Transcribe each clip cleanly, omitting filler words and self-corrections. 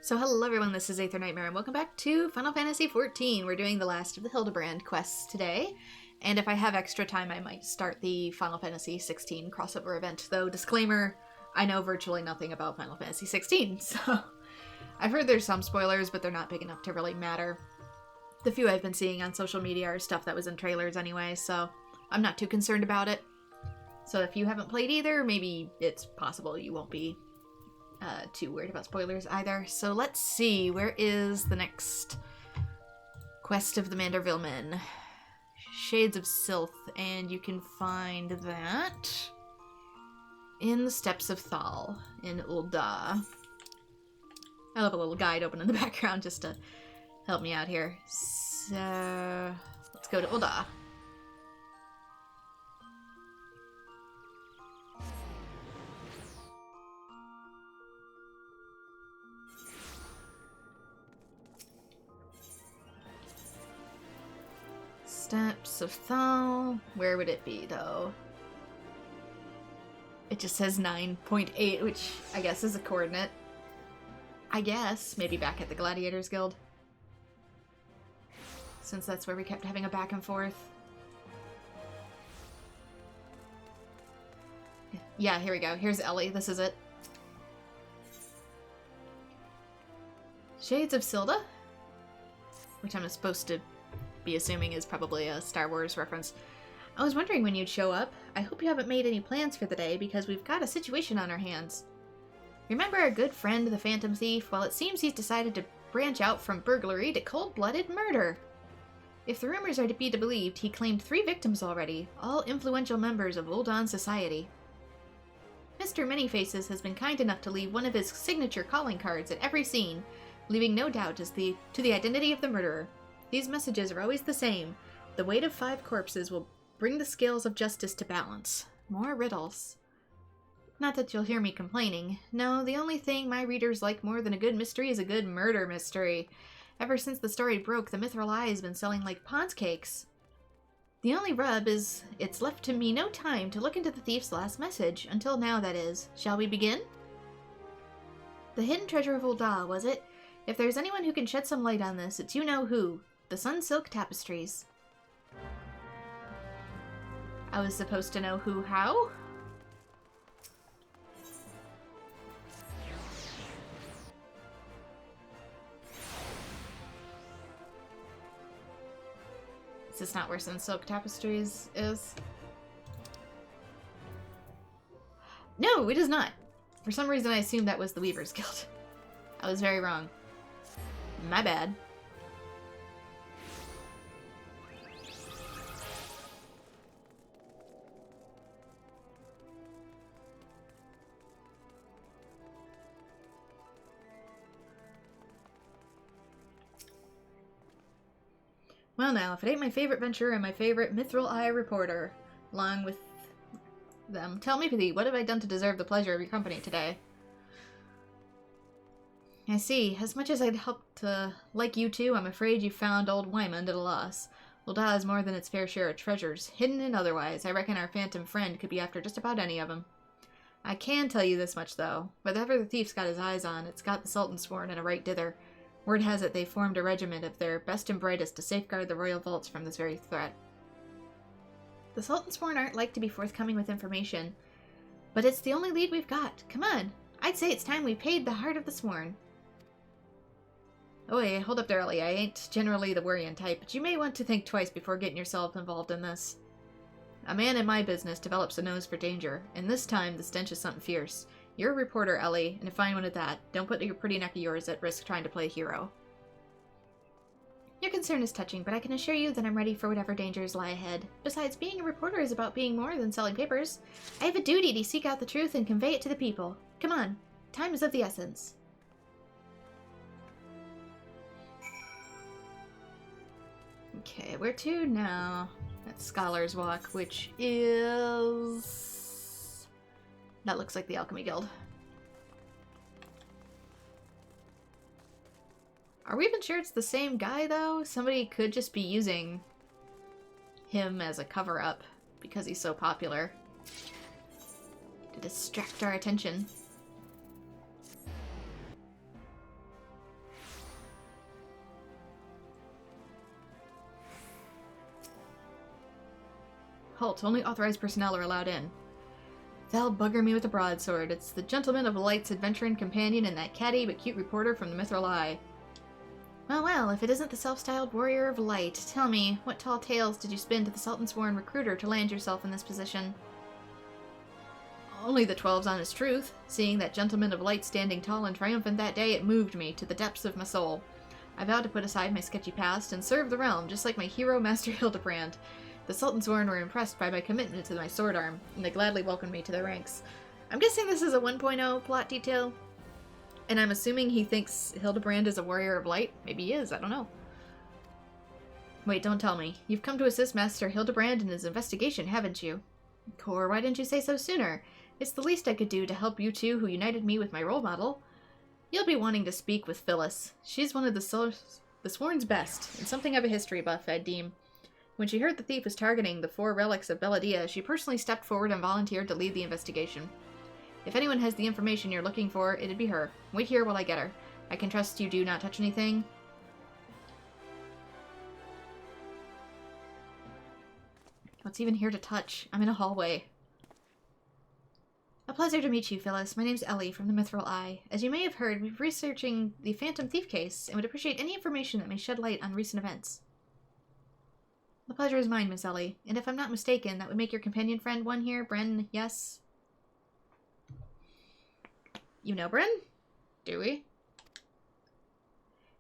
So hello everyone, this is AetherNightmare and welcome back to Final Fantasy XIV. We're doing the last of the Hildibrand quests today, and if I have extra time I might start the Final Fantasy XVI crossover event, though disclaimer, I know virtually nothing about Final Fantasy XVI, so I've heard there's some spoilers, but they're not big enough to really matter. The few I've been seeing on social media are stuff that was in trailers anyway, so I'm not too concerned about it. So if you haven't played either, maybe it's possible you won't be too worried about spoilers either. So let's see, where is the next quest of the Mandervilmen? Shades of Sil'dih, and you can find that in the Steppes of Thal in Ul'dah. I love a little guide open in the background just to help me out here. So let's go to Ul'dah. Steppes of Thal. Where would it be, though? It just says 9.8, which I guess is a coordinate. I guess. Maybe back at the Gladiators Guild. Since that's where we kept having a back and forth. Yeah, here we go. Here's Ellie. This is it. Shades of Sil'dih? Which I'm supposed to be assuming is probably a Star Wars reference. I was wondering when you'd show up. I hope you haven't made any plans for the day, because we've got a situation on our hands. Remember our good friend, the Phantom Thief? Well, it seems he's decided to branch out from burglary to cold-blooded murder. If the rumors are to be believed, he claimed 3 victims already, all influential members of Ul'dah society. Mr. Manyfaces has been kind enough to leave one of his signature calling cards at every scene, leaving no doubt as to the identity of the murderer. These messages are always the same. The weight of 5 corpses will bring the scales of justice to balance. More riddles. Not that you'll hear me complaining. No, the only thing my readers like more than a good mystery is a good murder mystery. Ever since the story broke, the Mithril Eye has been selling like Pond's cakes. The only rub is it's left to me no time to look into the thief's last message. Until now, that is. Shall we begin? The hidden treasure of Ul'dah, was it? If there's anyone who can shed some light on this, it's you-know-who. The Sunsilk Tapestries. I was supposed to know who, how? Is this not where Sunsilk Tapestries is? No, it is not. For some reason I assumed that was the Weavers Guild. I was very wrong. My bad. Well now, if it ain't my favorite venture and my favorite Mithril Eye reporter, along with them, tell me, Pity, what have I done to deserve the pleasure of your company today? I see. As much as I'd helped to like you two, I'm afraid you found old Wymond at a loss. Ul'dah has more than its fair share of treasures, hidden and otherwise. I reckon our phantom friend could be after just about any of them. I can tell you this much, though. Whatever the thief's got his eyes on, it's got the Sultan sworn in a right dither. Word has it they formed a regiment of their best and brightest to safeguard the royal vaults from this very threat. The Sultan sworn aren't like to be forthcoming with information, but it's the only lead we've got. Come on! I'd say it's time we paid the heart of the sworn. Oh wait, hold up there, Ellie. I ain't generally the worrying type, but you may want to think twice before getting yourself involved in this. A man in my business develops a nose for danger, and this time the stench is something fierce. You're a reporter, Ellie, and a fine one at that. Don't put your pretty neck of yours at risk trying to play hero. Your concern is touching, but I can assure you that I'm ready for whatever dangers lie ahead. Besides, being a reporter is about being more than selling papers. I have a duty to seek out the truth and convey it to the people. Come on, time is of the essence. Okay, where to now? That's Scholar's Walk, which is... That looks like the Alchemy Guild. Are we even sure it's the same guy, though? Somebody could just be using him as a cover-up because he's so popular to distract our attention. Halt, only authorized personnel are allowed in. They'll bugger me with a broadsword. It's the Gentleman of Light's adventuring companion and that catty but cute reporter from the Mithril Eye. Well, well, if it isn't the self-styled Warrior of Light, tell me, what tall tales did you spin to the Sultan-sworn recruiter to land yourself in this position? Only the 12's honest truth. Seeing that Gentleman of Light standing tall and triumphant that day, it moved me to the depths of my soul. I vowed to put aside my sketchy past and serve the realm, just like my hero, Master Hildibrand. The Sultan-sworn were impressed by my commitment to my sword arm, and they gladly welcomed me to their ranks. I'm guessing this is a 1.0 plot detail, and I'm assuming he thinks Hildibrand is a Warrior of Light. Maybe he is, I don't know. Wait, don't tell me. You've come to assist Master Hildibrand in his investigation, haven't you? Cor, why didn't you say so sooner? It's the least I could do to help you two who united me with my role model. You'll be wanting to speak with Phyllis. She's one of the Sworn's best, and something of a history buff, I'd deem. When she heard the thief was targeting the 4 relics of Belladia, she personally stepped forward and volunteered to lead the investigation. If anyone has the information you're looking for, it'd be her. Wait here while I get her. I can trust you do not touch anything. What's even here to touch? I'm in a hallway. A pleasure to meet you, Phyllis. My name's Ellie from the Mithril Eye. As you may have heard, we're researching the Phantom Thief case and would appreciate any information that may shed light on recent events. The pleasure is mine, Miss Ellie, and if I'm not mistaken, that would make your companion friend one here, Bren, yes? You know Bren? Do we?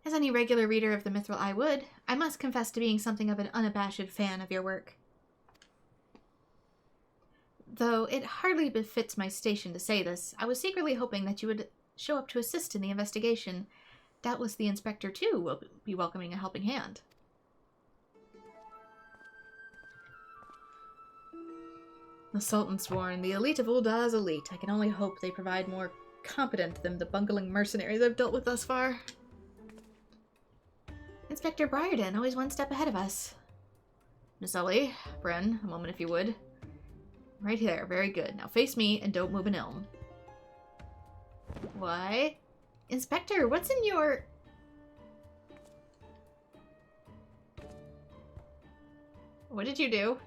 As any regular reader of the Mithril Eye would, I must confess to being something of an unabashed fan of your work. Though it hardly befits my station to say this, I was secretly hoping that you would show up to assist in the investigation. Doubtless the inspector, too, will be welcoming a helping hand. The Sultan-sworn, the elite of Uldah's elite. I can only hope they provide more competent than the bungling mercenaries I've dealt with thus far. Inspector Briarden, always one step ahead of us. Miss Ellie, Bren, a moment if you would. Right there, very good. Now face me and don't move an elm. Why? Inspector, what's in your... What did you do?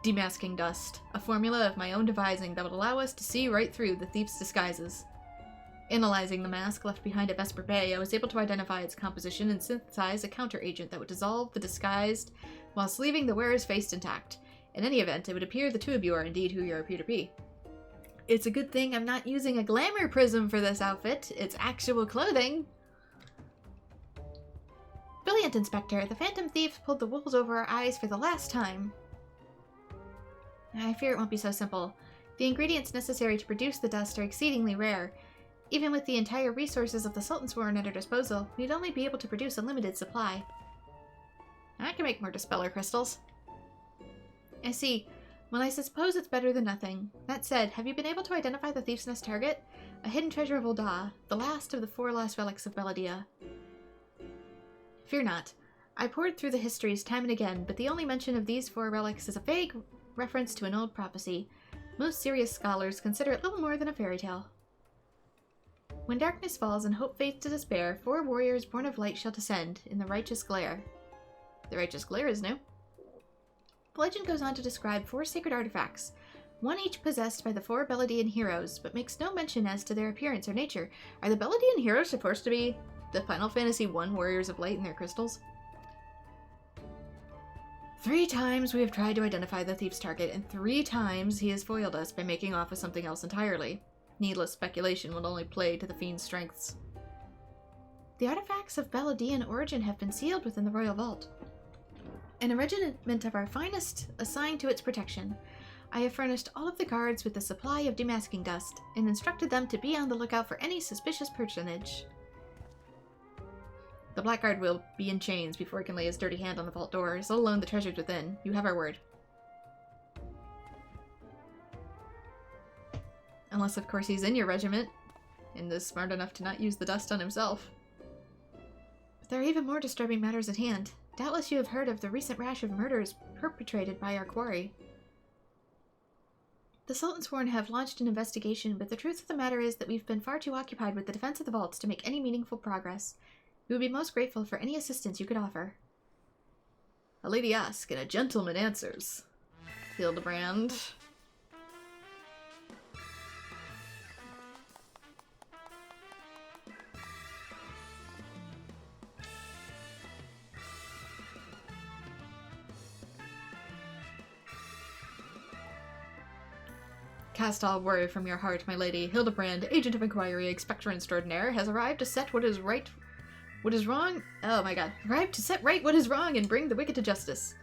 Demasking dust, a formula of my own devising that would allow us to see right through the thief's disguises. Analyzing the mask left behind at Vesper Bay, I was able to identify its composition and synthesize a counter-agent that would dissolve the disguised whilst leaving the wearer's face intact. In any event, it would appear the two of you are indeed who you appear to be. It's a good thing I'm not using a glamour prism for this outfit. It's actual clothing. Brilliant, Inspector. The Phantom Thief pulled the wool over our eyes for the last time. I fear it won't be so simple. The ingredients necessary to produce the dust are exceedingly rare. Even with the entire resources of the Sultan-sworn at our disposal, we'd only be able to produce a limited supply. I can make more Dispeller crystals. I see. Well, I suppose it's better than nothing. That said, have you been able to identify the thief's nest target? A hidden treasure of Ul'dah, the last of the 4 lost relics of Belladia. Fear not. I pored through the histories time and again, but the only mention of these 4 relics is a vague reference to an old prophecy. Most serious scholars consider it little more than a fairy tale. When darkness falls and hope fades to despair, 4 warriors born of light shall descend in the righteous glare. The righteous glare is new. The legend goes on to describe 4 sacred artifacts, one each possessed by the 4 Belladian heroes, but makes no mention as to their appearance or nature. Are the Belladian heroes supposed to be the Final Fantasy I Warriors of Light and their crystals? 3 times we have tried to identify the thief's target, and 3 times he has foiled us by making off with something else entirely. Needless speculation will only play to the fiend's strengths. The artifacts of Belladian origin have been sealed within the Royal Vault. An regiment of our finest assigned to its protection. I have furnished all of the guards with a supply of demasking dust, and instructed them to be on the lookout for any suspicious personage. The Blackguard will be in chains before he can lay his dirty hand on the vault doors, let alone the treasures within. You have our word. Unless, of course, he's in your regiment, and is smart enough to not use the dust on himself. But there are even more disturbing matters at hand. Doubtless you have heard of the recent rash of murders perpetrated by our quarry. The Sultan-sworn have launched an investigation, but the truth of the matter is that we've been far too occupied with the defense of the vaults to make any meaningful progress. We would be most grateful for any assistance you could offer. A lady asks and a gentleman answers. Hildibrand. Cast all worry from your heart, my lady. Hildibrand, agent of inquiry, expectorant extraordinaire, has arrived to set what is right, what is wrong. Oh my god. Arrived to set right what is wrong and bring the wicked to justice.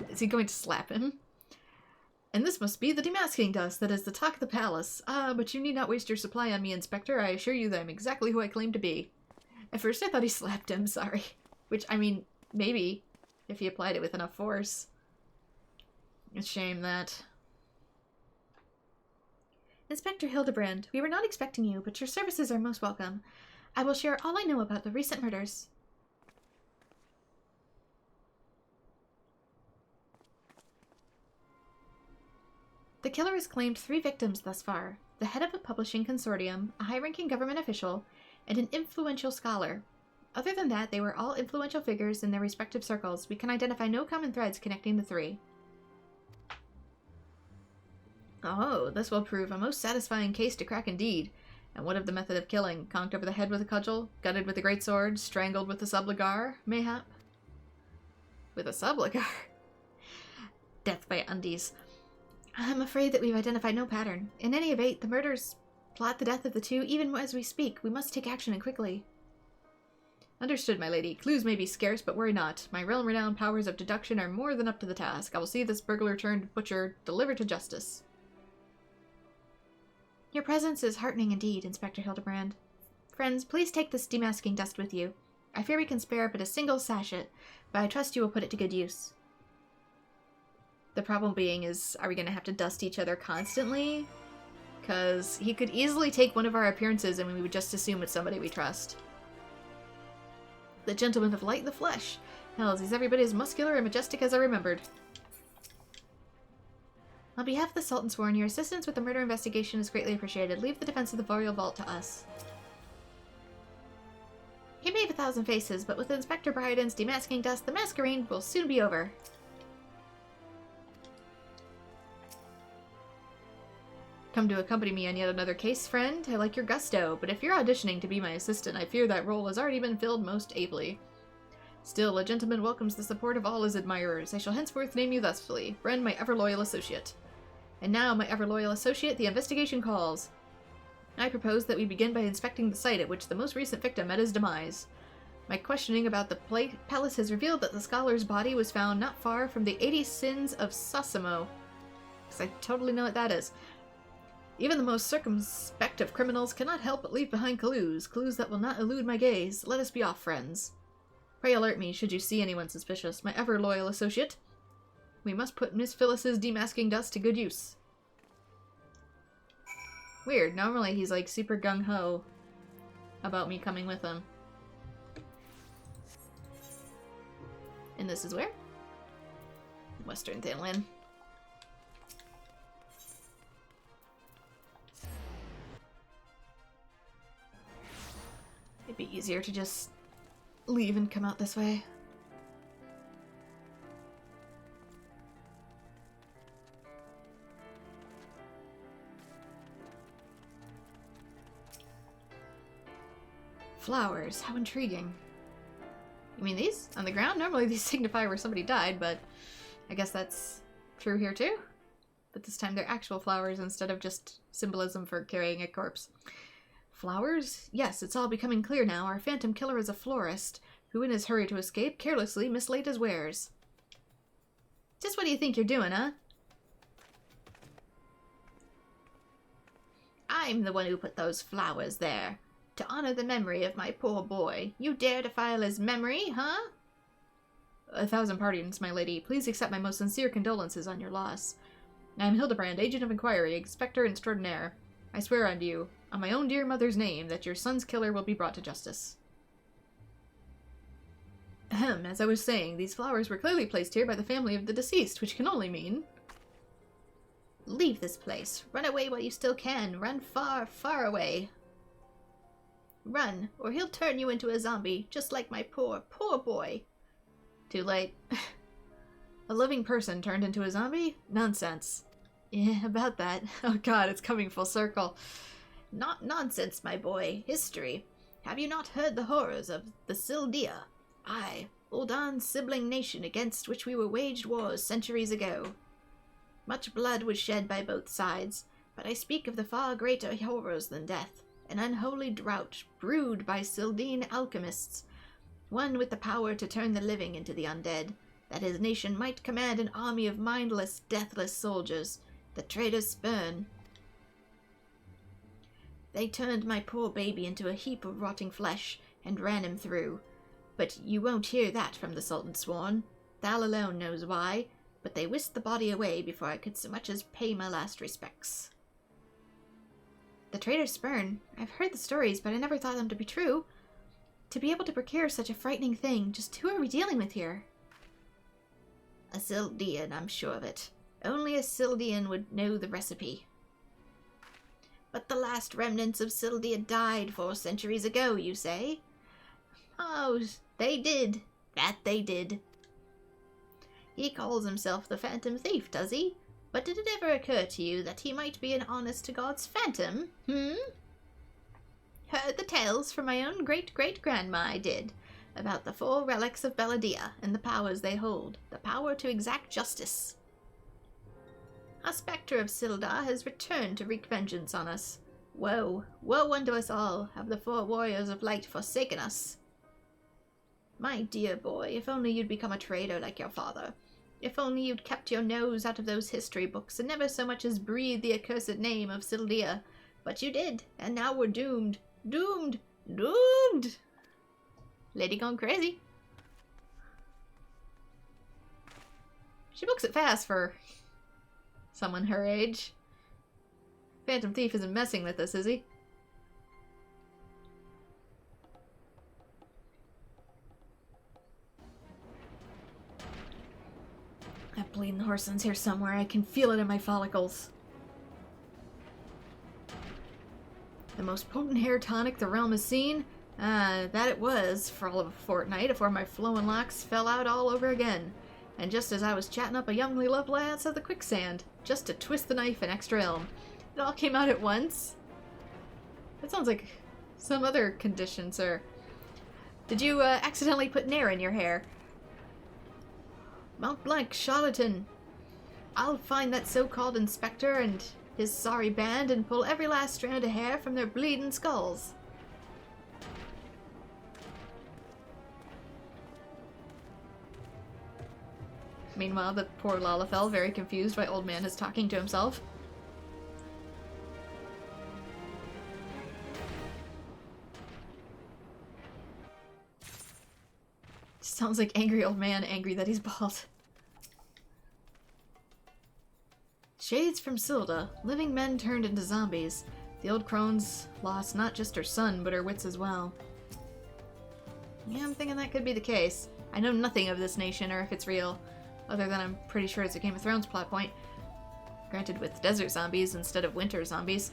Is he going to slap him? And this must be the demasking dust that is the talk of the palace. Ah, but you need not waste your supply on me, Inspector. I assure you that I'm exactly who I claim to be. At first I thought he slapped him, sorry. Which, I mean, maybe, if he applied it with enough force. It's a shame that... Inspector Hildibrand, we were not expecting you, but your services are most welcome. I will share all I know about the recent murders. The killer has claimed 3 victims thus far. The head of a publishing consortium, a high-ranking government official, and an influential scholar. Other than that, they were all influential figures in their respective circles. We can identify no common threads connecting the 3. Oh, this will prove a most satisfying case to crack indeed. And what of the method of killing? Conked over the head with a cudgel? Gutted with a great sword? Strangled with a subligar? Mayhap? With a subligar? Death by undies. I'm afraid that we've identified no pattern. In any event, the murders plot the death of the 2 even as we speak. We must take action and quickly. Understood, my lady. Clues may be scarce, but worry not. My realm-renowned powers of deduction are more than up to the task. I will see this burglar turned butcher delivered to justice. Your presence is heartening indeed, Inspector Hildibrand. Friends, please take this demasking dust with you. I fear we can spare but a single sachet, but I trust you will put it to good use. The problem being is, are we going to have to dust each other constantly? Because he could easily take one of our appearances and we would just assume it's somebody we trust. The gentleman of light in the flesh. Hells, he's every bit as muscular and majestic as I remembered. On behalf of the Sultan Sworn, your assistance with the murder investigation is greatly appreciated. Leave the defense of the Boreal Vault to us. He may have 1,000 faces, but with Inspector Bryden's demasking dust, the masquerade will soon be over. Come to accompany me on yet another case, friend? I like your gusto, but if you're auditioning to be my assistant, I fear that role has already been filled most ably. Still, a gentleman welcomes the support of all his admirers. I shall henceforth name you thusly, Bren, my ever-loyal associate. And now, my ever-loyal associate, the investigation calls. I propose that we begin by inspecting the site at which the most recent victim met his demise. My questioning about the palace has revealed that the scholar's body was found not far from the 80 Sins of Sasimo. Because I totally know what that is. Even the most circumspect of criminals cannot help but leave behind clues that will not elude my gaze. Let us be off, friends. Pray alert me should you see anyone suspicious, my ever-loyal associate. We must put Miss Phyllis's demasking dust to good use. Weird, normally he's like super gung-ho about me coming with him. And this is where? Western Thinland. It'd be easier to just leave and come out this way. Flowers, how intriguing. You mean these? On the ground? Normally these signify where somebody died, but I guess that's true here too. But this time they're actual flowers instead of just symbolism for carrying a corpse. Flowers? Yes, it's all becoming clear now. Our phantom killer is a florist, who in his hurry to escape carelessly mislaid his wares. Just what do you think you're doing, huh? I'm the one who put those flowers there, to honor the memory of my poor boy. You dare defile his memory, huh? 1,000 pardons, my lady. Please accept my most sincere condolences on your loss. I am Hildibrand, agent of inquiry, expector extraordinaire. I swear unto you, on my own dear mother's name, that your son's killer will be brought to justice. Ahem, as I was saying, these flowers were clearly placed here by the family of the deceased, which can only mean... Leave this place. Run away while you still can. Run far, far away. Run, or he'll turn you into a zombie, just like my poor, poor boy. Too late. A living person turned into a zombie? Nonsense. Yeah, about that. Oh god, it's coming full circle. Not nonsense, my boy. History. Have you not heard the horrors of the Sil'dih? Aye, Uldan's sibling nation against which we were waged wars centuries ago. Much blood was shed by both sides, but I speak of the far greater horrors than death, an unholy drought brewed by Sil'dih alchemists, one with the power to turn the living into the undead, that his nation might command an army of mindless, deathless soldiers, the traitors spurn. They turned my poor baby into a heap of rotting flesh, and ran him through. But you won't hear that from the Sultan Sworn. Thal alone knows why, but they whisked the body away before I could so much as pay my last respects. The traitors spurn. I've heard the stories, but I never thought them to be true. To be able to procure such a frightening thing, just who are we dealing with here? A Sil'dian, I'm sure of it. Only a Sil'dian would know the recipe. But the last remnants of Sil'dih died 4 centuries ago, you say? Oh, they did. That they did. He calls himself the Phantom Thief, does he? But did it ever occur to you that he might be an honest-to-God's phantom? Heard the tales from my own great-great-grandma, I did, about the 4 relics of Belladia and the powers they hold, the power to exact justice. A spectre of Sil'dih has returned to wreak vengeance on us. Woe, woe unto us all, have the 4 warriors of light forsaken us. My dear boy, if only you'd become a traitor like your father. If only you'd kept your nose out of those history books and never so much as breathed the accursed name of Sil'dih. But you did, and now we're doomed. Doomed! Doomed! Lady gone crazy. She books it fast for someone her age. Phantom Thief isn't messing with us, is he? That bleeding horseman's here somewhere. I can feel it in my follicles. The most potent hair tonic the realm has seen? That it was, for all of a fortnight, before my flowing locks fell out all over again. And just as I was chatting up a youngly lovelass of the quicksand, just to twist the knife an extra ilm. It all came out at once. That sounds like some other condition, sir. Did you, accidentally put Nair in your hair? Mount Blanc, charlatan. I'll find that so-called inspector and his sorry band and pull every last strand of hair from their bleeding skulls. Meanwhile, the poor Lalafell, very confused why Old Man is talking to himself. Sounds like angry old man, angry that he's bald. Shades from Sil'dih. Living men turned into zombies. The old crone's lost not just her son, but her wits as well. Yeah, I'm thinking that could be the case. I know nothing of this nation or if it's real, other than I'm pretty sure it's a Game of Thrones plot point. Granted with desert zombies instead of winter zombies.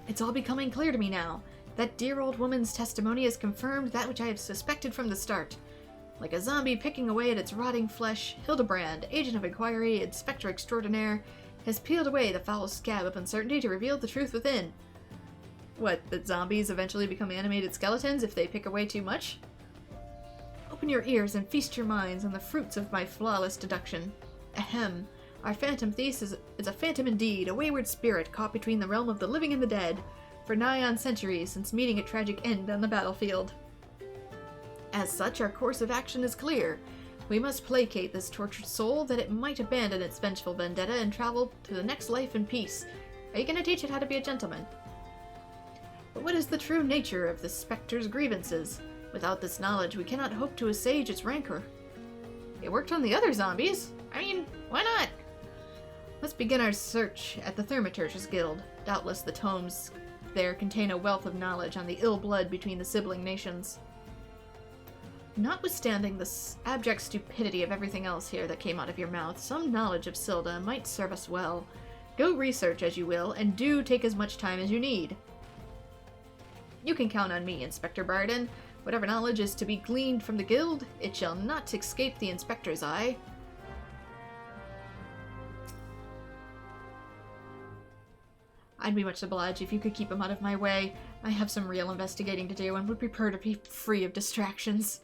It's all becoming clear to me now. That dear old woman's testimony has confirmed that which I have suspected from the start. Like a zombie picking away at its rotting flesh, Hildibrand, agent of inquiry, inspector extraordinaire, has peeled away the foul scab of uncertainty to reveal the truth within. What, that zombies eventually become animated skeletons if they pick away too much? Open your ears and feast your minds on the fruits of my flawless deduction. Ahem. Our Phantom Thief is a phantom indeed, a wayward spirit caught between the realm of the living and the dead, for nigh on centuries since meeting a tragic end on the battlefield. As such, our course of action is clear. We must placate this tortured soul that it might abandon its vengeful vendetta and travel to the next life in peace. Are you going to teach it how to be a gentleman? But what is the true nature of this specter's grievances? Without this knowledge, we cannot hope to assuage its rancor. It worked on the other zombies. I mean, why not? Let's begin our search at the Thaumaturge's Guild. Doubtless the tomes there contain a wealth of knowledge on the ill blood between the sibling nations. Notwithstanding the abject stupidity of everything else here that came out of your mouth, some knowledge of Sil'dih might serve us well. Go research as you will, and do take as much time as you need. You can count on me, Inspector Barden. Whatever knowledge is to be gleaned from the guild, it shall not escape the inspector's eye. I'd be much obliged if you could keep him out of my way. I have some real investigating to do and would prefer to be free of distractions.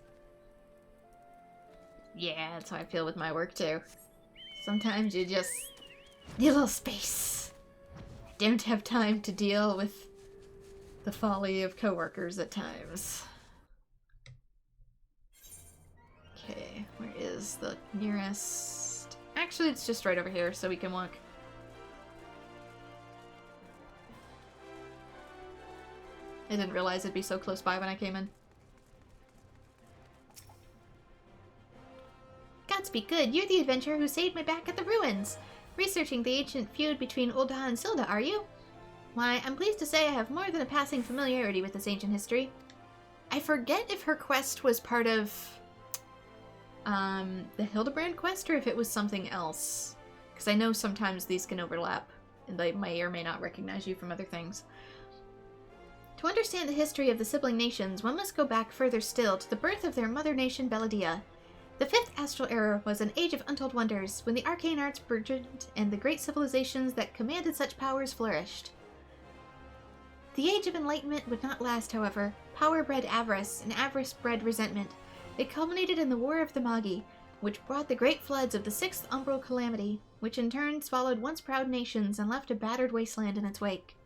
Yeah, that's how I feel with my work too. Sometimes you just need a little space. I don't have time to deal with the folly of coworkers at times. Okay, where is the nearest? Actually, it's just right over here, so we can walk. I didn't realize it'd be so close by when I came in. Godspeed good, you're the adventurer who saved me back at the ruins. Researching the ancient feud between Ul'dah and Sil'dih, are you? Why, I'm pleased to say I have more than a passing familiarity with this ancient history. I forget if her quest was part of the Hildibrand quest or if it was something else. Because I know sometimes these can overlap, and they may or may not recognize you from other things. To understand the history of the sibling nations, one must go back further still to the birth of their mother nation, Sil'dih. The Fifth Astral Era was an age of untold wonders, when the arcane arts burgeoned and the great civilizations that commanded such powers flourished. The Age of Enlightenment would not last, however. Power bred avarice, and avarice bred resentment. It culminated in the War of the Magi, which brought the great floods of the Sixth Umbral Calamity, which in turn swallowed once proud nations and left a battered wasteland in its wake.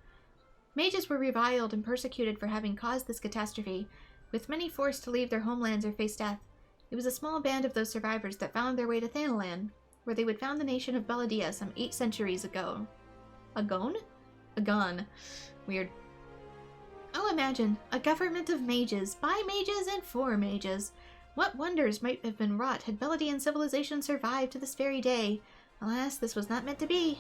Mages were reviled and persecuted for having caused this catastrophe, with many forced to leave their homelands or face death. It was a small band of those survivors that found their way to Thanalan, where they would found the nation of Sil'dih some 8 centuries ago. Agon. Weird. Oh, imagine, a government of mages, by mages and for mages. What wonders might have been wrought had Sil'dih civilization survived to this very day. Alas, this was not meant to be.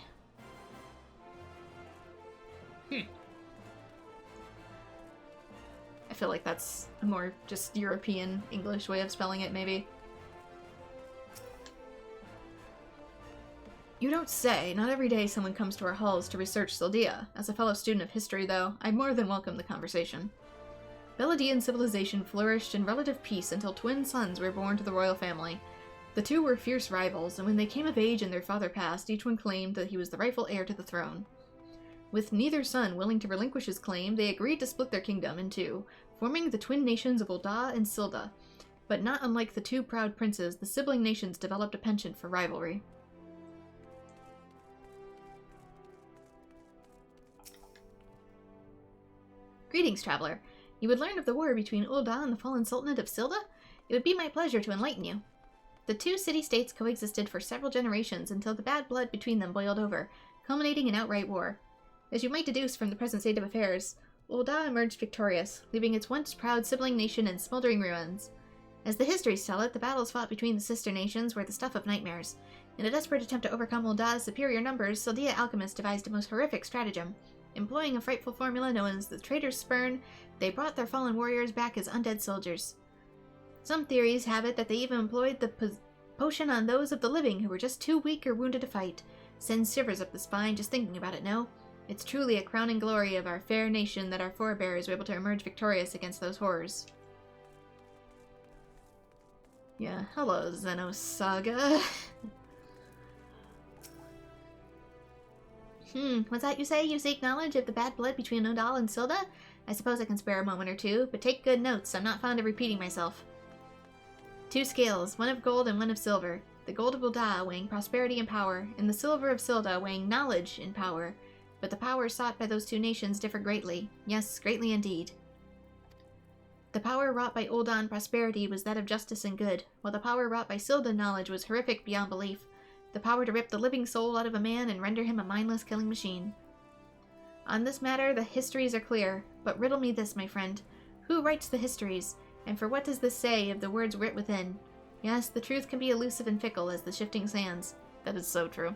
I feel like that's a more just European English way of spelling it, maybe. You don't say. Not every day someone comes to our halls to research Sil'dih. As a fellow student of history, though, I more than welcome the conversation. Sil'dih civilization flourished in relative peace until twin sons were born to the royal family. The two were fierce rivals, and when they came of age and their father passed, each one claimed that he was the rightful heir to the throne. With neither son willing to relinquish his claim, they agreed to split their kingdom in two, forming the twin nations of Ul'dah and Sil'dih. But not unlike the two proud princes, the sibling nations developed a penchant for rivalry. Greetings, traveler. You would learn of the war between Ul'dah and the fallen Sultanate of Sil'dih? It would be my pleasure to enlighten you. The two city-states coexisted for several generations until the bad blood between them boiled over, culminating in outright war. As you might deduce from the present state of affairs, Ul'dah emerged victorious, leaving its once proud sibling nation in smoldering ruins. As the histories tell it, the battles fought between the sister nations were the stuff of nightmares. In a desperate attempt to overcome Ul'dah's superior numbers, Sil'dih alchemists devised a most horrific stratagem. Employing a frightful formula known as the Traitor's Spurn, they brought their fallen warriors back as undead soldiers. Some theories have it that they even employed the potion on those of the living who were just too weak or wounded to fight. Sends shivers up the spine just thinking about it, no? It's truly a crowning glory of our fair nation that our forebears were able to emerge victorious against those horrors. Yeah, hello, Xenosaga. What's that you say? You seek knowledge of the bad blood between Ul'dah and Sil'dih? I suppose I can spare a moment or two, but take good notes. I'm not fond of repeating myself. 2 scales, one of gold and one of silver. The gold of Ul'dah weighing prosperity and power, and the silver of Sil'dih weighing knowledge and power. But the power sought by those two nations differ greatly. Yes, greatly indeed. The power wrought by Ul'dah in prosperity was that of justice and good, while the power wrought by Sil'dih knowledge was horrific beyond belief. The power to rip the living soul out of a man and render him a mindless killing machine. On this matter, the histories are clear, but riddle me this, my friend. Who writes the histories, and for what does this say of the words writ within? Yes, the truth can be elusive and fickle as the shifting sands. That is so true.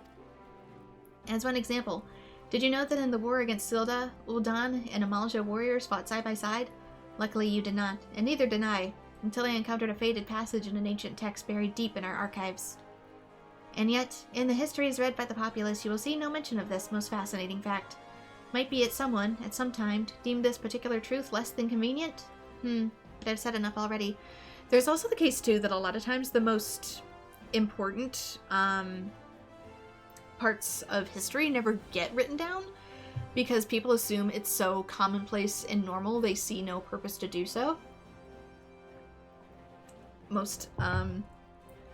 As one example, did you know that in the war against Sil'dih, Ul'dah and Amalja warriors fought side by side? Luckily you did not, and neither did I, until I encountered a faded passage in an ancient text buried deep in our archives. And yet, in the histories read by the populace, you will see no mention of this most fascinating fact. Might be it someone, at some time, deemed this particular truth less than convenient? but I've said enough already. There's also the case, too, that a lot of times the most important parts of history never get written down because people assume it's so commonplace and normal they see no purpose to do so. Most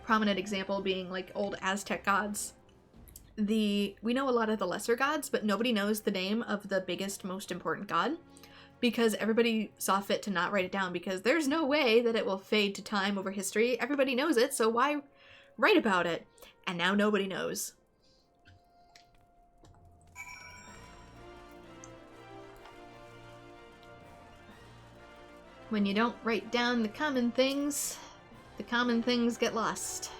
prominent example being like old Aztec gods. We know a lot of the lesser gods, but nobody knows the name of the biggest, most important god because everybody saw fit to not write it down because there's no way that it will fade to time over history. Everybody knows it, so why write about it? And now nobody knows. When you don't write down the common things get lost.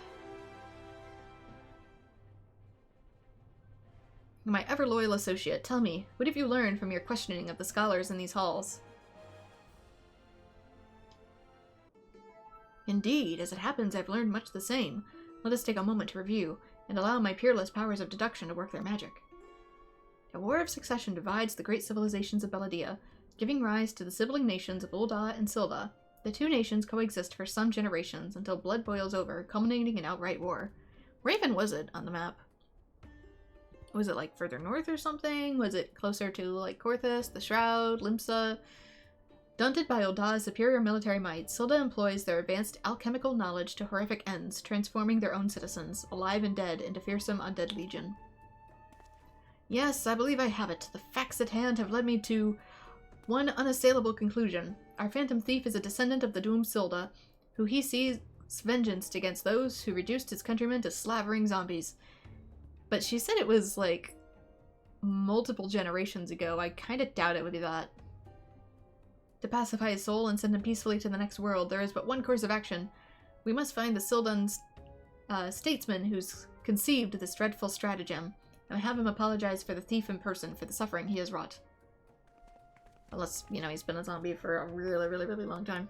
My ever-loyal associate, tell me, what have you learned from your questioning of the scholars in these halls? Indeed, as it happens, I've learned much the same. Let us take a moment to review, and allow my peerless powers of deduction to work their magic. A war of succession divides the great civilizations of Belladia, giving rise to the sibling nations of Sil'dih and Sil'dih. The two nations coexist for some generations until blood boils over, culminating in outright war. Where even was it on the map? Was it like further north or something? Was it closer to like Korthus, the Shroud, Limsa? Daunted by Uldah's superior military might, Sil'dih employs their advanced alchemical knowledge to horrific ends, transforming their own citizens, alive and dead, into fearsome undead legion. Yes, I believe I have it. The facts at hand have led me to one unassailable conclusion. Our phantom thief is a descendant of the doomed Sil'dih, who he sees vengeance against those who reduced his countrymen to slavering zombies. But she said it was, like, multiple generations ago. I kind of doubt it would be that. To pacify his soul and send him peacefully to the next world, there is but one course of action. We must find the Sil'dih's statesman who's conceived this dreadful stratagem, and have him apologize for the thief in person for the suffering he has wrought. Unless, you know, he's been a zombie for a really, really, really long time.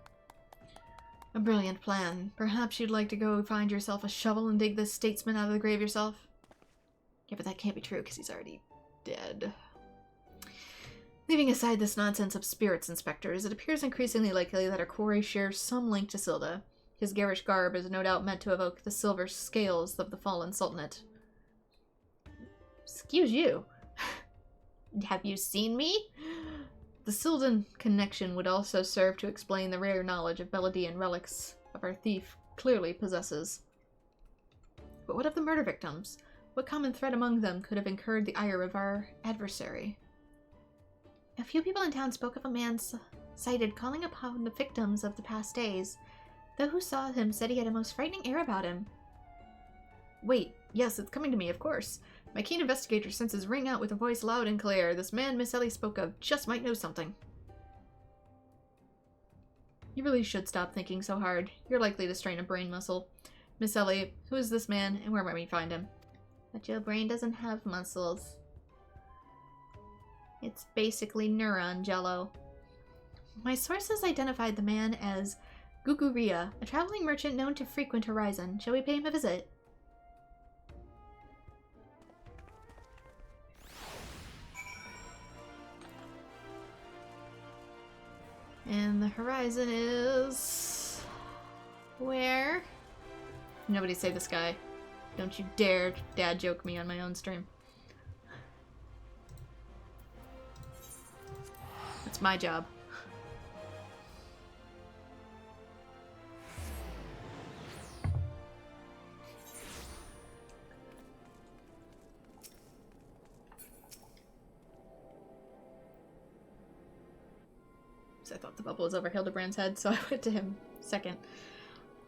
A brilliant plan. Perhaps you'd like to go find yourself a shovel and dig this statesman out of the grave yourself? Yeah, but that can't be true because he's already dead. Leaving aside this nonsense of spirits inspectors, it appears increasingly likely that our quarry shares some link to Sil'dih. His garish garb is no doubt meant to evoke the silver scales of the fallen sultanate. Excuse you. Have you seen me? The Sil'dih connection would also serve to explain the rare knowledge of Belladian relics of our thief clearly possesses. But what of the murder victims? What common thread among them could have incurred the ire of our adversary? A few people in town spoke of a man sighted calling upon the victims of the past days. Those who saw him said he had a most frightening air about him. Wait, yes, it's coming to me, of course. My keen investigator senses ring out with a voice loud and clear. This man Miss Ellie spoke of just might know something. You really should stop thinking so hard. You're likely to strain a brain muscle. Miss Ellie, who is this man, and where might we find him? But your brain doesn't have muscles. It's basically neuron jello. My sources identified the man as Guguria, a traveling merchant known to frequent Horizon. Shall we pay him a visit? And the Horizon is... where? Nobody say the sky. Don't you dare dad joke me on my own stream. That's my job. So I thought the bubble was over Hildibrand's head, so I went to him second.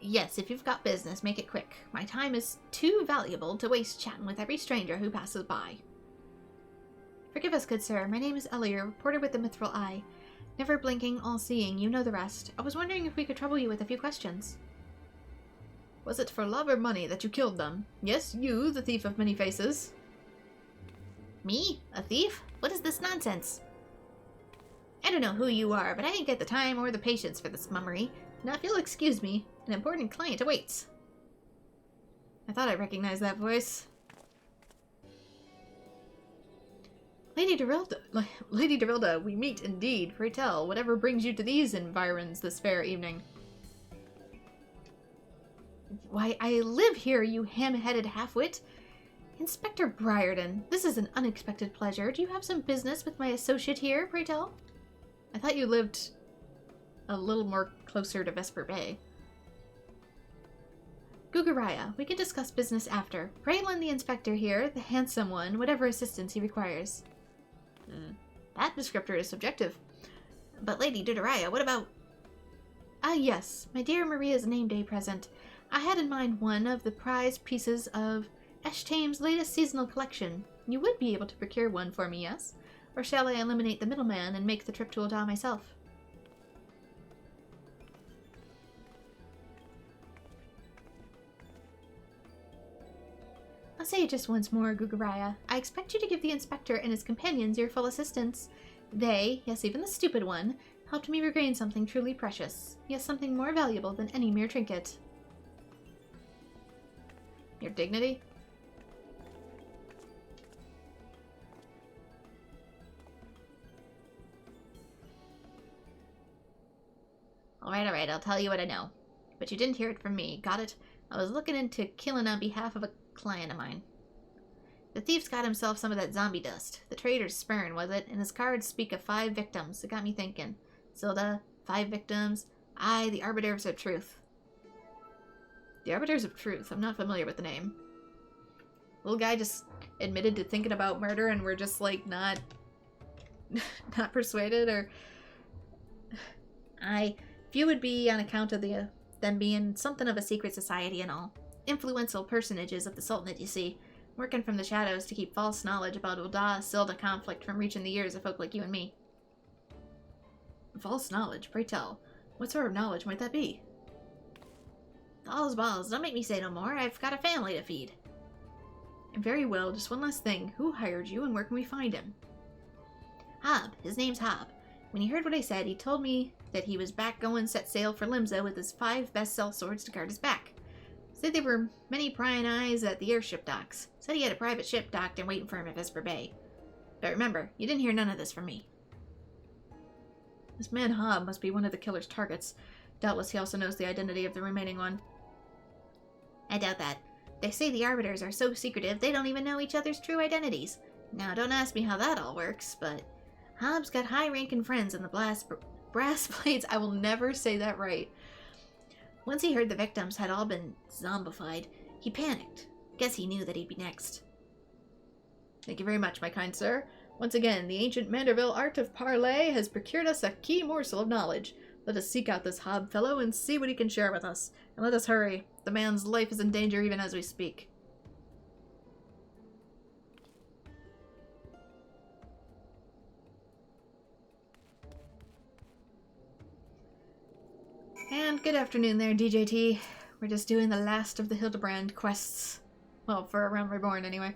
Yes, if you've got business, make it quick. My time is too valuable to waste chatting with every stranger who passes by. Forgive us, good sir. My name is Ellie, a reporter with the Mithril Eye. Never blinking, all-seeing, you know the rest. I was wondering if we could trouble you with a few questions. Was it for love or money that you killed them? Yes, you, the thief of many faces. Me? A thief? What is this nonsense? I don't know who you are, but I didn't get the time or the patience for this mummery. Now if you'll excuse me, an important client awaits. I thought I recognized that voice. Lady Derilda, we meet indeed. Pray tell, whatever brings you to these environs this fair evening? Why, I live here, you ham-headed half-wit. Inspector Briarden, this is an unexpected pleasure. Do you have some business with my associate here, pray tell? I thought you lived a little more closer to Vesper Bay. Gugaraya, we can discuss business after. Pray lend the inspector here, the handsome one, whatever assistance he requires. That descriptor is subjective. But Lady Dudaraya, what about... Ah yes, my dear Maria's name day present. I had in mind one of the prized pieces of Eshtame's latest seasonal collection. You would be able to procure one for me, yes? Or shall I eliminate the middleman and make the trip to Ul'dah myself? I'll say it just once more, Gugaraya. I expect you to give the inspector and his companions your full assistance. They, yes, even the stupid one, helped me regain something truly precious. Yes, something more valuable than any mere trinket. Your dignity? Alright, I'll tell you what I know. But you didn't hear it from me, got it? I was looking into killing on behalf of a client of mine. The thief's got himself some of that zombie dust. The trader's spurn, was it? And his cards speak of 5 victims. It got me thinking. Sil'dih, 5 victims. Aye, the Arbiters of Truth. The Arbiters of Truth. I'm not familiar with the name. Little guy just admitted to thinking about murder and we're just like not persuaded, or... Few would be on account of them being something of a secret society and all. Influential personages of the Sultanate, you see, working from the shadows to keep false knowledge about Ul'dah-Sil'dih conflict from reaching the ears of folk like you and me. False knowledge, pray tell. What sort of knowledge might that be? All's balls, don't make me say no more. I've got a family to feed. Very well, just one last thing. Who hired you and where can we find him? Hob. His name's Hob. When he heard what I said, he told me that he was back going set sail for Limsa with his 5 best sellswords to guard his back. Said there were many prying eyes at the airship docks. Said he had a private ship docked and waiting for him at Vesper Bay. But remember, you didn't hear none of this from me. This man Hob must be one of the killer's targets. Doubtless he also knows the identity of the remaining one. I doubt that. They say the Arbiters are so secretive they don't even know each other's true identities. Now, don't ask me how that all works, but... Hob's got high-ranking friends in the brass blades. I will never say that right. Once he heard the victims had all been zombified, he panicked. Guess he knew that he'd be next. Thank you very much, my kind sir. Once again, the ancient Manderville art of parley has procured us a key morsel of knowledge. Let us seek out this Hob fellow and see what he can share with us. And let us hurry. The man's life is in danger even as we speak. And good afternoon there, DJT. We're just doing the last of the Hildibrand quests. Well, for around Reborn, anyway.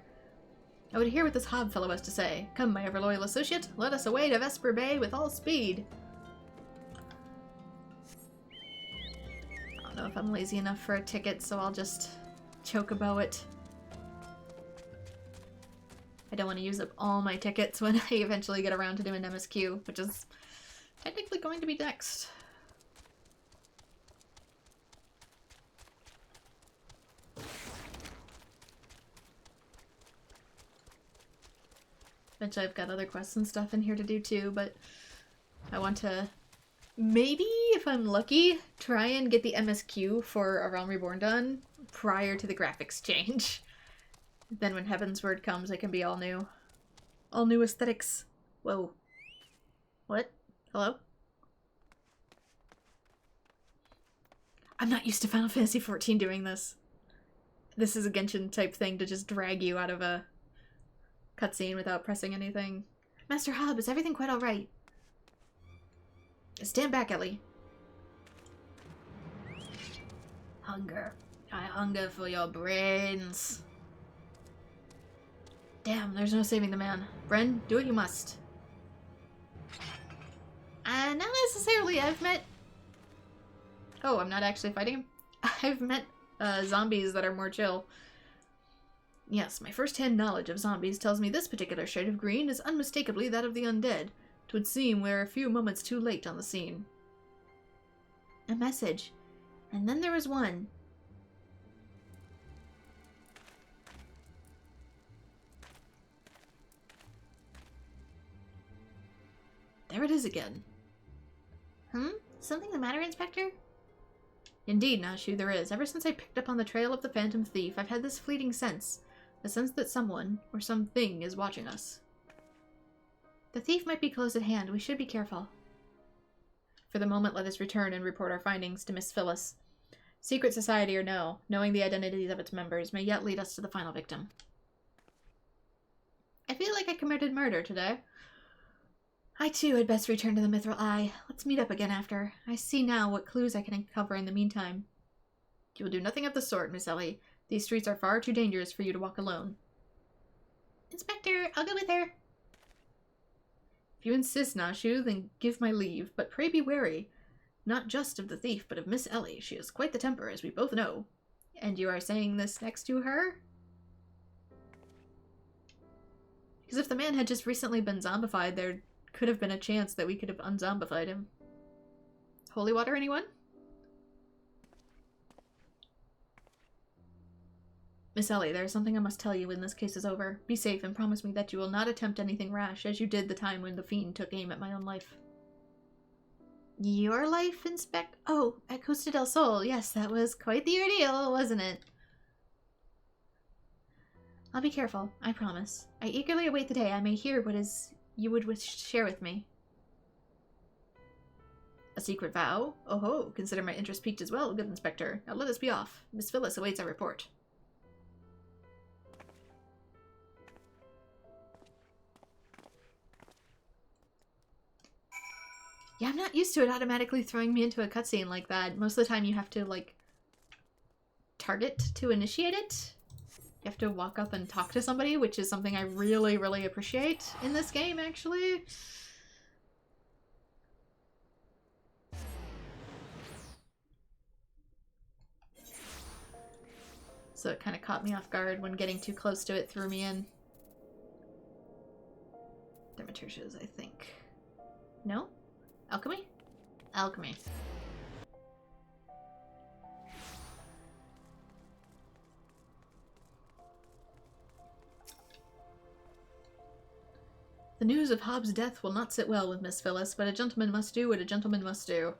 I would hear what this Hob fellow has to say. Come, my ever-loyal associate, let us away to Vesper Bay with all speed. I don't know if I'm lazy enough for a ticket, so I'll just chocobo it. I don't want to use up all my tickets when I eventually get around to doing MSQ, which is technically going to be next. Eventually I've got other quests and stuff in here to do too, but I want to, maybe, if I'm lucky, try and get the MSQ for A Realm Reborn done prior to the graphics change. Then when Heaven's Word comes, it can be all new. All new aesthetics. Whoa. What? Hello? I'm not used to Final Fantasy XIV doing this. This is a Genshin type thing to just drag you out of a cutscene without pressing anything. Master Hob, is everything quite alright? Stand back, Ellie. Hunger. I hunger for your brains. Damn, there's no saving the man. Bren, do what you must. Not necessarily. I've met... Oh, I'm not actually fighting him? I've met zombies that are more chill. Yes, my first-hand knowledge of zombies tells me this particular shade of green is unmistakably that of the undead. It would seem we're a few moments too late on the scene. A message. And then there was one. There it is again. Something the matter, Inspector? Indeed, Nashu, there is. Ever since I picked up on the trail of the Phantom Thief, I've had this fleeting sense. A sense that someone, or something, is watching us. The thief might be close at hand. We should be careful. For the moment, let us return and report our findings to Miss Phyllis. Secret society or no, knowing the identities of its members may yet lead us to the final victim. I feel like I committed murder today. I too had best return to the Mithril Eye. Let's meet up again after. I see now what clues I can uncover in the meantime. You will do nothing of the sort, Miss Ellie. These streets are far too dangerous for you to walk alone. Inspector, I'll go with her. If you insist, Nashu, then give my leave, but pray be wary. Not just of the thief, but of Miss Ellie. She has quite the temper, as we both know. And you are saying this next to her? Because if the man had just recently been zombified, there could have been a chance that we could have unzombified him. Holy water, anyone? Miss Ellie, there is something I must tell you when this case is over. Be safe and promise me that you will not attempt anything rash, as you did the time when the fiend took aim at my own life. Your life, Oh, at Costa del Sol. Yes, that was quite the ordeal, wasn't it? I'll be careful, I promise. I eagerly await the day I may hear what you would wish to share with me. A secret vow? Oh ho, consider my interest piqued as well, good Inspector. Now let us be off. Miss Phyllis awaits our report. Yeah, I'm not used to it automatically throwing me into a cutscene like that. Most of the time you have to, like, target to initiate it. You have to walk up and talk to somebody, which is something I really, really appreciate in this game, actually. So it kind of caught me off guard when getting too close to it threw me in. Thaumaturges, I think. No? Alchemy? Alchemy. The news of Hobbs' death will not sit well with Miss Phyllis, but a gentleman must do what a gentleman must do.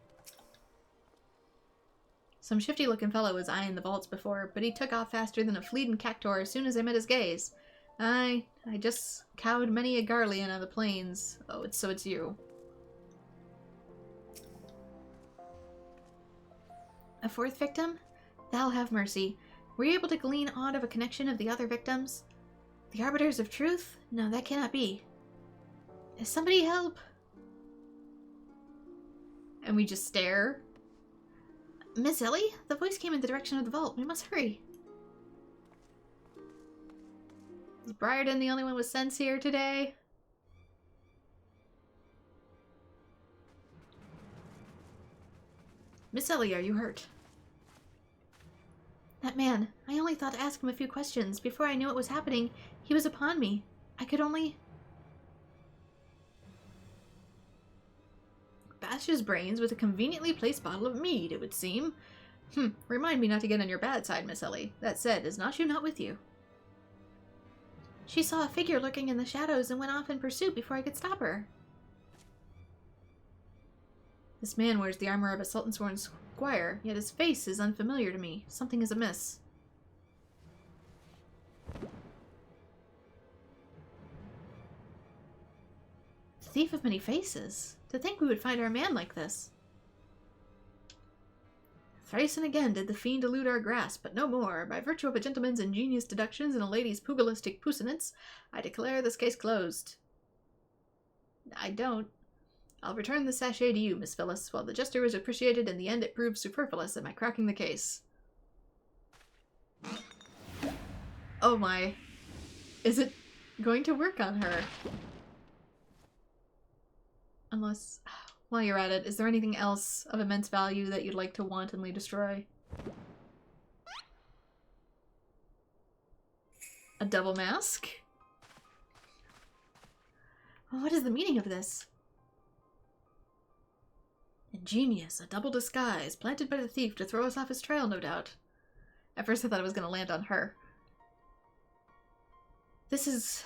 Some shifty-looking fellow was eyeing the vaults before, but he took off faster than a fleeting cactor as soon as I met his gaze. I just cowed many a Garlean on the plains. Oh, so it's you. A fourth victim? Thou have mercy. Were you able to glean aught of a connection of the other victims? The Arbiters of Truth? No, that cannot be. Somebody help! And we just stare. Miss Ellie? The voice came in the direction of the vault. We must hurry. Is Briarden the only one with sense here today? Miss Ellie, are you hurt? That man. I only thought to ask him a few questions. Before I knew what was happening, he was upon me. I could only... Bash his brains with a conveniently placed bottle of mead, it would seem. Remind me not to get on your bad side, Miss Ellie. That said, is Nashu not with you? She saw a figure lurking in the shadows and went off in pursuit before I could stop her. This man wears the armor of a Sultan-sworn squire, yet his face is unfamiliar to me. Something is amiss. The thief of many faces. To think we would find our man like this. Thrice and again did the fiend elude our grasp, but no more. By virtue of a gentleman's ingenious deductions and a lady's pugilistic puissance, I declare this case closed. I don't. I'll return the sachet to you, Miss Phyllis. While the jester was appreciated, in the end it proved superfluous at my cracking the case. Oh my. Is it going to work on her? Unless, while you're at it, is there anything else of immense value that you'd like to wantonly destroy? A double mask? Well, what is the meaning of this? Ingenious, a double disguise, planted by the thief to throw us off his trail, no doubt. At first I thought it was going to land on her. This is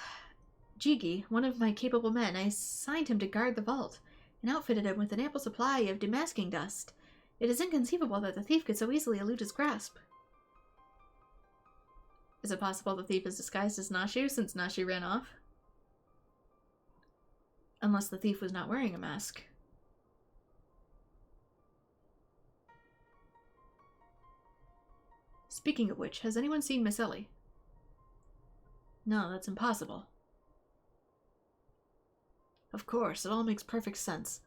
Jigi, one of my capable men. I assigned him to guard the vault, and outfitted him with an ample supply of demasking dust. It is inconceivable that the thief could so easily elude his grasp. Is it possible the thief is disguised as Nashu, since Nashu ran off? Unless the thief was not wearing a mask. Speaking of which, has anyone seen Miss Ellie? No, that's impossible. Of course, it all makes perfect sense.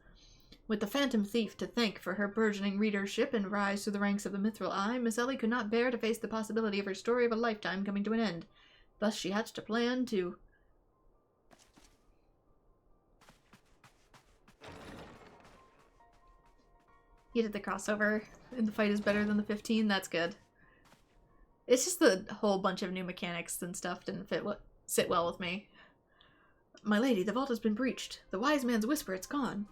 With the Phantom Thief to thank for her burgeoning readership and rise through the ranks of the Mithril Eye, Miss Ellie could not bear to face the possibility of her story of a lifetime coming to an end. Thus she hatched a plan to... You did the crossover, and the fight is better than the 15, that's good. It's just the whole bunch of new mechanics and stuff didn't sit well with me. My lady, the vault has been breached. The wise man's whisper, it's gone.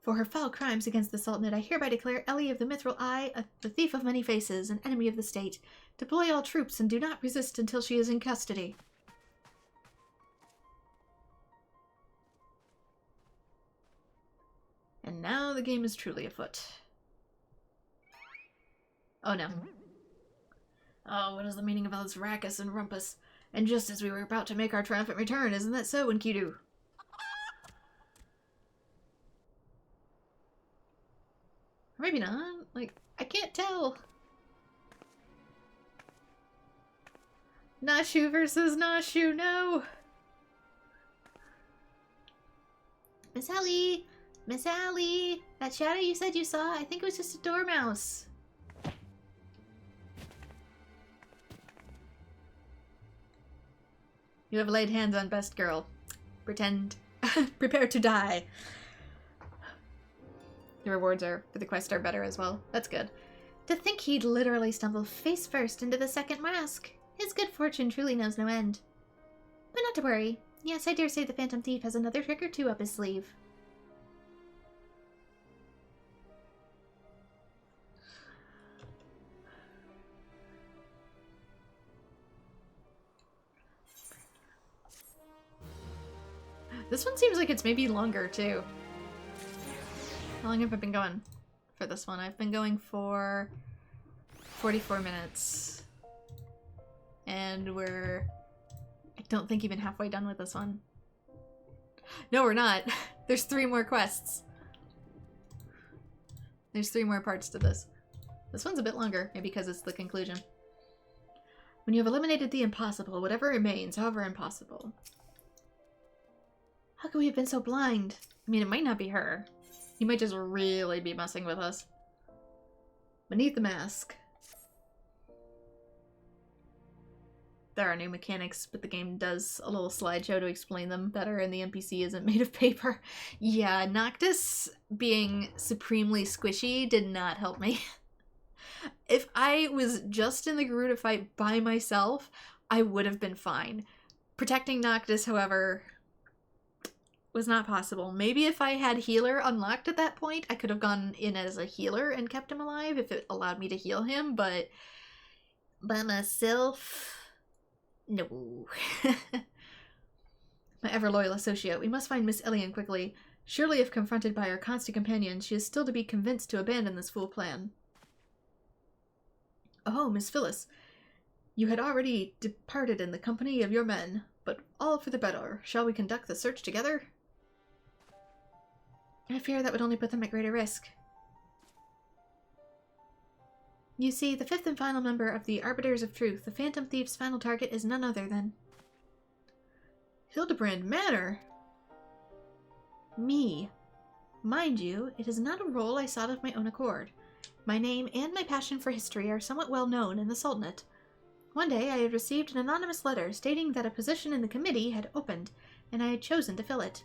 For her foul crimes against the Sultanate, I hereby declare Ellie of the Mithril Eye the thief of many faces, an enemy of the state. Deploy all troops and do not resist until she is in custody. And now the game is truly afoot. Oh no. Oh, what is the meaning of all this rackus and rumpus? And just as we were about to make our triumphant return, isn't that so, Enkidu? Or maybe not. Like, I can't tell. Nashu versus Nashu, no! Miss Ellie! Miss Ellie! That shadow you said you saw, I think it was just a dormouse. You have laid hands on best girl. Prepare to die. The rewards for the quest are better as well. That's good. To think he'd literally stumble face first into the second mask. His good fortune truly knows no end. But not to worry. Yes, I dare say the Phantom Thief has another trick or two up his sleeve. This one seems like it's maybe longer, too. How long have I been going for this one? I've been going for 44 minutes. And we're, I don't think, even halfway done with this one. No, we're not. There's 3 more quests. There's 3 more parts to this. This one's a bit longer, maybe because it's the conclusion. When you have eliminated the impossible, whatever remains, however impossible. How could we have been so blind? I mean, it might not be her. He might just really be messing with us. Beneath the mask. There are new mechanics, but the game does a little slideshow to explain them better, and the NPC isn't made of paper. Yeah, Noctis being supremely squishy did not help me. If I was just in the Garuda fight by myself, I would have been fine. Protecting Noctis, however, was not possible. Maybe if I had healer unlocked at that point, I could have gone in as a healer and kept him alive if it allowed me to heal him, but by myself, no. My ever-loyal associate, we must find Miss Elian quickly. Surely if confronted by her constant companion, she is still to be convinced to abandon this fool plan. Oh, Miss Phyllis, you had already departed in the company of your men, but all for the better. Shall we conduct the search together? I fear that would only put them at greater risk. You see, the 5th and final member of the Arbiters of Truth, the Phantom Thief's final target is none other than... Hildibrand Manor? Me. Mind you, it is not a role I sought of my own accord. My name and my passion for history are somewhat well known in the Sultanate. One day I had received an anonymous letter stating that a position in the committee had opened, and I had chosen to fill it.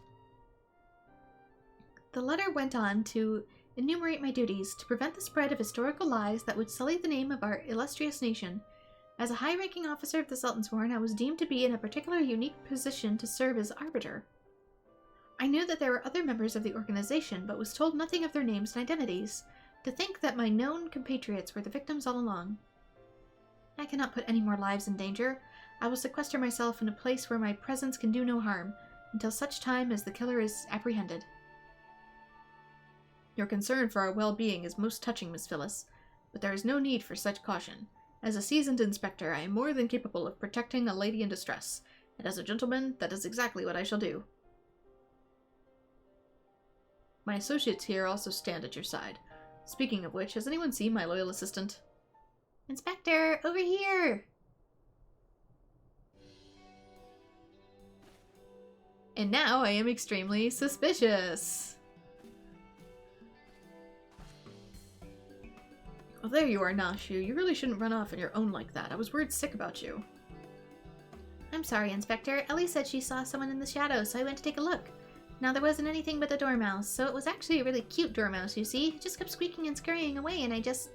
The letter went on to enumerate my duties to prevent the spread of historical lies that would sully the name of our illustrious nation. As a high-ranking officer of the Sultansworn, I was deemed to be in a particularly unique position to serve as arbiter. I knew that there were other members of the organization, but was told nothing of their names and identities. To think that my known compatriots were the victims all along. I cannot put any more lives in danger. I will sequester myself in a place where my presence can do no harm, until such time as the killer is apprehended. Your concern for our well-being is most touching, Miss Phyllis, but there is no need for such caution. As a seasoned inspector, I am more than capable of protecting a lady in distress, and as a gentleman, that is exactly what I shall do. My associates here also stand at your side. Speaking of which, has anyone seen my loyal assistant? Inspector, over here! And now I am extremely suspicious. Well, there you are, Nashu. You really shouldn't run off on your own like that. I was worried sick about you. I'm sorry, Inspector. Ellie said she saw someone in the shadows, so I went to take a look. Now, there wasn't anything but the dormouse, so it was actually a really cute dormouse, you see. It just kept squeaking and scurrying away, and I just...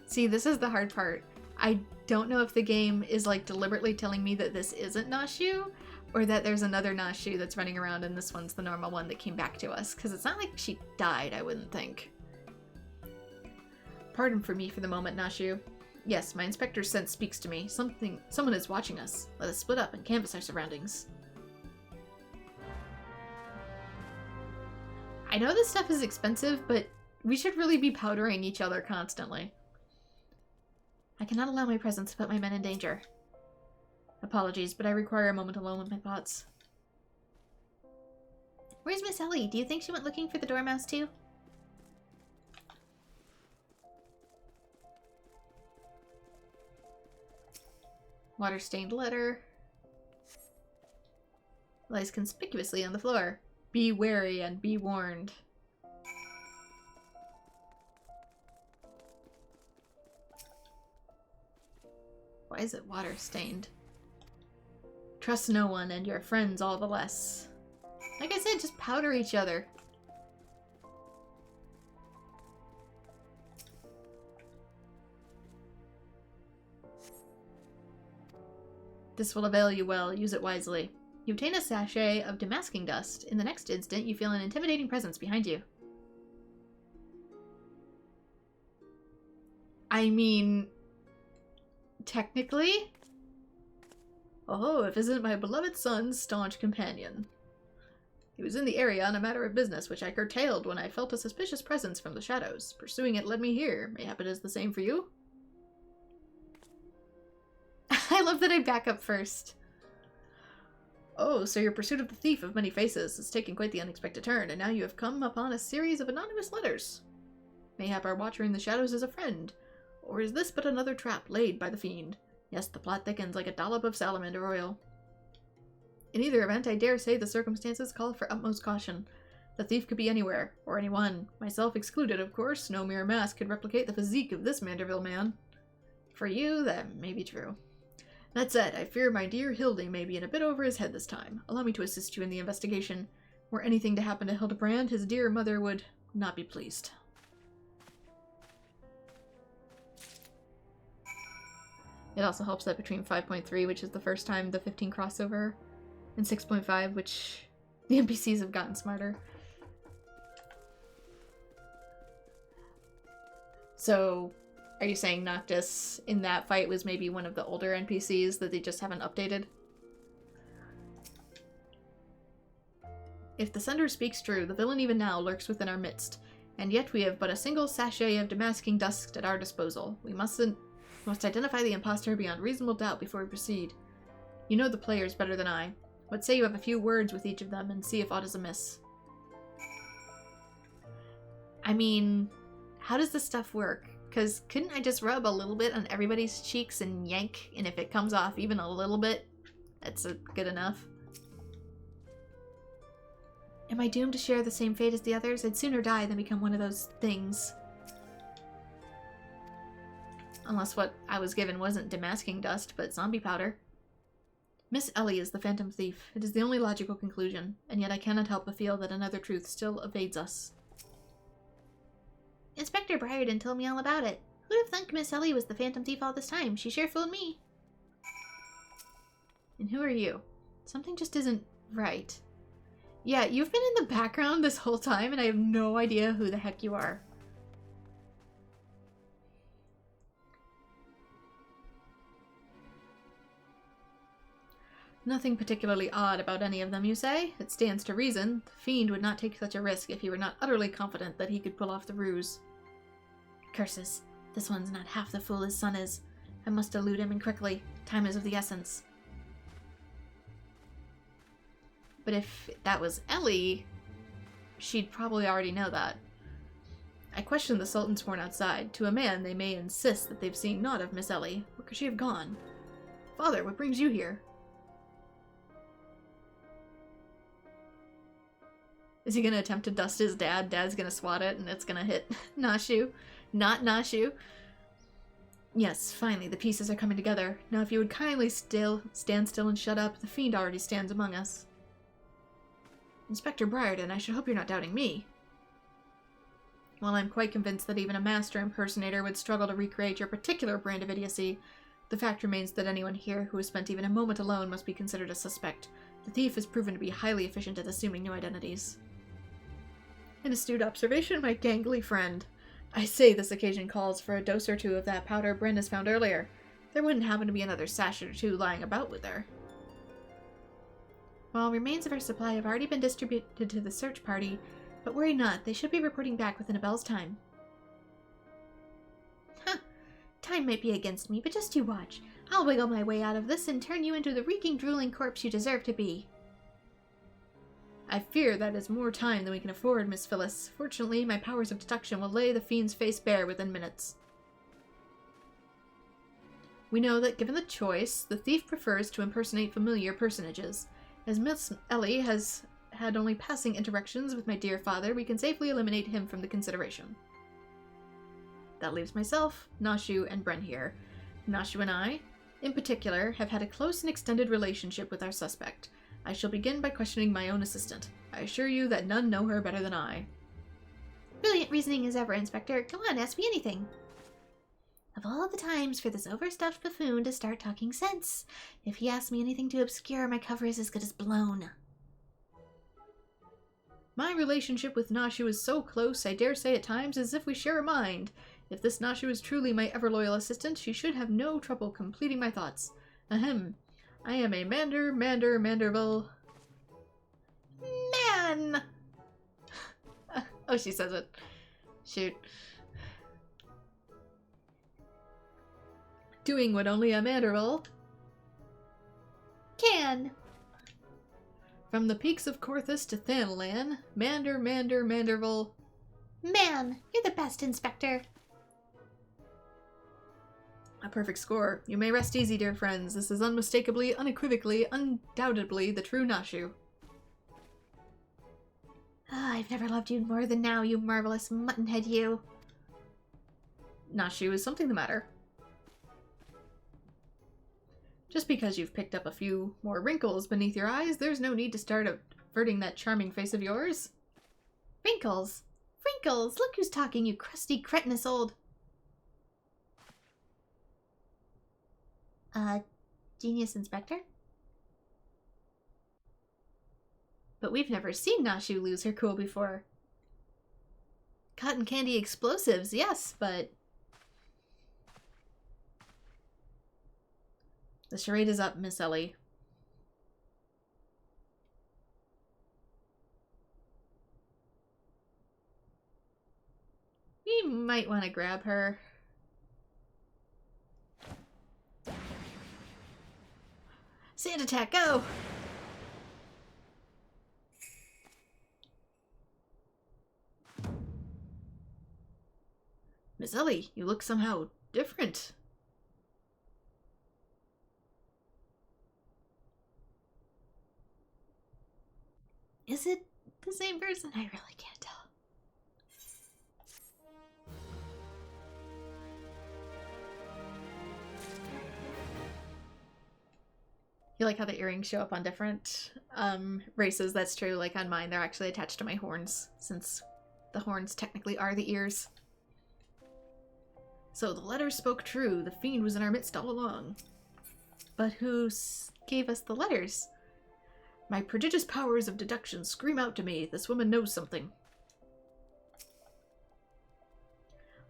See, this is the hard part. I don't know if the game is, like, deliberately telling me that this isn't Nashu, or that there's another Nashu that's running around and this one's the normal one that came back to us, because it's not like she died, I wouldn't think. Pardon for me for the moment, Nashu. Yes, my inspector's sense speaks to me. Someone is watching us. Let us split up and canvass our surroundings. I know this stuff is expensive, but we should really be powdering each other constantly. I cannot allow my presence to put my men in danger. Apologies, but I require a moment alone with my thoughts. Where's Miss Ellie? Do you think she went looking for the dormouse too? Water-stained letter. Lies conspicuously on the floor. Be wary and be warned. Why is it water-stained? Trust no one and your friends all the less. Like I said, just powder each other. This will avail you well. Use it wisely. You obtain a sachet of demasking dust. In the next instant, you feel an intimidating presence behind you. I mean... technically? Oh, if isn't my beloved son's staunch companion. He was in the area on a matter of business, which I curtailed when I felt a suspicious presence from the shadows. Pursuing it led me here. Mayhap it is the same for you? I love that I back up first. Oh, so your pursuit of the thief of many faces has taken quite the unexpected turn, and now you have come upon a series of anonymous letters. Mayhap our watcher in the shadows is a friend, or is this but another trap laid by the fiend? Yes, the plot thickens like a dollop of salamander oil. In either event, I dare say the circumstances call for utmost caution. The thief could be anywhere, or anyone. Myself excluded, of course. No mere mask could replicate the physique of this Manderville man. For you, that may be true. That said, I fear my dear Hildy may be in a bit over his head this time. Allow me to assist you in the investigation. Were anything to happen to Hildibrand, his dear mother would not be pleased. It also helps that between 5.3, which is the first time the 15 crossover, and 6.5, which the NPCs have gotten smarter. So, are you saying Noctis in that fight was maybe one of the older NPCs that they just haven't updated? If the sender speaks true, the villain even now lurks within our midst, and yet we have but a single sachet of demasking dust at our disposal. We must identify the imposter beyond reasonable doubt before we proceed. You know the players better than I. What say you have a few words with each of them and see if aught is amiss? I mean, how does this stuff work? Because couldn't I just rub a little bit on everybody's cheeks and yank, and if it comes off even a little bit, that's good enough? Am I doomed to share the same fate as the others? I'd sooner die than become one of those things. Unless what I was given wasn't demasking dust, but zombie powder. Miss Ellie is the Phantom Thief. It is the only logical conclusion, and yet I cannot help but feel that another truth still evades us. Inspector Briarden told me all about it. Who'd have thunk Miss Ellie was the Phantom Thief all this time? She sure fooled me. And who are you? Something just isn't right. Yeah, you've been in the background this whole time and I have no idea who the heck you are. Nothing particularly odd about any of them, you say? It stands to reason. The fiend would not take such a risk if he were not utterly confident that he could pull off the ruse. Curses. This one's not half the fool his son is. I must elude him, and quickly. Time is of the essence. But if that was Ellie, she'd probably already know that. I questioned the Sultan sworn outside. To a man, they may insist that they've seen naught of Miss Ellie. Where could she have gone? Father, what brings you here? Is he going to attempt to dust his dad? Dad's going to swat it and it's going to hit Nashu. Not Nashu. Yes, finally, the pieces are coming together. Now if you would kindly stand still and shut up, the fiend already stands among us. Inspector Briarden, I should hope you're not doubting me. While I'm quite convinced that even a master impersonator would struggle to recreate your particular brand of idiocy, the fact remains that anyone here who has spent even a moment alone must be considered a suspect. The thief has proven to be highly efficient at assuming new identities. An astute observation, my gangly friend. I say this occasion calls for a dose or two of that powder Brandis found earlier. There wouldn't happen to be another sachet or two lying about with her. Well, remains of our supply have already been distributed to the search party, but worry not, they should be reporting back within a bell's time. Huh. Time might be against me, but just you watch. I'll wiggle my way out of this and turn you into the reeking, drooling corpse you deserve to be. I fear that is more time than we can afford, Miss Phyllis. Fortunately, my powers of deduction will lay the fiend's face bare within minutes. We know that, given the choice, the thief prefers to impersonate familiar personages. As Miss Ellie has had only passing interactions with my dear father, we can safely eliminate him from the consideration. That leaves myself, Nashu, and Bren here. Nashu and I, in particular, have had a close and extended relationship with our suspect. I shall begin by questioning my own assistant. I assure you that none know her better than I. Brilliant reasoning as ever, Inspector. Go on, ask me anything. Of all the times for this overstuffed buffoon to start talking sense. If he asks me anything too obscure, my cover is as good as blown. My relationship with Nashu is so close, I dare say at times as if we share a mind. If this Nashu is truly my ever-loyal assistant, she should have no trouble completing my thoughts. Ahem. I am a Manderville. Man! Oh, she says it. Shoot. Doing what only a Manderville can. From the peaks of Corthus to Thanalan, Manderville. Man, you're the best, Inspector. A perfect score. You may rest easy, dear friends. This is unmistakably, unequivocally, undoubtedly the true Nashu. Ah, I've never loved you more than now, you marvelous muttonhead, you. Nashu, is something the matter? Just because you've picked up a few more wrinkles beneath your eyes, there's no need to start averting that charming face of yours. Wrinkles? Wrinkles! Look who's talking, you crusty, cretinous old... Genius Inspector? But we've never seen Nashu lose her cool before. Cotton candy explosives, yes, but... The charade is up, Miss Ellie. We might want to grab her. Sand attack, go! Miss Ellie, you look somehow different. Is it the same person? I really can't tell. You like how the earrings show up on different races? That's true. Like on mine, they're actually attached to my horns, since the horns technically are the ears. So the letters spoke true. The fiend was in our midst all along. But who gave us the letters? My prodigious powers of deduction scream out to me. This woman knows something.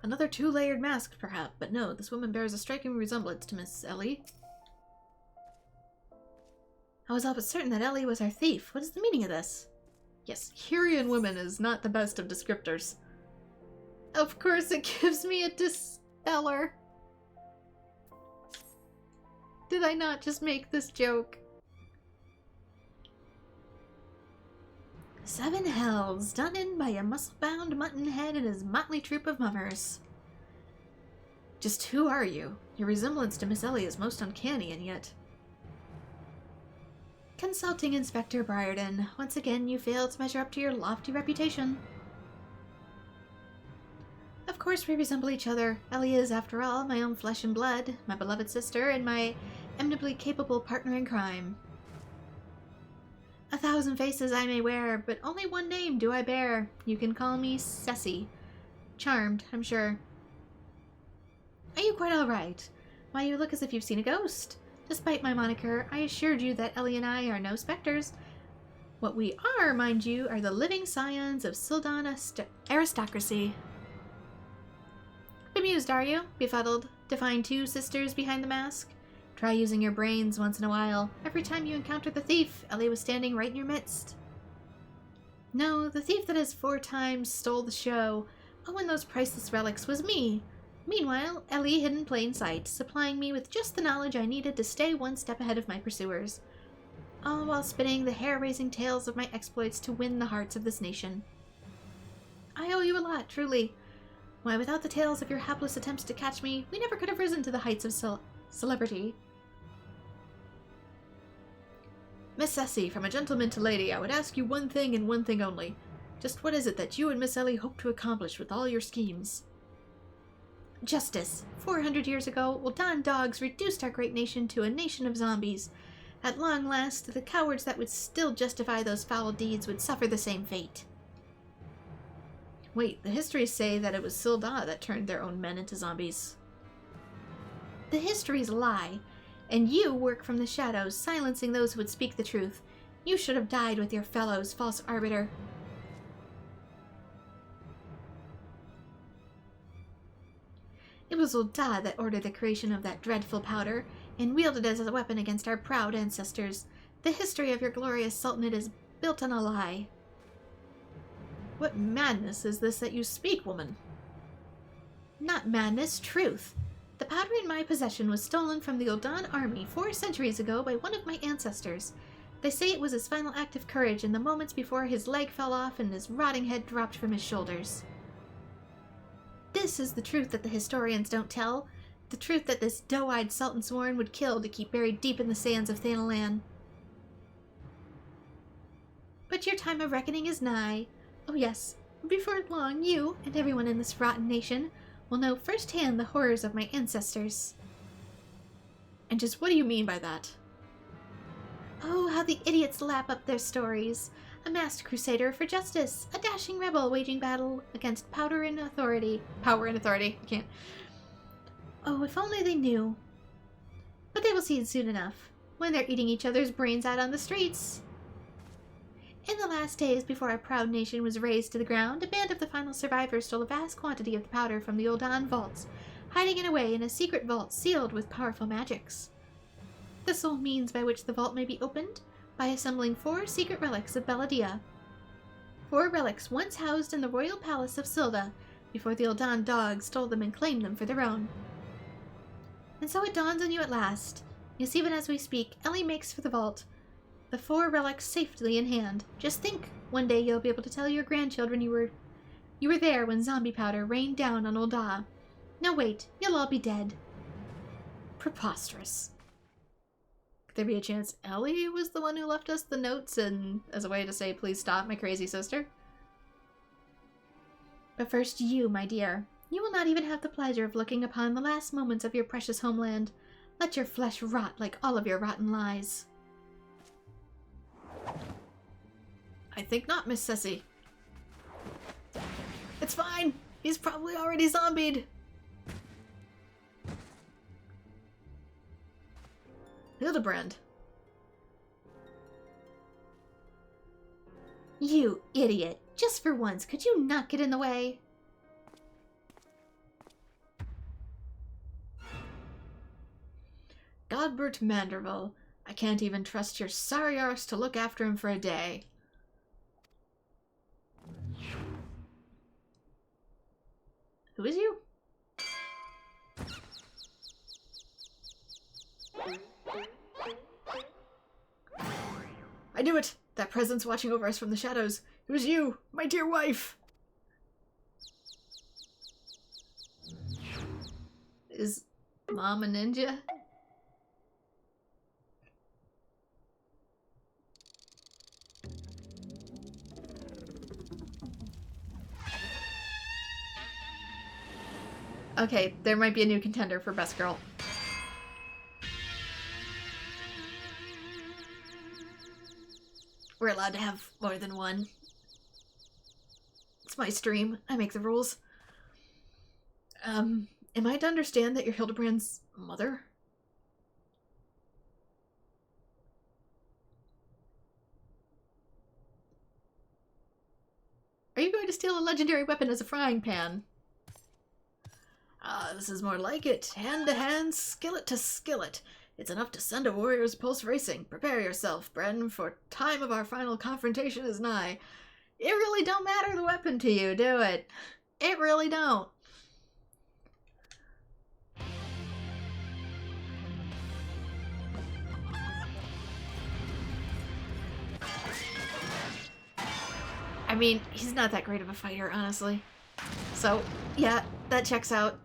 Another two-layered mask, perhaps, but no, this woman bears a striking resemblance to Miss Ellie. I was all but certain that Ellie was our thief. What is the meaning of this? Yes, Hurian woman is not the best of descriptors. Of course it gives me a dispeller. Did I not just make this joke? 7 hells, done in by a muscle-bound mutton head and his motley troop of mummers. Just who are you? Your resemblance to Miss Ellie is most uncanny, and yet... Consulting Inspector Briarden, once again you failed to measure up to your lofty reputation. Of course we resemble each other. Ellie is, after all, my own flesh and blood, my beloved sister, and my eminently capable partner in crime. 1,000 faces I may wear, but only one name do I bear. You can call me Ceci. Charmed, I'm sure. Are you quite all right? Why, you look as if you've seen a ghost. Despite my moniker, I assured you that Ellie and I are no specters. What we are, mind you, are the living scions of Sil'dih aristocracy. Bemused, are you? Befuddled? To find 2 sisters behind the mask? Try using your brains once in a while. Every time you encountered the thief, Ellie was standing right in your midst. No, the thief that has 4 times stole the show, and those priceless relics, was me. Meanwhile, Ellie hid in plain sight, supplying me with just the knowledge I needed to stay one step ahead of my pursuers. All while spinning the hair-raising tales of my exploits to win the hearts of this nation. I owe you a lot, truly. Why, without the tales of your hapless attempts to catch me, we never could have risen to the heights of celebrity. Miss Ceci, from a gentleman to lady, I would ask you one thing and one thing only. Just what is it that you and Miss Ellie hope to accomplish with all your schemes? Justice. 400 years ago, Ul'dan dogs reduced our great nation to a nation of zombies. At long last, the cowards that would still justify those foul deeds would suffer the same fate. Wait, the histories say that it was Sil'dih that turned their own men into zombies. The histories lie, and you work from the shadows, silencing those who would speak the truth. You should have died with your fellows, false arbiter. It was Sil'dih that ordered the creation of that dreadful powder, and wielded it as a weapon against our proud ancestors. The history of your glorious sultanate is built on a lie. What madness is this that you speak, woman? Not madness, truth. The powder in my possession was stolen from the Ul'dan army 4 centuries ago by one of my ancestors. They say it was his final act of courage in the moments before his leg fell off and his rotting head dropped from his shoulders. This is the truth that the historians don't tell. The truth that this doe-eyed Sultan Sworn would kill to keep buried deep in the sands of Thanalan. But your time of reckoning is nigh. Oh yes, before long you, and everyone in this rotten nation, will know firsthand the horrors of my ancestors. And just what do you mean by that? Oh, how the idiots lap up their stories. A masked crusader for justice, a dashing rebel waging battle against power and authority. I can't. Oh, if only they knew. But they will see it soon enough, when they're eating each other's brains out on the streets. In the last days before our proud nation was razed to the ground, a band of the final survivors stole a vast quantity of the powder from the Ul'dan vaults, hiding it away in a secret vault sealed with powerful magics. The sole means by which the vault may be opened, by assembling 4 secret relics of Belladia. 4 relics once housed in the royal palace of Sil'dih, before the Ul'dan dogs stole them and claimed them for their own. And so it dawns on you at last. Yes, even as we speak, Ellie makes for the vault, the 4 relics safely in hand. Just think, one day you'll be able to tell your grandchildren you were there when zombie powder rained down on Ul'dah. No, wait, you'll all be dead. Preposterous. Could there be a chance Ellie was the one who left us the notes and as a way to say, please stop, my crazy sister? But first you, my dear. You will not even have the pleasure of looking upon the last moments of your precious homeland. Let your flesh rot like all of your rotten lies. I think not, Miss Ceci. It's fine. He's probably already zombied. Hildibrand. You idiot. Just for once, could you not get in the way? Godbert Manderville. I can't even trust your sorry arse to look after him for a day. Who is you? I knew it! That presence watching over us from the shadows. It was you, my dear wife! Is Mom a ninja? Okay, there might be a new contender for Best Girl. We're allowed to have more than one. It's my stream. I make the rules. Am I to understand that you're Hildibrand's mother? Are you going to steal a legendary weapon as a frying pan? Ah, this is more like it. Hand to hand, skillet to skillet. It's enough to send a warrior's pulse racing. Prepare yourself, Bren, for time of our final confrontation is nigh. It really don't matter the weapon to you, do it? It really don't. I mean, he's not that great of a fighter, honestly. So, yeah, that checks out.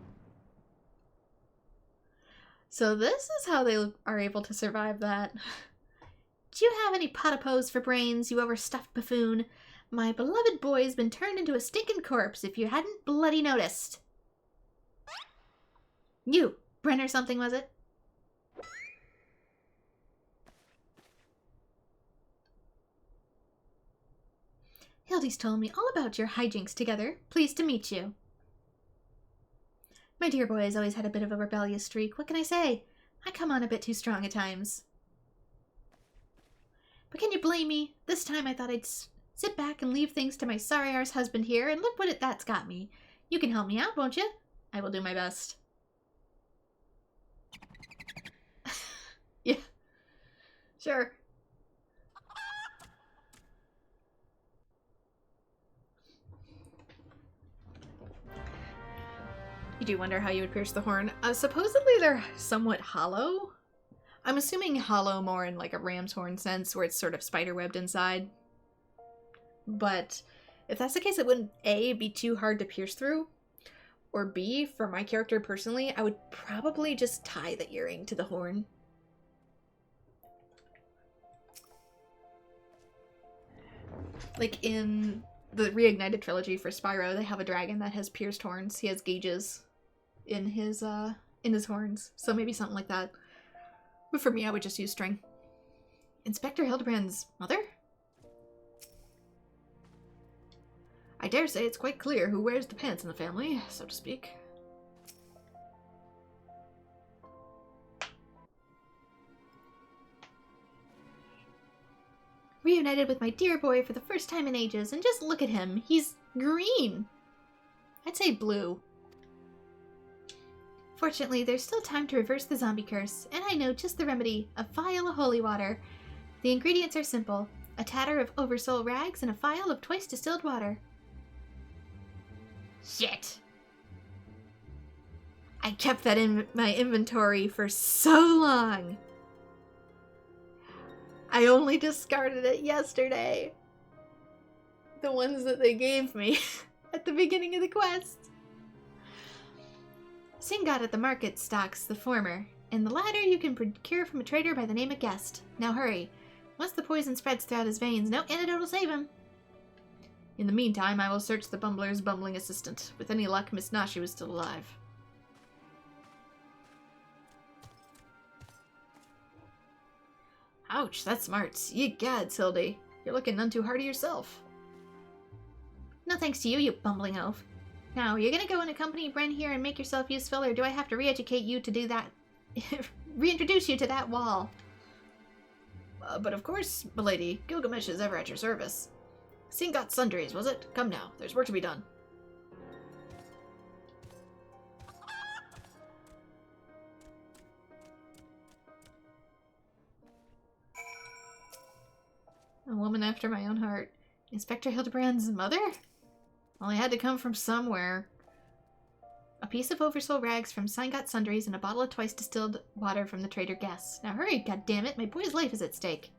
So this is how they are able to survive that. Do you have any potapos for brains, you overstuffed buffoon? My beloved boy's been turned into a stinking corpse if you hadn't bloody noticed. You, Bren or something, was it? Hildy's told me all about your hijinks together. Pleased to meet you. My dear boy has always had a bit of a rebellious streak. What can I say? I come on a bit too strong at times. But can you blame me? This time I thought I'd sit back and leave things to my sorry-arse husband here, and look what that's got me. You can help me out, won't you? I will do my best. Yeah. Sure. You do wonder how you would pierce the horn. Supposedly they're somewhat hollow. I'm assuming hollow more in like a ram's horn sense, where it's sort of spiderwebbed inside. But if that's the case, it wouldn't A, be too hard to pierce through, or B, for my character personally, I would probably just tie the earring to the horn. Like in the Reignited trilogy for Spyro, they have a dragon that has pierced horns. He has gauges in his horns, so maybe something like that. But for me, I would just use string. Inspector Hildibrand's mother? I dare say it's quite clear who wears the pants in the family, so to speak. Reunited with my dear boy for the first time in ages, and just look at him. He's green. I'd say blue. Fortunately, there's still time to reverse the zombie curse, and I know just the remedy, a vial of holy water. The ingredients are simple, a tatter of oversoul rags and a vial of twice distilled water. Shit! I kept that in my inventory for so long. I only discarded it yesterday. The ones that they gave me at the beginning of the quest. Singot at the market stocks the former, and the latter you can procure from a trader by the name of Guest. Now hurry. Once the poison spreads throughout his veins, no antidote will save him. In the meantime, I will search the bumbler's bumbling assistant. With any luck, Miss Nashi was still alive. Ouch, that smarts. Ye gad, Sil'dih. You're looking none too hardy yourself. No thanks to you, you bumbling oaf. Now, you're gonna go and accompany Bren here and make yourself useful, or do I have to re-educate you to do that? Reintroduce you to that wall? But of course, milady, Gilgamesh is ever at your service. Sing got sundries, was it? Come now, there's work to be done. A woman after my own heart. Inspector Hildibrand's mother? Well, he had to come from somewhere. A piece of oversold rags from Got Sundries and a bottle of twice distilled water from the trader Guess. Now hurry, goddammit, my boy's life is at stake.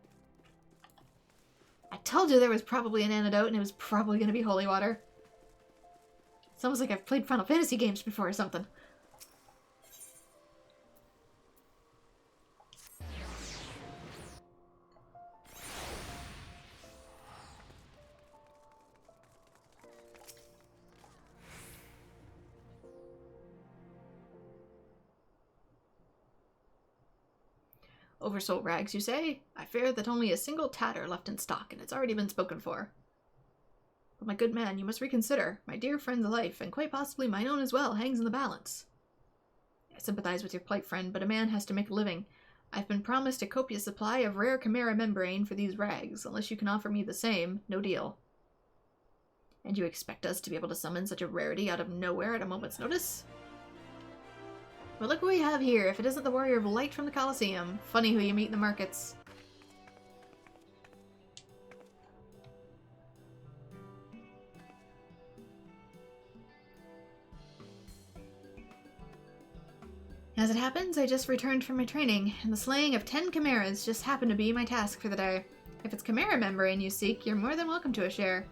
I told you there was probably an antidote and it was probably going to be holy water. It's almost like I've played Final Fantasy games before or something. Oversold rags, you say? I fear that only a single tatter left in stock, and it's already been spoken for. But my good man, you must reconsider. My dear friend's life, and quite possibly mine own as well, hangs in the balance. I sympathize with your plight, friend, but a man has to make a living. I've been promised a copious supply of rare chimera membrane for these rags. Unless you can offer me the same, no deal. And you expect us to be able to summon such a rarity out of nowhere at a moment's notice? Well, look what we have here, if it isn't the Warrior of Light from the Colosseum. Funny who you meet in the markets. As it happens, I just returned from my training, and the slaying of 10 chimeras just happened to be my task for the day. If it's chimera membrane you seek, you're more than welcome to a share.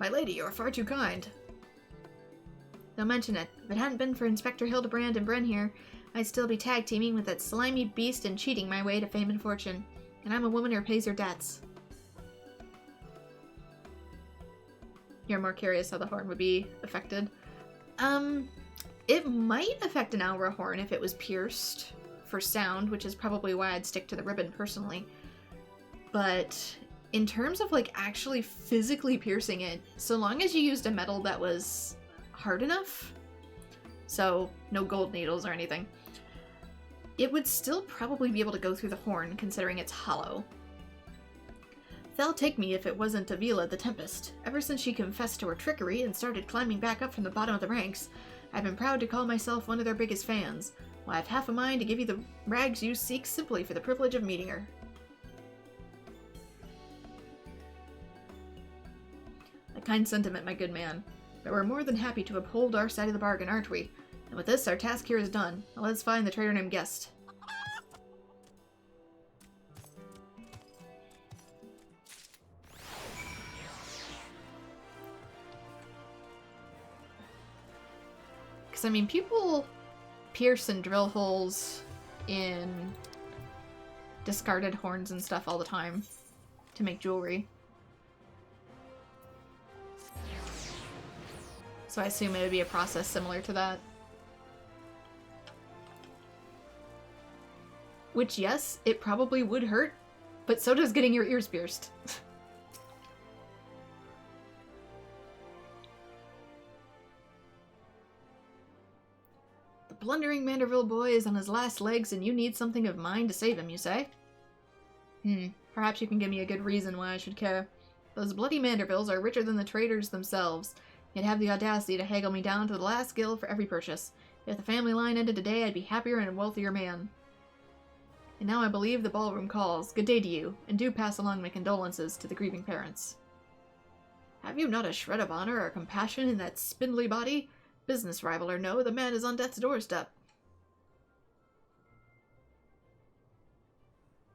My lady, you are far too kind. Don't mention it. If it hadn't been for Inspector Hildibrand and Bren here, I'd still be tag teaming with that slimy beast and cheating my way to fame and fortune. And I'm a woman who pays her debts. You're more curious how the horn would be affected. It might affect an Aura horn if it was pierced for sound, which is probably why I'd stick to the ribbon personally. But in terms of like actually physically piercing it, so long as you used a metal that was hard enough, so no gold needles or anything, it would still probably be able to go through the horn, considering it's hollow. They'll take me if it wasn't Avila the Tempest. Ever since she confessed to her trickery and started climbing back up from the bottom of the ranks, I've been proud to call myself one of their biggest fans. Well, I've half a mind to give you the rags you seek simply for the privilege of meeting her. A kind sentiment, my good man. But we're more than happy to uphold our side of the bargain, aren't we? And with this, our task here is done. Now let's find the traitor named Guest. Because, I mean, people pierce and drill holes in discarded horns and stuff all the time to make jewelry. So I assume it would be a process similar to that. Which, yes, it probably would hurt, but so does getting your ears pierced. The blundering Manderville boy is on his last legs and you need something of mine to save him, you say? Perhaps you can give me a good reason why I should care. Those bloody Mandervilles are richer than the traders themselves. Yet have the audacity to haggle me down to the last gil for every purchase. If the family line ended today, I'd be happier and a wealthier man. And now I believe the ballroom calls. Good day to you, and do pass along my condolences to the grieving parents. Have you not a shred of honor or compassion in that spindly body? Business rival or no, the man is on death's doorstep.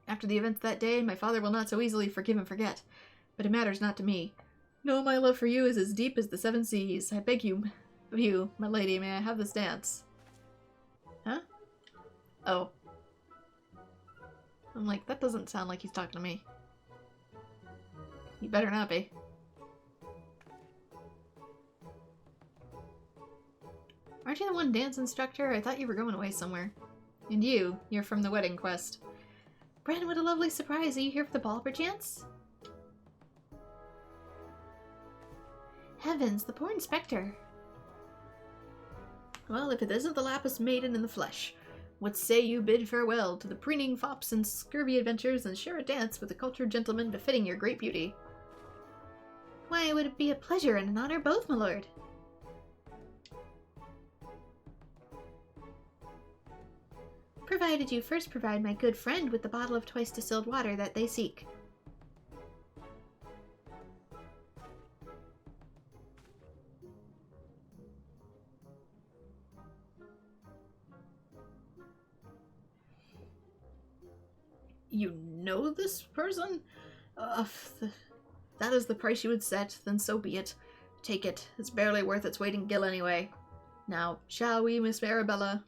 After the events that day, my father will not so easily forgive and forget, but it matters not to me. No, my love for you is as deep as the seven seas. I beg you, of you, my lady, may I have this dance? Huh? Oh. I'm like, that doesn't sound like he's talking to me. You better not be. Aren't you the one dance instructor? I thought you were going away somewhere. And you're from the wedding quest. Bren, what a lovely surprise. Are you here for the ball, perchance? Heavens, the poor inspector. Well, if it isn't the Lapis Maiden in the flesh. What say you bid farewell to the preening fops and scurvy adventures and share a dance with a cultured gentleman befitting your great beauty? Why, it would be a pleasure and an honor both, my lord. Provided you first provide my good friend with the bottle of twice distilled water that they seek. You know this person? If that is the price you would set, then so be it. Take it. It's barely worth its weight in gil anyway. Now, shall we, Miss Arabella?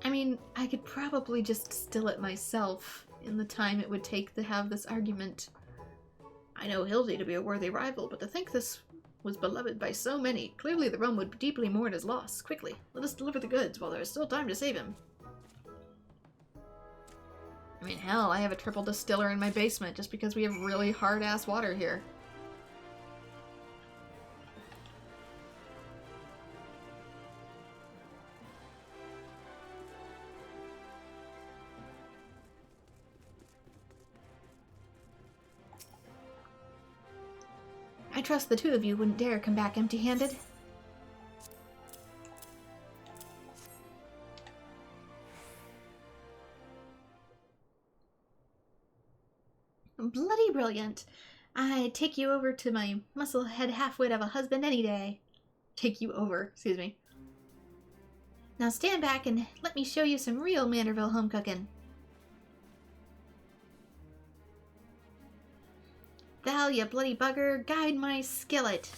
I mean, I could probably just distill it myself in the time it would take to have this argument. I know Hildibrand to be a worthy rival, but to think this was beloved by so many, clearly the realm would deeply mourn his loss. Quickly, let us deliver the goods while there is still time to save him. I mean, hell, I have a triple distiller in my basement just because we have really hard-ass water here. I trust the two of you wouldn't dare come back empty-handed. Bloody brilliant. I'd take you over to my muscle-head half-wit of a husband any day. Take you over, excuse me. Now stand back and let me show you some real Manderville home cooking. Thou, you bloody bugger, guide my skillet.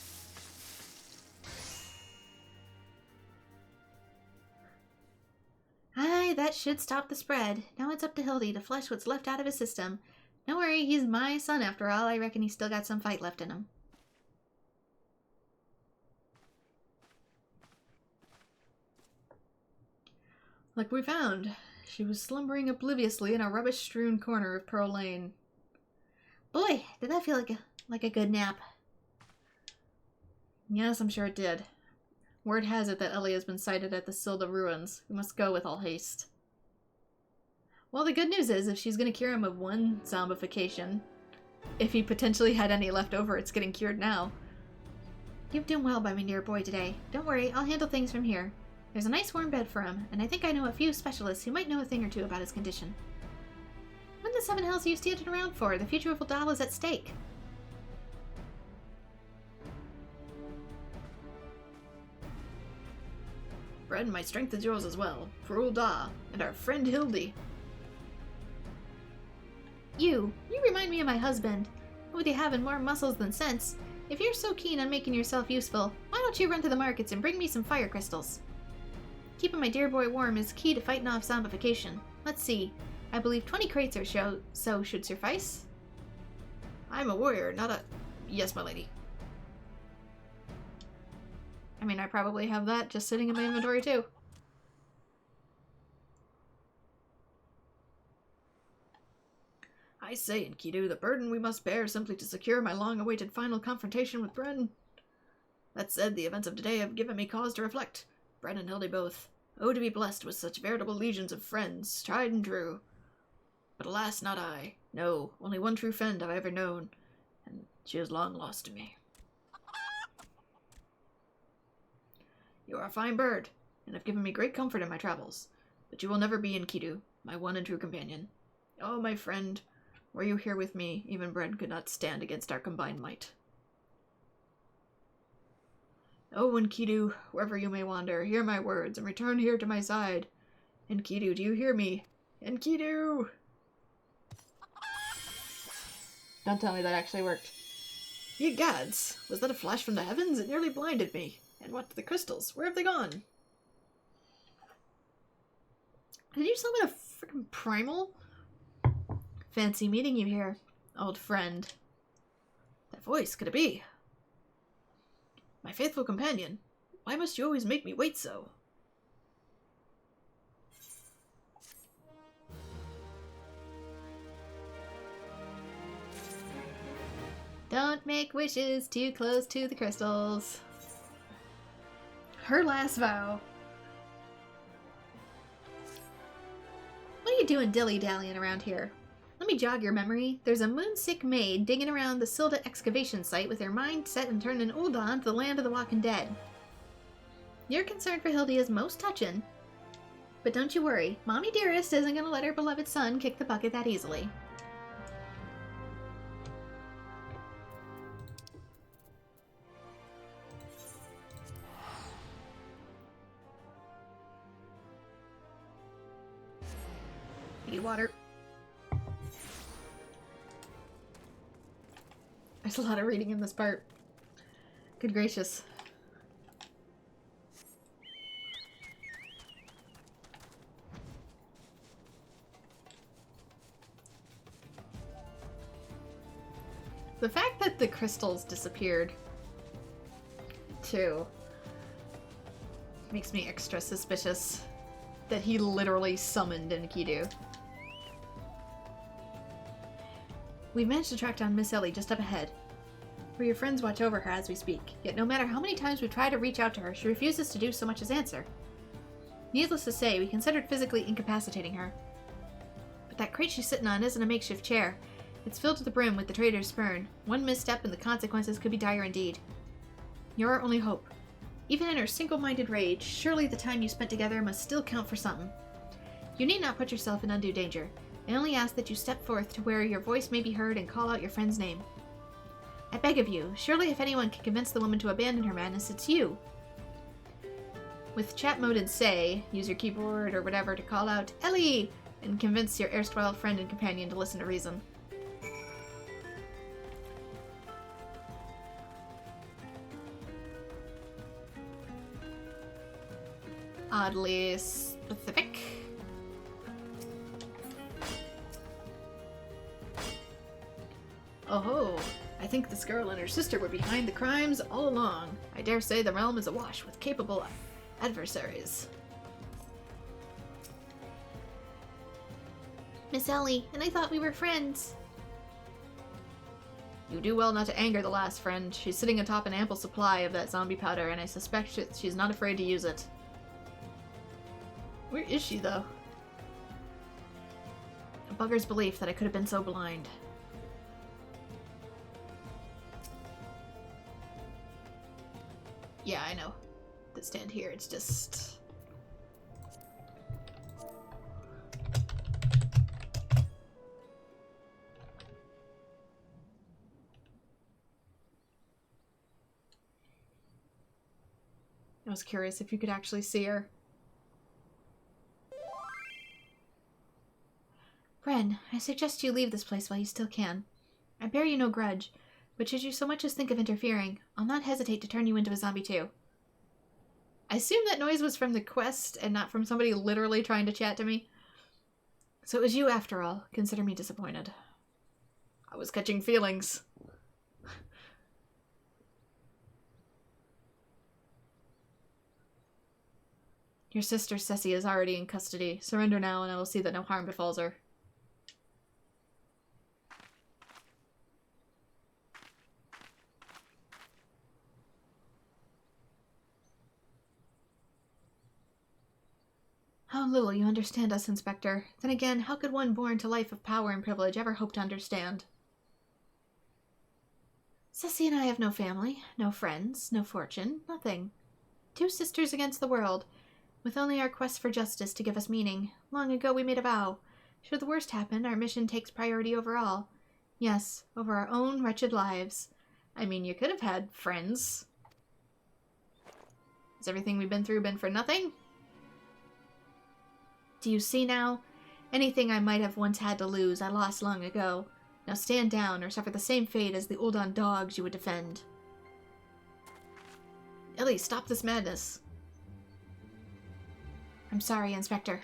Aye, that should stop the spread. Now it's up to Hildy to flush what's left out of his system. Don't worry, he's my son after all. I reckon he's still got some fight left in him. Like we found, she was slumbering obliviously in a rubbish-strewn corner of Pearl Lane. Boy, did that feel like a good nap. Yes, I'm sure it did. Word has it that Ellie has been sighted at the Sil'dih ruins. We must go with all haste. Well, the good news is, if she's going to cure him of one zombification, if he potentially had any left over, it's getting cured now. You've done well by my dear boy today. Don't worry, I'll handle things from here. There's a nice warm bed for him, and I think I know a few specialists who might know a thing or two about his condition. What the seven hells are you standing around for? The future of Ul'dah is at stake. Bren, my strength is yours as well. For Ul'dah, and our friend Hildy. You remind me of my husband. With you having more muscles than sense, if you're so keen on making yourself useful, why don't you run to the markets and bring me some fire crystals? Keeping my dear boy warm is key to fighting off zombification. Let's see. I believe 20 crates or so should suffice. I'm a warrior, not a... Yes, my lady. I mean, I probably have that just sitting in my inventory, too. I say, Enkidu, the burden we must bear simply to secure my long-awaited final confrontation with Bren. That said, the events of today have given me cause to reflect. Bren and Hildy both. Oh, to be blessed with such veritable legions of friends, tried and true. But alas, not I. No, only one true friend have I ever known, and she is long lost to me. You are a fine bird, and have given me great comfort in my travels, but you will never be Enkidu, my one and true companion. Oh, my friend, were you here with me, even Bren could not stand against our combined might. Oh, Enkidu, wherever you may wander, hear my words, and return here to my side. Enkidu, do you hear me? Enkidu! Don't tell me that actually worked. Ye gods! Was that a flash from the heavens? It nearly blinded me. And what, the crystals? Where have they gone? Did you summon a freaking primal? Fancy meeting you here, old friend. That voice, could it be? My faithful companion. Why must you always make me wait so? Don't make wishes too close to the crystals. Her last vow. What are you doing dilly-dallying around here? Let me jog your memory. There's a moonsick maid digging around the Sil'dih excavation site with her mind set on turning Ul'dah to the land of the walking dead. Your concern for Hildibrand is most touching. But don't you worry, Mommy Dearest isn't going to let her beloved son kick the bucket that easily. Need water. There's a lot of reading in this part. Good gracious. The fact that the crystals disappeared, too, makes me extra suspicious that he literally summoned Enkidu. We've managed to track down Miss Ellie just up ahead, where your friends watch over her as we speak. Yet no matter how many times we try to reach out to her, she refuses to do so much as answer. Needless to say, we considered physically incapacitating her. But that crate she's sitting on isn't a makeshift chair. It's filled to the brim with the traitor's spurn. One misstep and the consequences could be dire indeed. You're our only hope. Even in her single-minded rage, surely the time you spent together must still count for something. You need not put yourself in undue danger. I only ask that you step forth to where your voice may be heard and call out your friend's name. I beg of you, surely if anyone can convince the woman to abandon her madness, it's you. With chat mode and say, use your keyboard or whatever to call out, Ellie! And convince your erstwhile friend and companion to listen to reason. Oddly specific. Oh, I think this girl and her sister were behind the crimes all along. I dare say the realm is awash with capable adversaries. Miss Ellie, and I thought we were friends. You do well not to anger the last friend. She's sitting atop an ample supply of that zombie powder, and I suspect she's not afraid to use it. Where is she, though? A bugger's belief that I could have been so blind. Yeah, I know. To stand here, it's just... I was curious if you could actually see her. Ren, I suggest you leave this place while you still can. I bear you no grudge, but should you so much as think of interfering, I'll not hesitate to turn you into a zombie too. I assume that noise was from the quest and not from somebody literally trying to chat to me. So it was you after all. Consider me disappointed. I was catching feelings. Your sister Ceci is already in custody. Surrender now and I will see that no harm befalls her. How little you understand us, Inspector. Then again, how could one born to life of power and privilege ever hope to understand? Ceci and I have no family, no friends, no fortune, nothing. Two sisters against the world, with only our quest for justice to give us meaning. Long ago we made a vow. Should the worst happen, our mission takes priority over all. Yes, over our own wretched lives. I mean, you could have had friends. Has everything we've been through been for nothing? Do you see now? Anything I might have once had to lose, I lost long ago. Now stand down or suffer the same fate as the Ul'dah dogs you would defend. Ellie, stop this madness. I'm sorry, Inspector.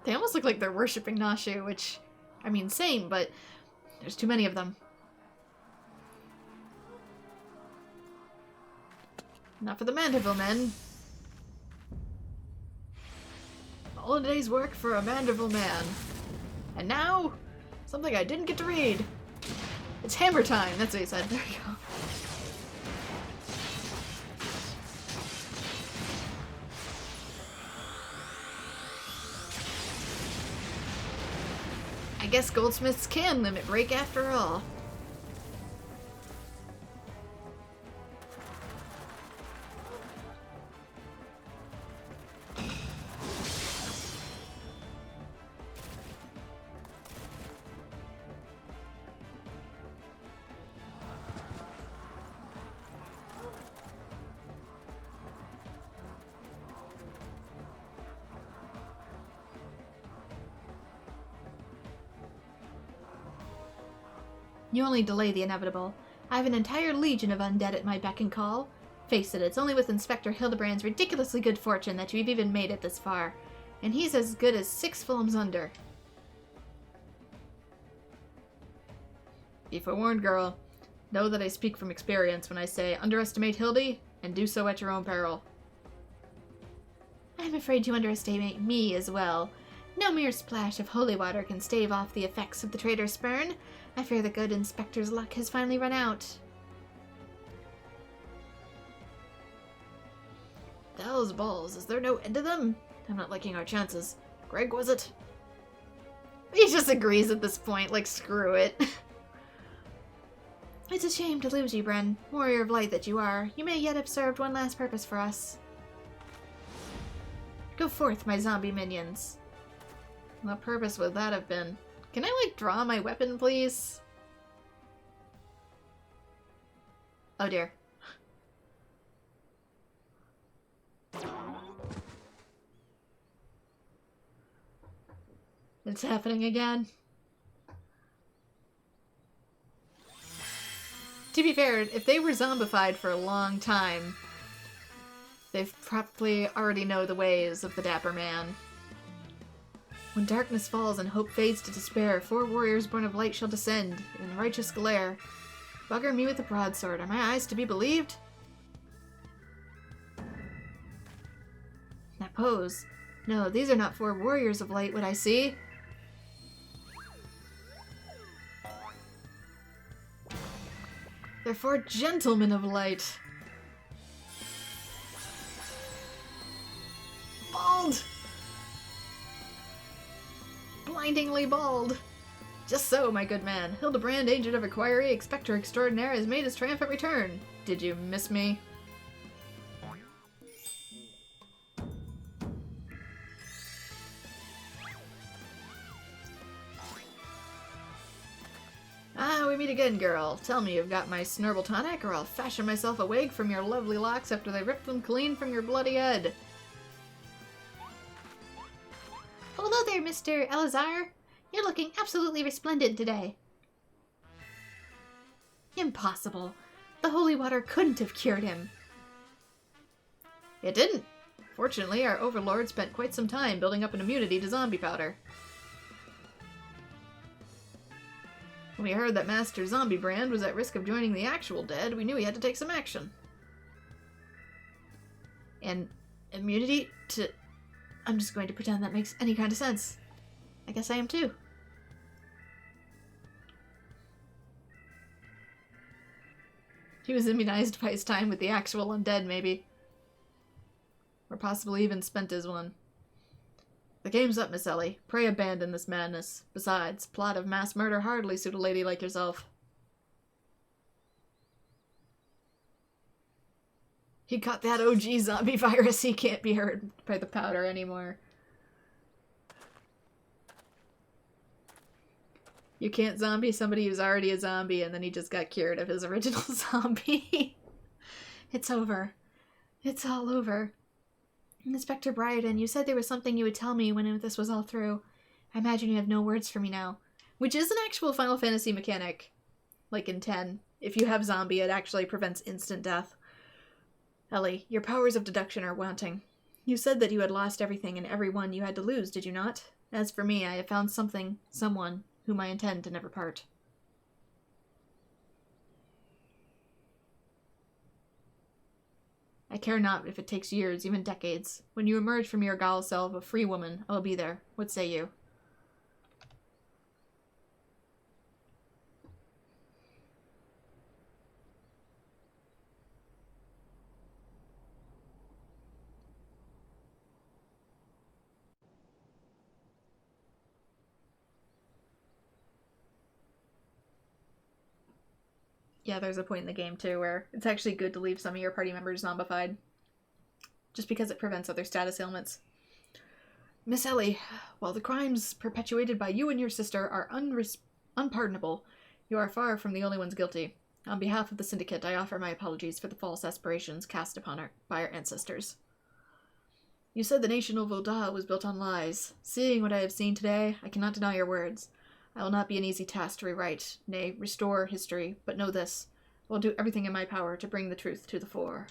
They almost look like they're worshipping Nashu, which, I mean, same, but there's too many of them. Not for the Mandeville men. All a day's work for a Mandeville man. And now, something I didn't get to read. It's hammer time, that's what he said. There you go. I guess goldsmiths can limit break after all. You only delay the inevitable. I have an entire legion of undead at my beck and call. Face it, it's only with Inspector Hildibrand's ridiculously good fortune that you've even made it this far. And he's as good as 6 films under. Be forewarned, girl. Know that I speak from experience when I say underestimate Hildy, and do so at your own peril. I'm afraid you underestimate me as well. No mere splash of holy water can stave off the effects of the traitor's spurn. I fear the good inspector's luck has finally run out. The hell's balls? Is there no end to them? I'm not liking our chances. Greg, was it? He just agrees at this point, like, screw it. It's a shame to lose you, Bren. Warrior of light that you are. You may yet have served one last purpose for us. Go forth, my zombie minions. What purpose would that have been? Can I, like, draw my weapon, please? Oh, dear. It's happening again. To be fair, if they were zombified for a long time, they probably already know the ways of the Dapper Man. When darkness falls and hope fades to despair, 4 warriors born of light shall descend in righteous glare. Bugger me with a broadsword. Are my eyes to be believed? That pose. No, these are not 4 warriors of light, what I see. They're 4 gentlemen of light. Bald! Blindingly bald. Just so, my good man. Hildibrand, agent of Inquiry, Expector Extraordinaire, has made his triumphant return. Did you miss me? Ah, we meet again, girl. Tell me you've got my Snurble tonic, or I'll fashion myself a wig from your lovely locks after they rip them clean from your bloody head. Hello there, Mr. Elazar. You're looking absolutely resplendent today. Impossible. The holy water couldn't have cured him. It didn't. Fortunately, our overlord spent quite some time building up an immunity to zombie powder. When we heard that Master Zombiebrand was at risk of joining the actual dead, we knew he had to take some action. And immunity to... I'm just going to pretend that makes any kind of sense. I guess I am too. He was immunized by his time with the actual undead, maybe. Or possibly even spent his one. The game's up, Miss Ellie. Pray abandon this madness. Besides, plot of mass murder hardly suit a lady like yourself. He caught that OG zombie virus. He can't be hurt by the powder anymore. You can't zombie somebody who's already a zombie and then he just got cured of his original zombie. It's over. It's all over. Inspector Briarden, you said there was something you would tell me when this was all through. I imagine you have no words for me now. Which is an actual Final Fantasy mechanic. Like in 10. If you have zombie, it actually prevents instant death. Ellie, your powers of deduction are wanting. You said that you had lost everything and everyone you had to lose, did you not? As for me, I have found something, someone, whom I intend to never part. I I care not if it takes years, even decades. When you emerge from your gall self a free woman, I will be there. What say you? Yeah, there's a point in the game, too, where it's actually good to leave some of your party members zombified. Just because it prevents other status ailments. Miss Ellie, while the crimes perpetuated by you and your sister are unpardonable, you are far from the only ones guilty. On behalf of the Syndicate, I offer my apologies for the false aspirations cast upon by our ancestors. You said the nation of Ul'dah was built on lies. Seeing what I have seen today, I cannot deny your words. I will not be an easy task to rewrite, nay, restore history, but know this. I will do everything in my power to bring the truth to the fore.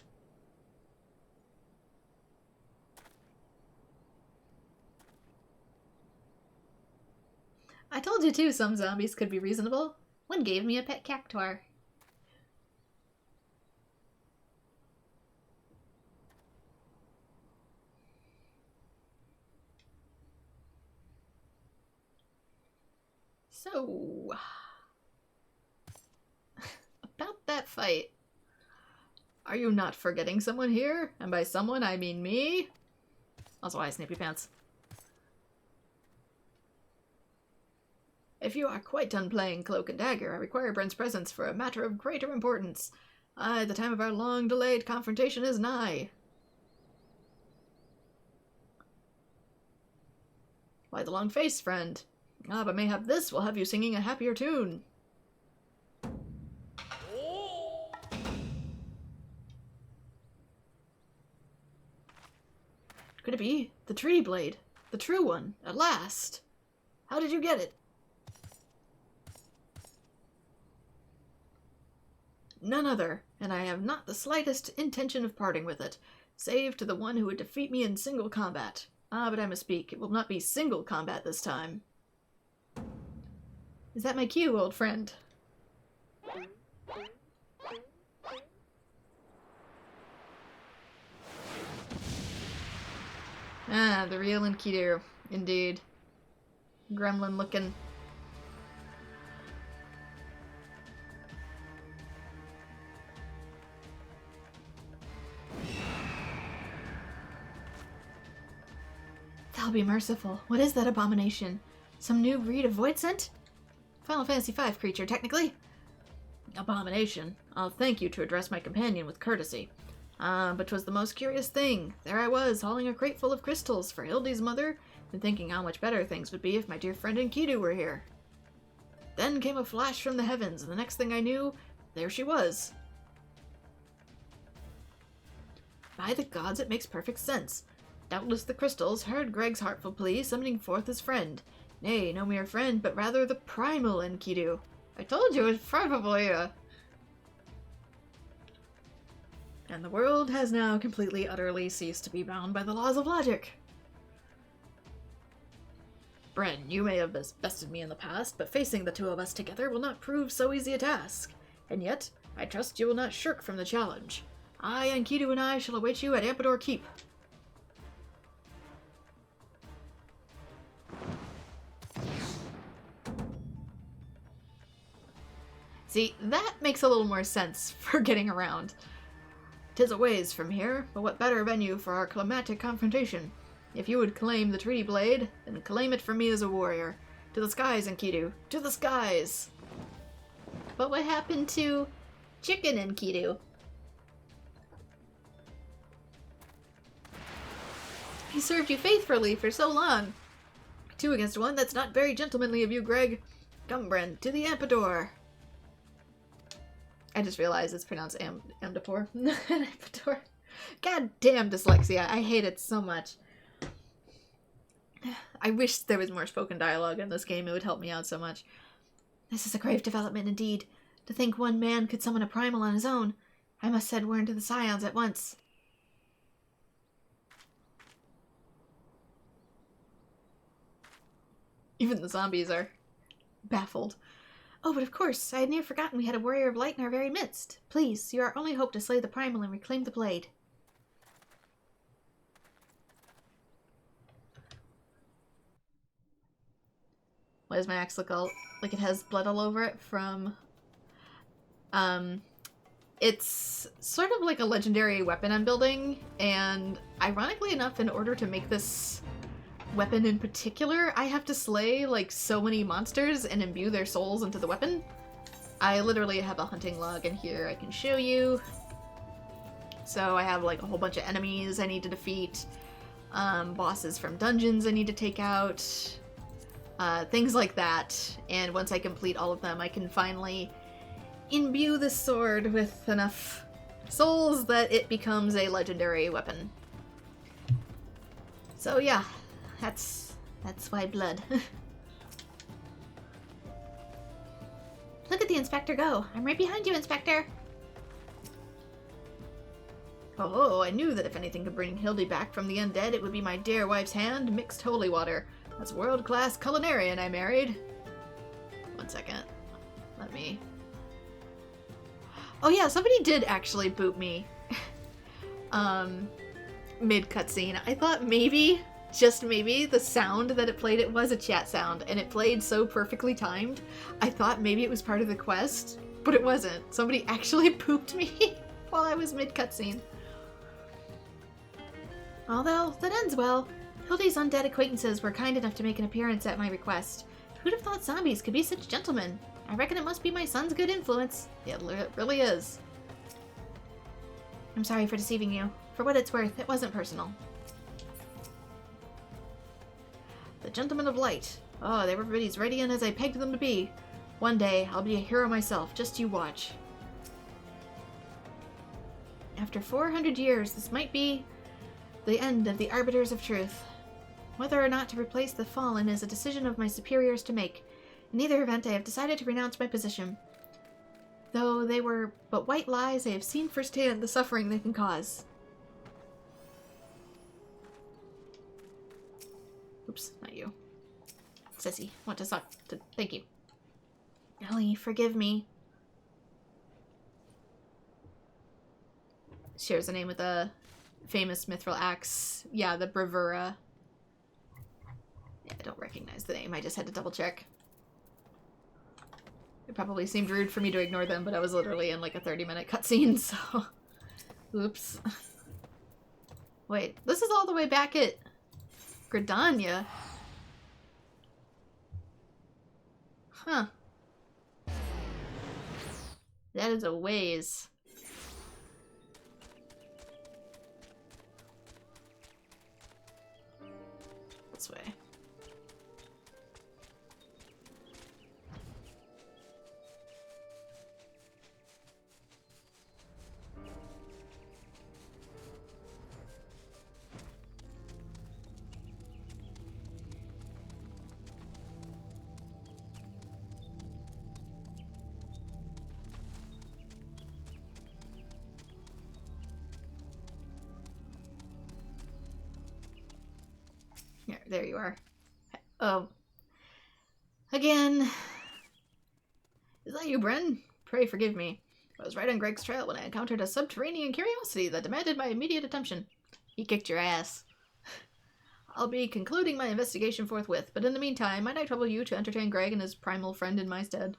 I told you too some zombies could be reasonable. One gave me a pet cactuar. So, about that fight. Are you not forgetting someone here? And by someone, I mean me? Also, I Snippy Pants. If you are quite done playing Cloak and Dagger, I require Brent's presence for a matter of greater importance. Aye, the time of our long-delayed confrontation is nigh. Why the long face, friend? Ah, but mayhap this will have you singing a happier tune. Could it be? The tree blade. The true one. At last. How did you get it? None other, and I have not the slightest intention of parting with it, save to the one who would defeat me in single combat. Ah, but I misspeak. It will not be single combat this time. Is that my cue, old friend? Ah, the real Enkidu. Indeed. Gremlin looking. Thou be merciful. What is that abomination? Some new breed of void scent? Final Fantasy V creature, technically. Abomination. I'll thank you to address my companion with courtesy. But 'twas the most curious thing. There I was, hauling a crate full of crystals for Hildy's mother, and thinking how much better things would be if my dear friend Enkidu were here. Then came a flash from the heavens, and the next thing I knew, there she was. By the gods, it makes perfect sense. Doubtless the crystals heard Greg's heartful plea, summoning forth his friend. Nay, no mere friend, but rather the primal Enkidu. I told you it's probably And the world has now completely, utterly ceased to be bound by the laws of logic. Bren, you may have bested me in the past, but facing the two of us together will not prove so easy a task. And yet, I trust you will not shirk from the challenge. I, Enkidu, and I shall await you at Ampedor Keep. See, that makes a little more sense for getting around. 'Tis a ways from here, but what better venue for our climatic confrontation? If you would claim the treaty blade, then claim it from me as a warrior. To the skies, Enkidu! To the skies! But what happened to Chicken Enkidu? He served you faithfully for so long. 2 against 1, that's not very gentlemanly of you, Greg. Come, Bren, to the Ampedor. I just realized it's pronounced Amdapor. Ampedor. God damn dyslexia. I hate it so much. I wish there was more spoken dialogue in this game. It would help me out so much. This is a grave development indeed. To think one man could summon a primal on his own. I must send word to the Scions at once. Even the zombies are baffled. Oh, but of course, I had near forgotten we had a warrior of light in our very midst. Please, you are our only hope to slay the primal and reclaim the blade. Why does my axe look all like it has blood all over it from... It's sort of like a legendary weapon I'm building, and ironically enough, in order to make this weapon in particular, I have to slay like so many monsters and imbue their souls into the weapon. I literally have a hunting log in here I can show you. So I have like a whole bunch of enemies I need to defeat, bosses from dungeons I need to take out, things like that. And once I complete all of them, I can finally imbue the sword with enough souls that it becomes a legendary weapon. So yeah, that's why blood. Look at the Inspector go. I'm right behind you, Inspector. Oh, I knew that if anything could bring Hildibrand back from the undead, it would be my dear wife's hand mixed holy water. That's world-class culinarian I married. 1 second. Let me... Oh yeah, somebody did actually boot me. Mid-cutscene. I thought maybe, just maybe, the sound that it played, it was a chat sound, and it played so perfectly timed. I thought maybe it was part of the quest, but it wasn't. Somebody actually pooped me while I was mid-cutscene. Although, that ends well. Hildy's undead acquaintances were kind enough to make an appearance at my request. Who'd have thought zombies could be such gentlemen? I reckon it must be my son's good influence. It really is. I'm sorry for deceiving you. For what it's worth, it wasn't personal. The Gentlemen of Light. Oh, they were as ready in as I pegged them to be. One day, I'll be a hero myself, just you watch. After 400 years, this might be the end of the Arbiters of Truth. Whether or not to replace the Fallen is a decision of my superiors to make. In either event, I have decided to renounce my position. Though they were but white lies, I have seen firsthand the suffering they can cause. Oops, not you. Sissy, want to suck. Thank you. Ellie, forgive me. Shares a name with a famous mithril axe. Yeah, the Bravura. Yeah, I don't recognize the name. I just had to double check. It probably seemed rude for me to ignore them, but I was literally in like a 30-minute cutscene, so... Oops. Wait, this is all the way back at Gridania. Huh. That is a ways. This way. There you are. Oh. Again. Is that you, Bren? Pray forgive me. I was right on Greg's trail when I encountered a subterranean curiosity that demanded my immediate attention. He kicked your ass. I'll be concluding my investigation forthwith, but in the meantime, might I trouble you to entertain Greg and his primal friend in my stead?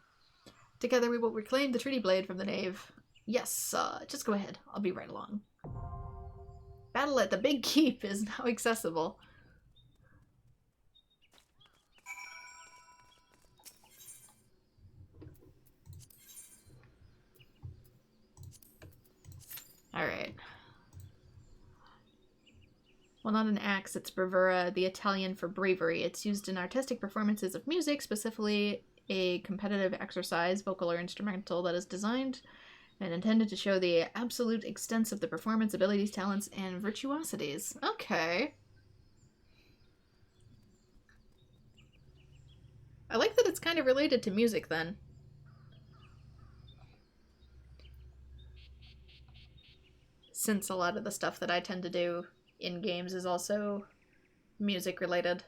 Together we will reclaim the treaty blade from the knave. Yes, just go ahead. I'll be right along. Battle at the Big Keep is now accessible. Alright. Well, not an axe, it's bravura, the Italian for bravery. It's used in artistic performances of music, specifically a competitive exercise, vocal or instrumental, that is designed and intended to show the absolute extent of the performance abilities, talents, and virtuosities. Okay. I like that it's kind of related to music, then. Since a lot of the stuff that I tend to do in games is also music related.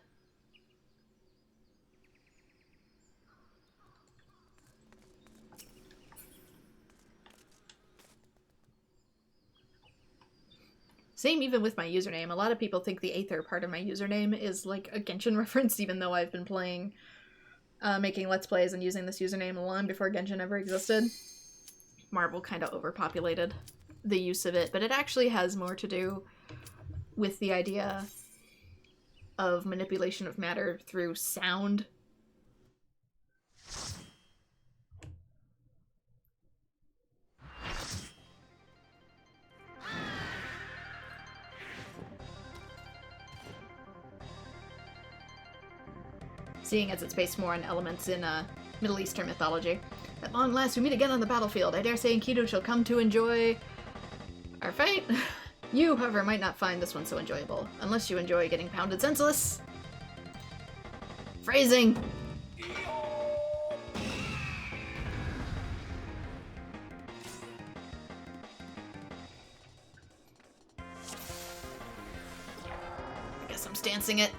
Same even with my username. A lot of people think the Aether part of my username is like a Genshin reference, even though I've been playing making Let's Plays and using this username long before Genshin ever existed. Marvel kind of overpopulated the use of it, but it actually has more to do with the idea of manipulation of matter through sound. Seeing as it's based more on elements in Middle Eastern mythology. At long last, we meet again on the battlefield. I dare say Enkidu shall come to enjoy our fight. You, however, might not find this one so enjoyable, unless you enjoy getting pounded senseless. Phrasing! I guess I'm stancing it.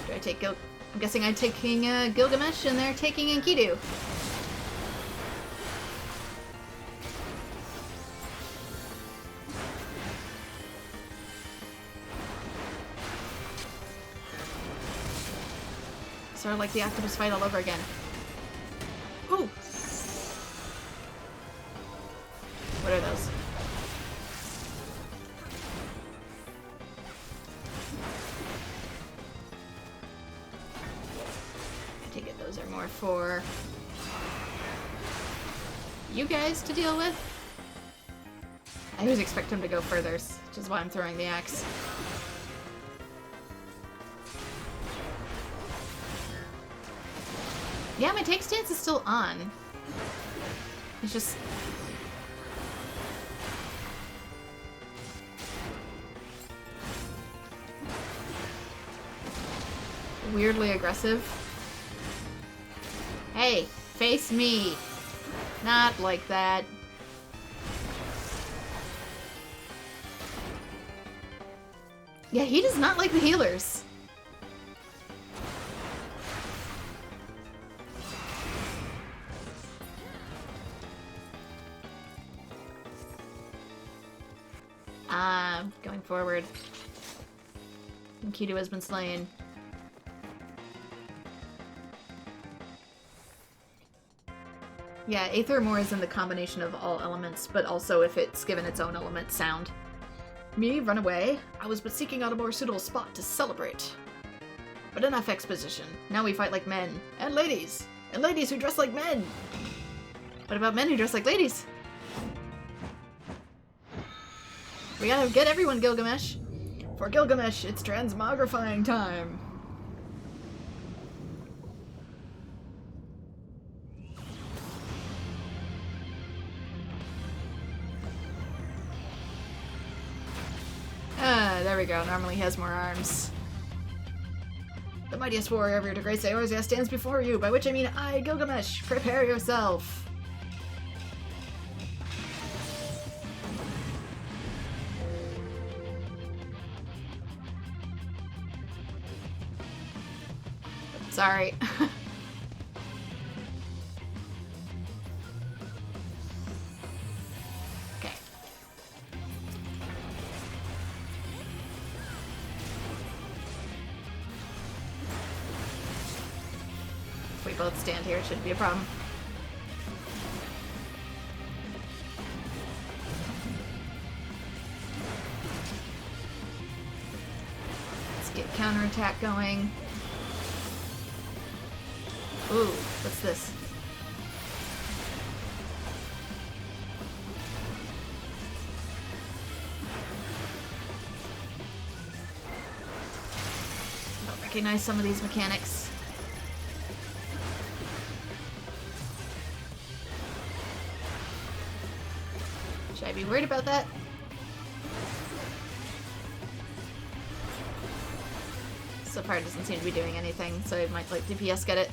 Do I take I'm guessing I'm taking Gilgamesh and they're taking Enkidu. Sort of like the octopus fight all over again. Ooh! What are those? I take it those are more for you guys to deal with. I always expect him to go further, which is why I'm throwing the axe. Yeah, my take stance is still on. It's just... weirdly aggressive. Hey, face me! Not like that. Yeah, he does not like the healers. Going forward. Enkidu has been slain. Yeah, Aethermore is in the combination of all elements, but also if it's given its own element sound. Me, run away? I was but seeking out a more suitable spot to celebrate. But enough exposition. Now we fight like men. And ladies! And ladies who dress like men! What about men who dress like ladies? We gotta get everyone, Gilgamesh! For Gilgamesh, it's transmogrifying time! Ah, there we go. Normally he has more arms. The mightiest warrior ever to grace Eorzea stands before you, by which I mean I, Gilgamesh. Prepare yourself! Sorry. Okay. If we both stand here, it shouldn't be a problem. Let's get counterattack going. Ooh, what's this? I don't recognize some of these mechanics. Should I be worried about that? So far it doesn't seem to be doing anything, so I might let DPS get it.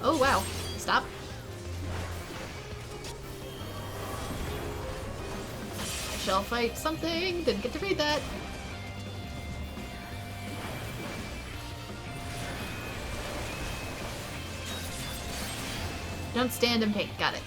Oh wow, stop. I shall fight something, didn't get to read that. Don't stand in pain, got it.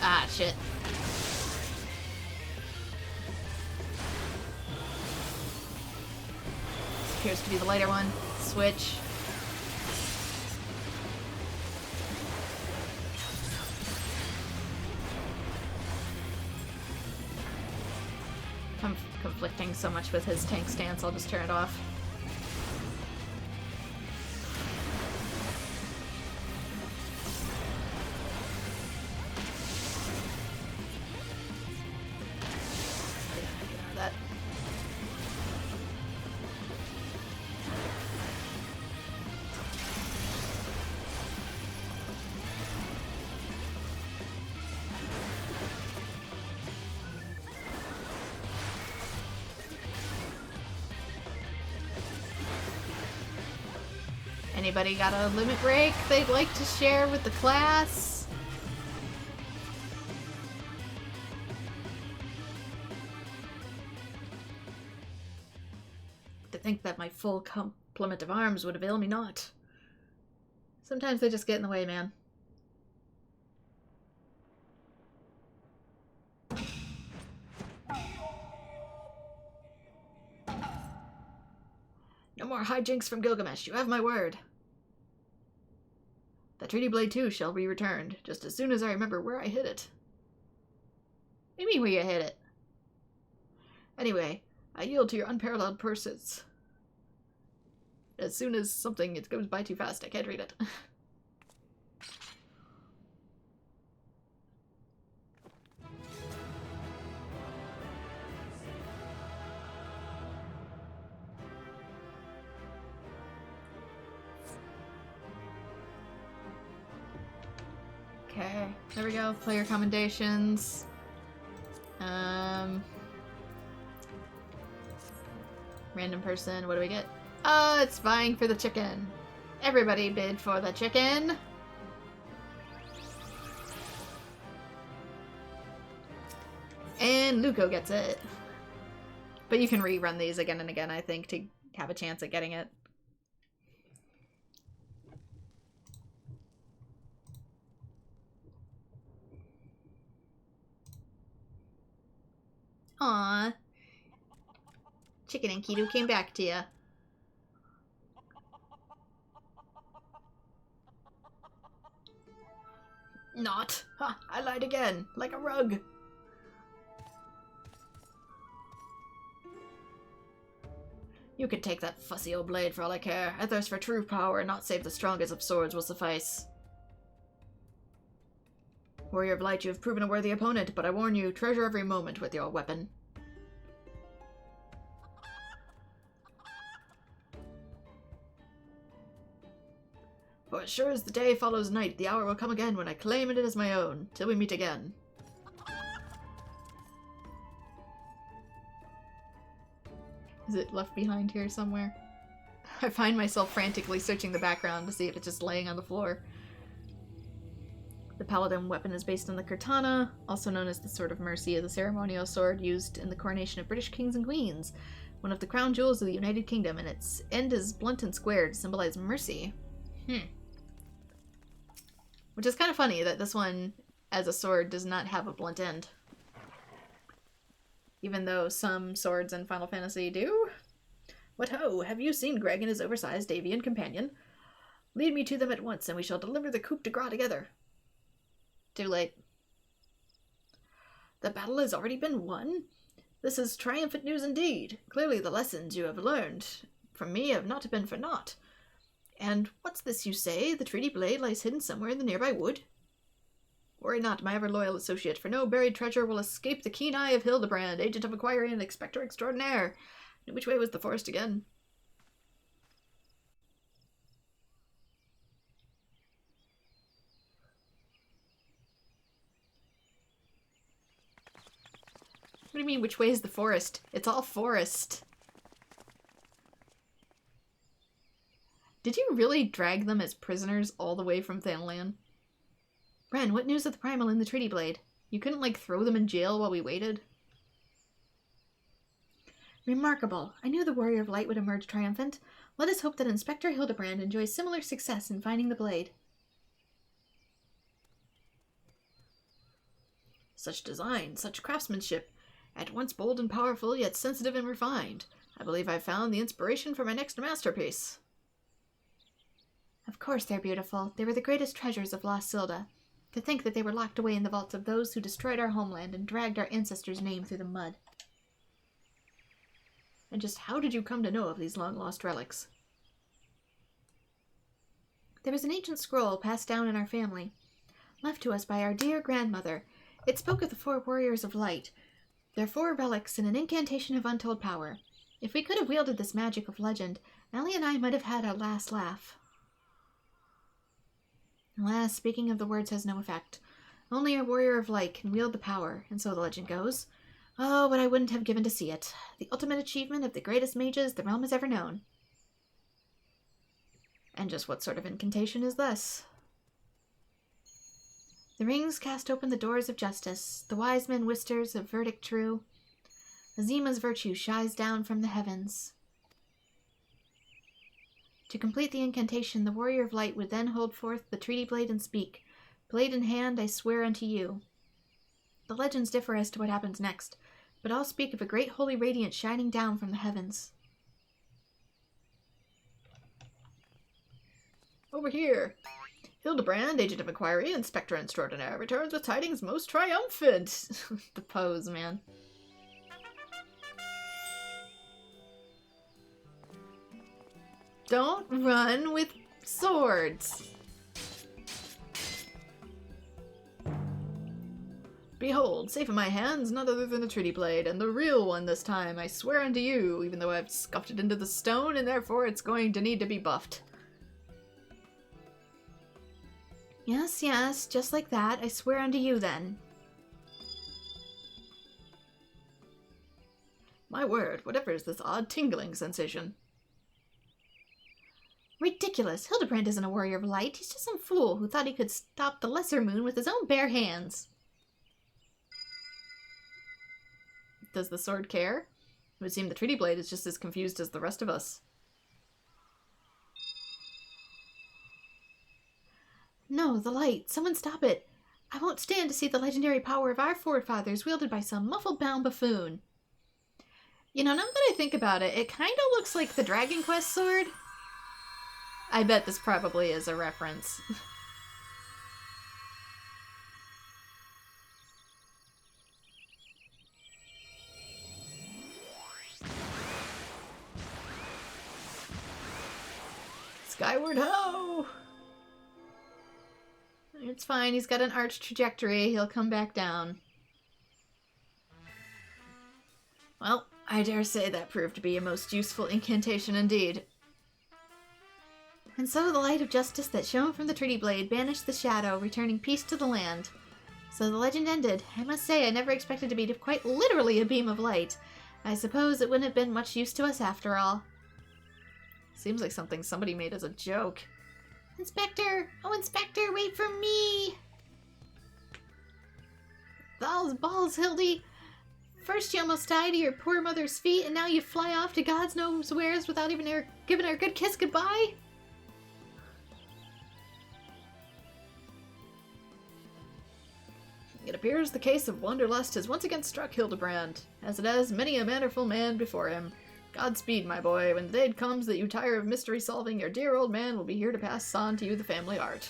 Ah, shit. This appears to be the lighter one. Switch. I'm conflicting so much with his tank stance, I'll just turn it off. Anybody got a limit break they'd like to share with the class? To think that my full complement of arms would avail me not. Sometimes they just get in the way, man. No more hijinks from Gilgamesh, you have my word. The Treaty Blade 2 shall be returned, just as soon as I remember where I hid it. What do you mean where you hid it? Anyway, I yield to your unparalleled pursuits. As soon as something it goes by too fast, I can't read it. Okay, there we go. Player commendations. Random person, what do we get? Oh, it's vying for the chicken. Everybody bid for the chicken. And Luco gets it. But you can rerun these again and again, I think, to have a chance at getting it. Aww. Chicken and Kido came back to you. Not. Ha! I lied again, like a rug. You could take that fussy old blade for all I care. A thirst for true power, not save the strongest of swords, will suffice. Warrior of Light, you have proven a worthy opponent, but I warn you, treasure every moment with your weapon. For as sure as the day follows night, the hour will come again when I claim it as my own, till we meet again. Is it left behind here somewhere? I find myself frantically searching the background to see if it's just laying on the floor. The paladin weapon is based on the katana, also known as the Sword of Mercy, is a ceremonial sword used in the coronation of British kings and queens, one of the crown jewels of the United Kingdom, and its end is blunt and square to symbolize mercy. Which is kind of funny that this one, as a sword, does not have a blunt end. Even though some swords in Final Fantasy do. What ho! Have you seen Greg and his oversized avian companion? Lead me to them at once, and we shall deliver the coup de grace together. Too late. The battle has already been won? This is triumphant news indeed. Clearly the lessons you have learned from me have not been for naught. And what's this you say? The Treaty Blade lies hidden somewhere in the nearby wood? Worry not, my ever-loyal associate, for no buried treasure will escape the keen eye of Hildibrand, agent of Inquiry and Inspector Extraordinaire. And which way was the forest again? What do you mean, which way is the forest? It's all forest. Did you really drag them as prisoners all the way from Thanalan? Ren, what news of the Primal and the Treaty Blade? You couldn't, like, throw them in jail while we waited? Remarkable. I knew the Warrior of Light would emerge triumphant. Let us hope that Inspector Hildibrand enjoys similar success in finding the blade. Such design, such craftsmanship, at once bold and powerful, yet sensitive and refined. I believe I've found the inspiration for my next masterpiece. Of course they're beautiful. They were the greatest treasures of lost Sil'dih. To think that they were locked away in the vaults of those who destroyed our homeland and dragged our ancestors' name through the mud. And just how did you come to know of these long-lost relics? There was an ancient scroll passed down in our family, left to us by our dear grandmother. It spoke of the 4 warriors of light, their 4 relics, and an incantation of untold power. If we could have wielded this magic of legend, Ellie and I might have had our last laugh. Alas, speaking of the words has no effect. Only a warrior of light can wield the power, and so the legend goes. Oh, but I wouldn't have given to see it. The ultimate achievement of the greatest mages the realm has ever known. And just what sort of incantation is this? The rings cast open the doors of justice. The wise man whispers a verdict true. Azima's virtue shines down from the heavens. To complete the incantation, the warrior of light would then hold forth the treaty blade and speak, "Blade in hand, I swear unto you." The legends differ as to what happens next, but all speak of a great holy radiance shining down from the heavens. Over here! Hildibrand, Agent of Inquiry, Inspector Extraordinaire, returns with tidings most triumphant! The pose, man. Don't run with swords! Behold, safe in my hands, none other than a treaty blade, and the real one this time, I swear unto you, even though I've scuffed it into the stone, and therefore it's going to need to be buffed. Yes, yes, just like that, I swear unto you then. My word, whatever is this odd tingling sensation? Ridiculous! Hildibrand isn't a warrior of light. He's just some fool who thought he could stop the lesser moon with his own bare hands. Does the sword care? It would seem the treaty blade is just as confused as the rest of us. No, the light. Someone stop it. I won't stand to see the legendary power of our forefathers wielded by some muffled-bound buffoon. You know, now that I think about it, it kind of looks like the Dragon Quest sword. I bet this probably is a reference. Skyward ho! It's fine, he's got an arch trajectory, he'll come back down. Well, I dare say that proved to be a most useful incantation indeed. And so the light of justice that shone from the treaty blade banished the shadow, returning peace to the land. So the legend ended. I must say I never expected to be quite literally a beam of light. I suppose it wouldn't have been much use to us after all. Seems like something somebody made as a joke. Inspector! Oh, Inspector, wait for me! Those balls, Hildy! First you almost died at your poor mother's feet, and now you fly off to God's knows wheres without even giving her a good kiss goodbye? It appears the case of wanderlust has once again struck Hildibrand, as it has many a mannerful man before him. Godspeed, my boy. When the day comes that you tire of mystery solving, your dear old man will be here to pass on to you the family art.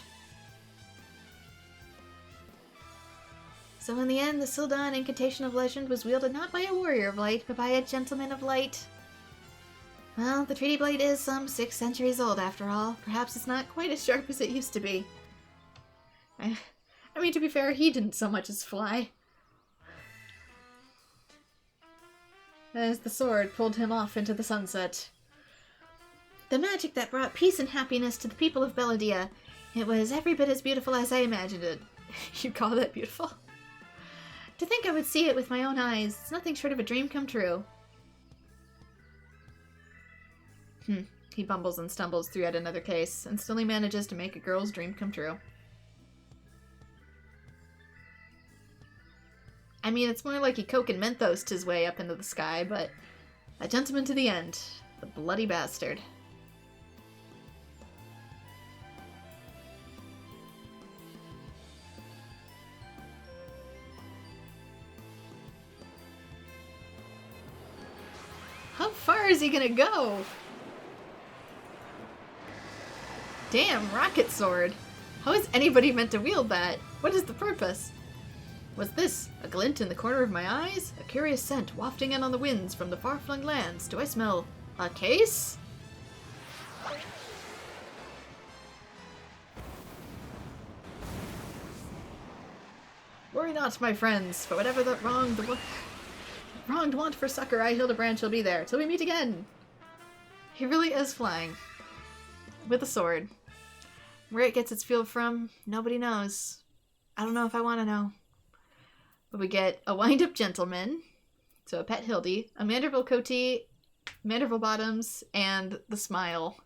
So in the end, the Sil'dih incantation of legend was wielded not by a warrior of light, but by a gentleman of light. Well, the treaty blade is some 6 centuries old after all. Perhaps it's not quite as sharp as it used to be. I mean, to be fair, he didn't so much as fly. As the sword pulled him off into the sunset. The magic that brought peace and happiness to the people of Belladia. It was every bit as beautiful as I imagined it. You call that beautiful? To think I would see it with my own eyes, it's nothing short of a dream come true. He bumbles and stumbles through yet another case, and still he manages to make a girl's dream come true. I mean, it's more like he Coke and Menthosed his way up into the sky, but a gentleman to the end. The bloody bastard. is he gonna go? Damn, rocket sword. How is anybody meant to wield that? What is the purpose? What's this? A glint in the corner of my eyes? A curious scent wafting in on the winds from the far-flung lands. Do I smell a case? Worry not, my friends, for whatever the wronged want for succor, I, Hildibrand, shall be there, till we meet again. He really is flying. With a sword. Where it gets its fuel from, nobody knows. I don't know if I want to know. But we get a wind-up gentleman, so a pet Hildy, a Manderville coatee, Manderville bottoms, and the smile.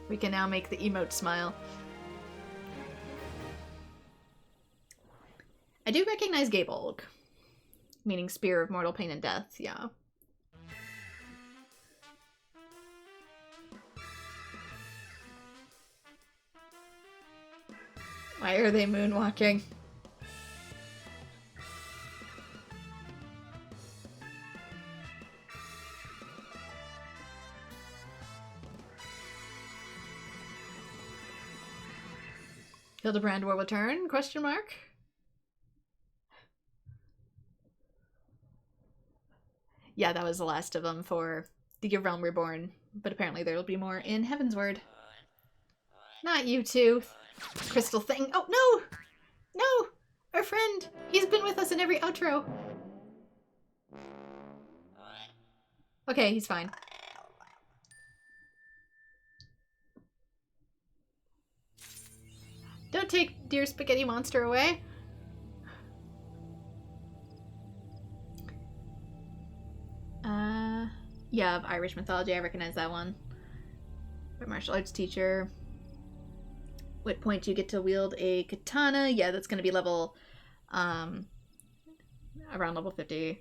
We can now make the emote smile. I do recognize Gabolg, meaning Spear of Mortal Pain and Death, yeah. Why are they moonwalking? Hildibrand will return? Question mark? Yeah, that was the last of them for the Realm Reborn, but apparently there will be more in Heavensward. Not you two. Crystal thing. Oh, no! No! Our friend! He's been with us in every outro. Okay, he's fine. Don't take dear spaghetti monster away. Yeah, of Irish mythology, I recognize that one. But martial arts teacher. What point you get to wield a katana? Yeah, that's going to be level, around level 50.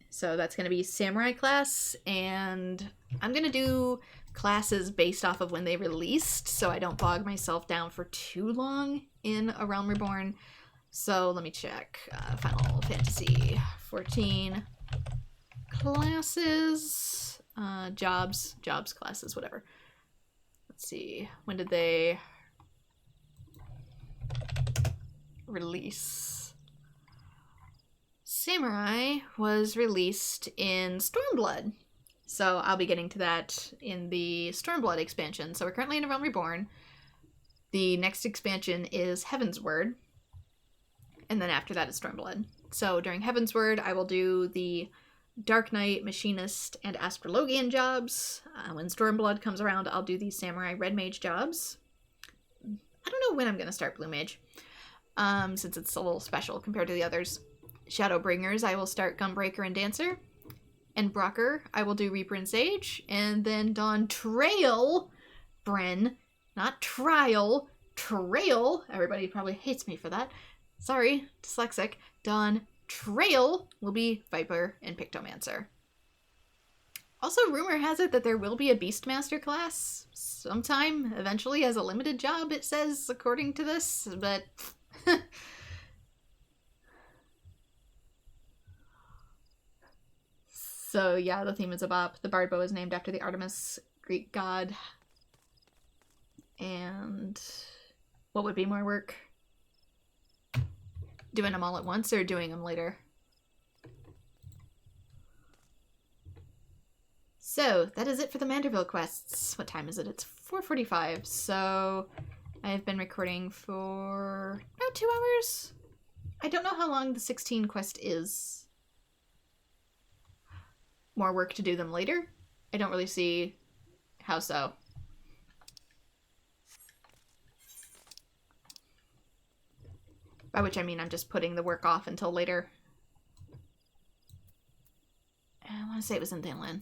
So that's going to be samurai class, and I'm going to do classes based off of when they released, so I don't bog myself down for too long in A Realm Reborn. So let me check. Final Fantasy XIV classes, jobs classes, whatever. Let's see, when did they release? Samurai was released in Stormblood, so I'll be getting to that in the Stormblood expansion. So we're currently in A Realm Reborn. The next expansion is Heavensward, and then after that is Stormblood. So during Heavensward, I will do the Dark Knight, Machinist, and Astrologian jobs. When Stormblood comes around, I'll do the Samurai Red Mage jobs. I don't know when I'm going to start Blue Mage, since it's a little special compared to the others. Shadowbringers, I will start Gunbreaker and Dancer. And Brocker, I will do Reaper and Sage. And then Dawn Trail, Bren, not Trial, Trail. Everybody probably hates me for that. Sorry, dyslexic. Dawn Trail will be Viper and Pictomancer. Also, rumor has it that there will be a Beastmaster class sometime, eventually, as a limited job, it says, according to this, but... So, yeah, the theme is a bop. The Bard Bow is named after the Artemis Greek god. And what would be more work? Doing them all at once or doing them later? So, that is it for the Manderville quests. What time is it? It's 4:45, so I've been recording for about 2 hours. I don't know how long the 16 quest is. More work to do them later? I don't really see how so. By which I mean I'm just putting the work off until later. I want to say it was in Thailand.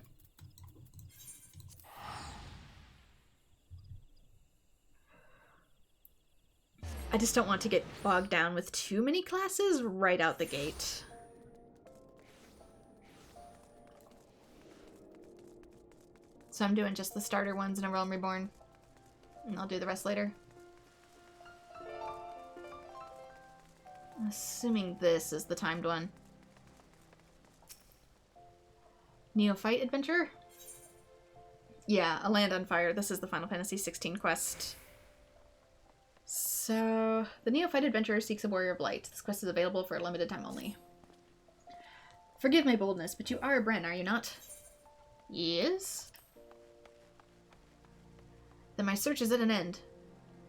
I just don't want to get bogged down with too many classes right out the gate. So I'm doing just the starter ones in A Realm Reborn. And I'll do the rest later. Assuming this is the timed one. Neophyte adventure? Yeah, A Land on Fire. This is the Final Fantasy XVI quest. So, the Neophyte Adventurer seeks a warrior of light. This quest is available for a limited time only. Forgive my boldness, but you are a Bren, are you not? Yes? Then my search is at an end.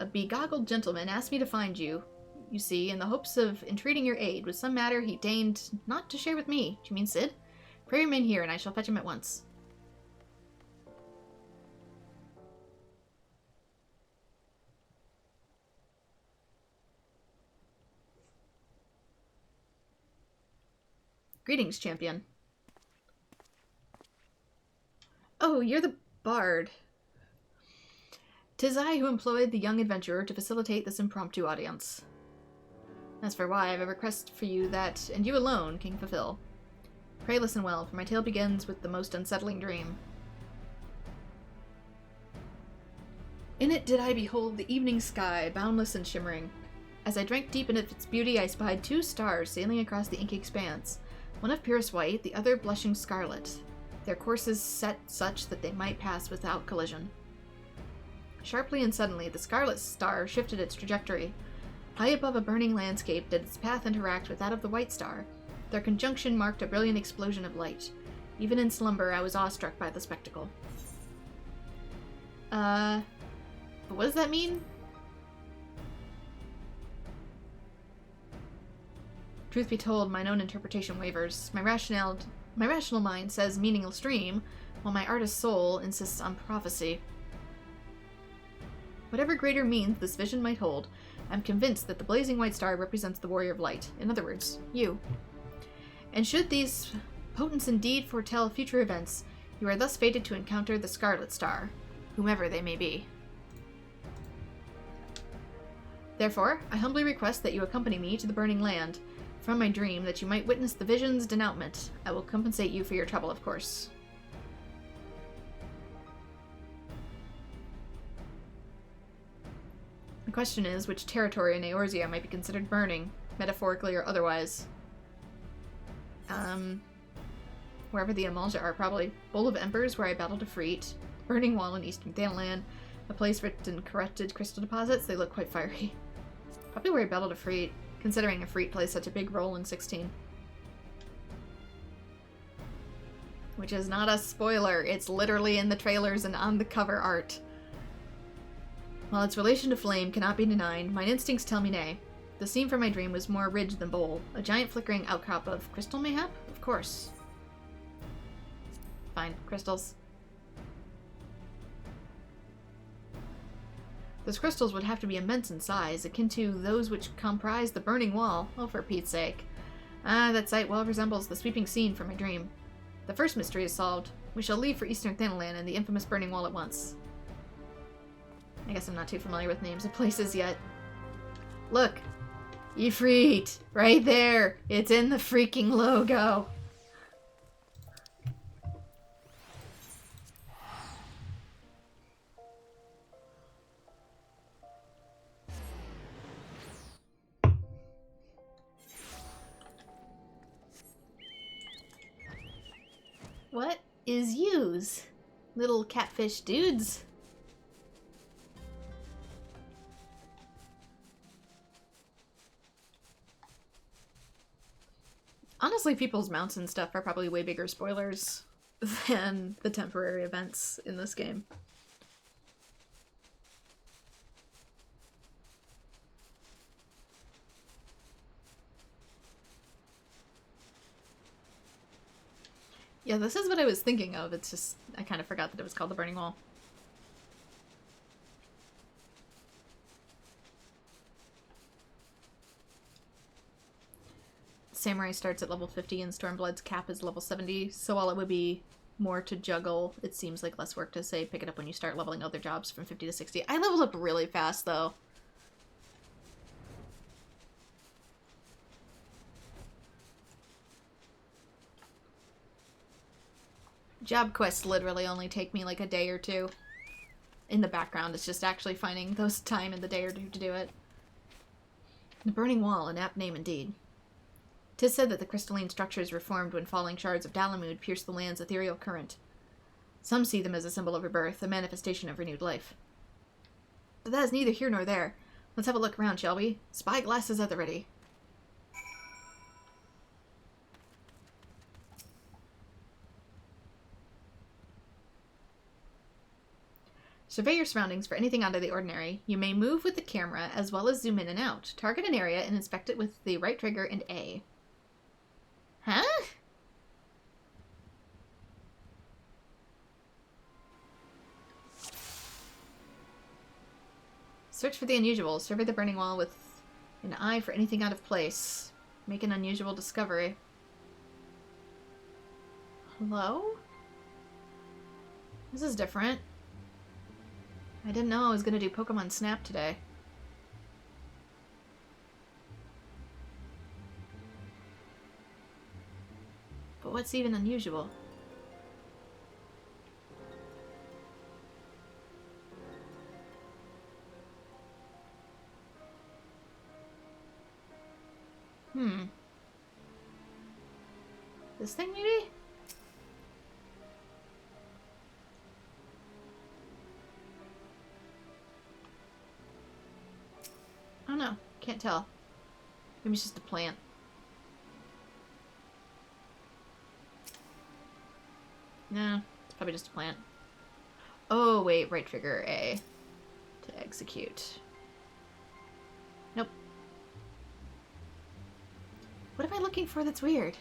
A begoggled gentleman asked me to find you, you see, in the hopes of entreating your aid with some matter he deigned not to share with me. Do you mean Cid? Pray remain here, and I shall fetch him at once. Greetings, champion. Oh, you're the bard. 'Tis I who employed the young adventurer to facilitate this impromptu audience. As for why, I have a request for you that, and you alone, can fulfill. Pray listen well, for my tale begins with the most unsettling dream. In it did I behold the evening sky, boundless and shimmering. As I drank deep in its beauty, I spied 2 stars sailing across the inky expanse, one of purest white, the other blushing scarlet, their courses set such that they might pass without collision. Sharply and suddenly, the scarlet star shifted its trajectory. High above a burning landscape did its path interact with that of the white star. Their conjunction marked a brilliant explosion of light. Even in slumber, I was awestruck by the spectacle. What does that mean? Truth be told, mine own interpretation wavers. My rational mind says meaningless dream, while my artist soul insists on prophecy. Whatever greater means this vision might hold, I'm convinced that the blazing white star represents the warrior of light. In other words, you. And should these potents indeed foretell future events, you are thus fated to encounter the scarlet star, whomever they may be. Therefore, I humbly request that you accompany me to the burning land, from my dream, that you might witness the vision's denouement. I will compensate you for your trouble, of course. The question is, which territory in Eorzea might be considered burning, metaphorically or otherwise? Wherever the Amalja are, probably. Bowl of Embers, where I battled a Freet. Burning Wall in Eastern Thanalan. A place rich in corrupted crystal deposits. They look quite fiery. Probably where I battled a Freet, considering a Freet plays such a big role in 16. Which is not a spoiler. It's literally in the trailers and on the cover art. While its relation to flame cannot be denied, mine instincts tell me nay. The scene from my dream was more ridged than bowl. A giant flickering outcrop of crystal, mayhap? Of course. Fine. Crystals. Those crystals would have to be immense in size, akin to those which comprise the burning wall. Oh, for Pete's sake. Ah, that sight well resembles the sweeping scene from my dream. The first mystery is solved. We shall leave for Eastern Thanalan and the infamous burning wall at once. I guess I'm not too familiar with names of places yet. Look! Ifrit! Right there! It's in the freaking logo! What is yous? Little catfish dudes? Honestly, people's mounts and stuff are probably way bigger spoilers than the temporary events in this game. Yeah, this is what I was thinking of. It's just, I kind of forgot that it was called the Burning Wall. Samurai starts at level 50 and Stormblood's cap is level 70, so while it would be more to juggle, it seems like less work to, say, pick it up when you start leveling other jobs from 50 to 60. I leveled up really fast, though. Job quests literally only take me like a day or two. In the background, it's just actually finding those time in the day or two to do it. The Burning Wall, an apt name indeed. 'Tis said that the crystalline structures were formed when falling shards of Dalamud pierced the land's ethereal current. Some see them as a symbol of rebirth, a manifestation of renewed life. But that is neither here nor there. Let's have a look around, shall we? Spy glasses at the ready. Survey your surroundings for anything out of the ordinary. You may move with the camera as well as zoom in and out. Target an area and inspect it with the right trigger and A. Huh? Search for the unusual. Survey the burning wall with an eye for anything out of place. Make an unusual discovery. Hello? This is different. I didn't know I was going to do Pokemon Snap today. But what's even unusual? This thing, maybe? I don't know. Can't tell. Maybe it's just a plant. No, it's probably just a plant. Oh, wait. Right trigger A to execute. Nope. What am I looking for that's weird?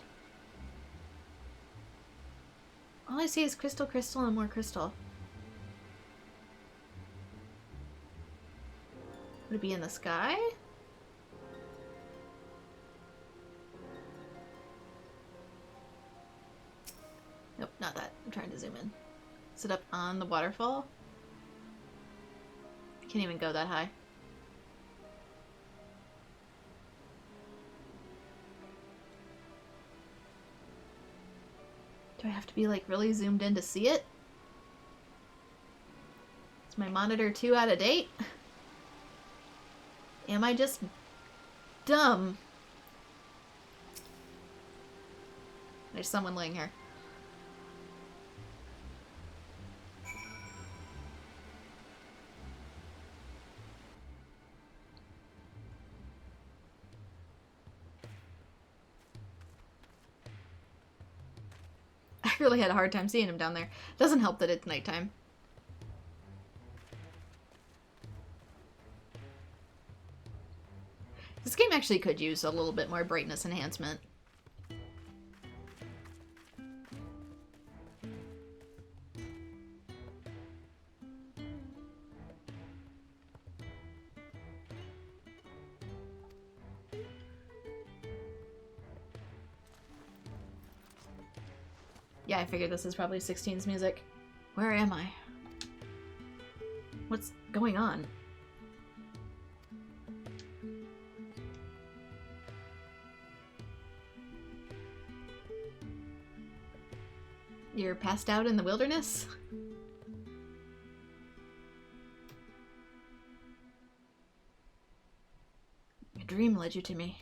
All I see is crystal, crystal, and more crystal. Would it be in the sky? Nope, not that. I'm trying to zoom in. Is it up on the waterfall? Can't even go that high. Do I have to be like really zoomed in to see it? Is my monitor too out of date? Am I just dumb? There's someone laying here. I really had a hard time seeing him down there. Doesn't help that it's nighttime. This game actually could use a little bit more brightness enhancement. Yeah, I figured this is probably 16's music. Where am I? What's going on? You're passed out in the wilderness? A dream led you to me.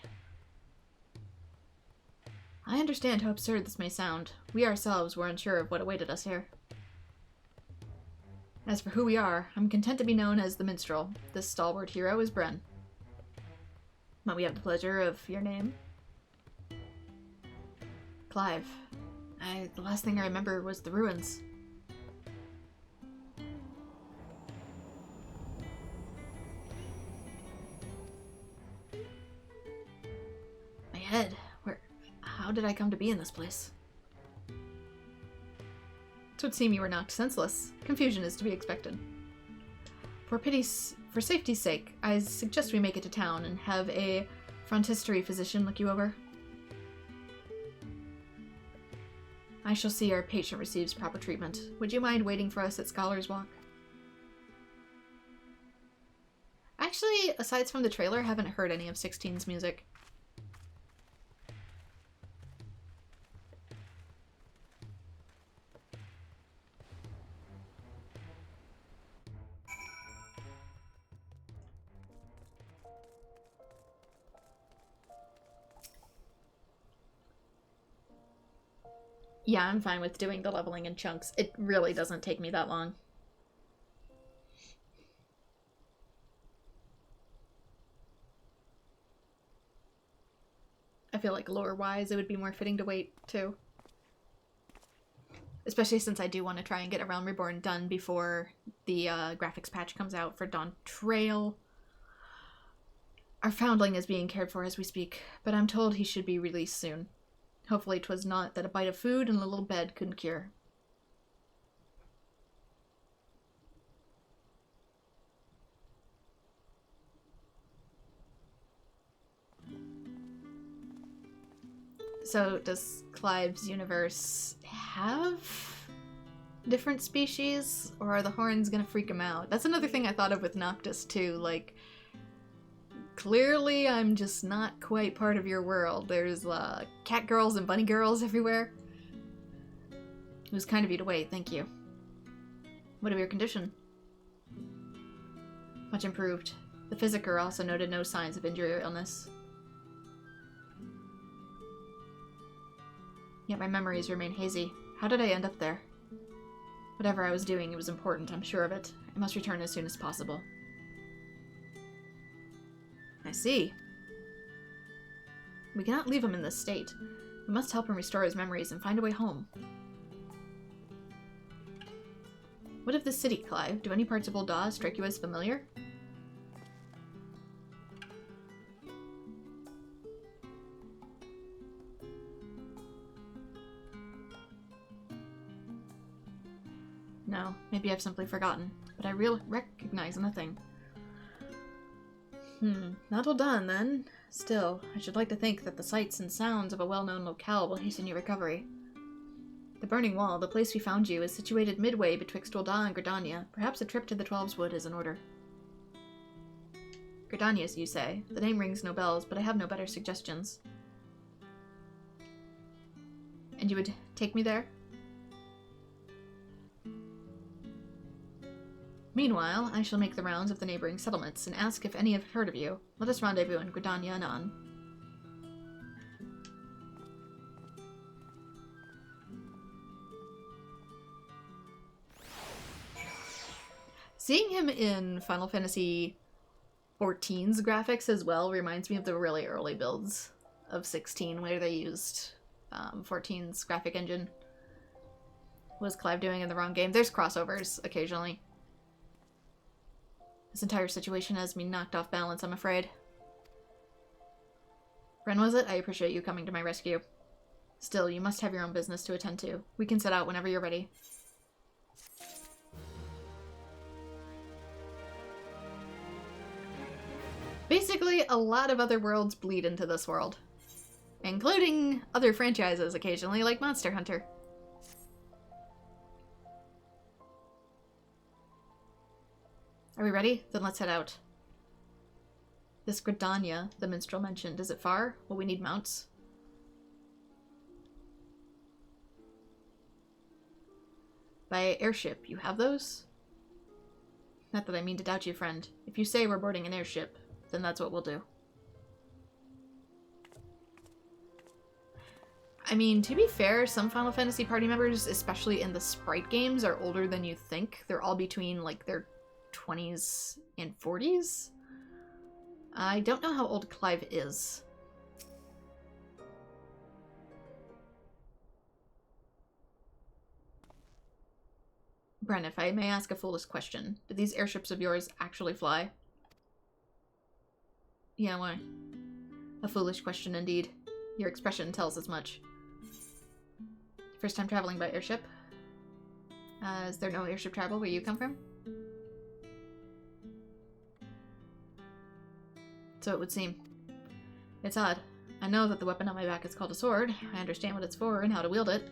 I understand how absurd this may sound. We ourselves were unsure of what awaited us here. As for who we are, I'm content to be known as the Minstrel. This stalwart hero is Bren. Might we have the pleasure of your name? Clive. The last thing I remember was the ruins. My head. How did I come to be in this place? It would seem you were knocked senseless. Confusion is to be expected. For safety's sake, I suggest we make it to town and have a frontistery physician look you over. I shall see our patient receives proper treatment. Would you mind waiting for us at Scholar's Walk? Actually, aside from the trailer, I haven't heard any of 16's music. Yeah, I'm fine with doing the leveling in chunks. It really doesn't take me that long. I feel like lore-wise, it would be more fitting to wait, too. Especially since I do want to try and get Around Reborn done before the graphics patch comes out for Dawn Trail. Our foundling is being cared for as we speak, but I'm told he should be released soon. Hopefully 'twas not that a bite of food and a little bed couldn't cure. So, does Clive's universe have different species? Or are the horns gonna freak him out? That's another thing I thought of with Noctis, too. Like, clearly I'm just not quite part of your world. There's cat girls and bunny girls everywhere. It was kind of you to wait, thank you. What of your condition? Much improved. The physiker also noted no signs of injury or illness. Yet my memories remain hazy. How did I end up there? Whatever I was doing, it was important, I'm sure of it. I must return as soon as possible. I see. We cannot leave him in this state. We must help him restore his memories and find a way home. What of the city, Clive? Do any parts of Ul'dah strike you as familiar? No, maybe I've simply forgotten, but I recognize nothing. Not all done, then. Still, I should like to think that the sights and sounds of a well-known locale will hasten your recovery. The Burning Wall, the place we found you, is situated midway betwixt Ul'dah and Gridania. Perhaps a trip to the Twelves Wood is in order. Gridania's, you say? The name rings no bells, but I have no better suggestions. And you would take me there? Meanwhile, I shall make the rounds of the neighboring settlements and ask if any have heard of you. Let us rendezvous in Gridania anon. Seeing him in Final Fantasy XIV's graphics as well reminds me of the really early builds of 16 where they used 14's graphic engine. What was Clive doing in the wrong game? There's crossovers occasionally. This entire situation has me knocked off balance, I'm afraid. Ren, was it? I appreciate you coming to my rescue. Still, you must have your own business to attend to. We can set out whenever you're ready. Basically, a lot of other worlds bleed into this world. Including other franchises occasionally, like Monster Hunter. Are we ready? Then let's head out. This Gridania, the minstrel mentioned, is it far? Will we need mounts? By airship, you have those? Not that I mean to doubt you, friend. If you say we're boarding an airship, then that's what we'll do. I mean, to be fair, some Final Fantasy party members, especially in the Sprite games, are older than you think. They're all between, like, their 20s and 40s? I don't know how old Clive is. Bren, if I may ask a foolish question, do these airships of yours actually fly? Yeah, why? A foolish question indeed. Your expression tells as much. First time traveling by airship? Is there no airship travel where you come from? So it would seem. It's odd. I know that the weapon on my back is called a sword. I understand what it's for and how to wield it.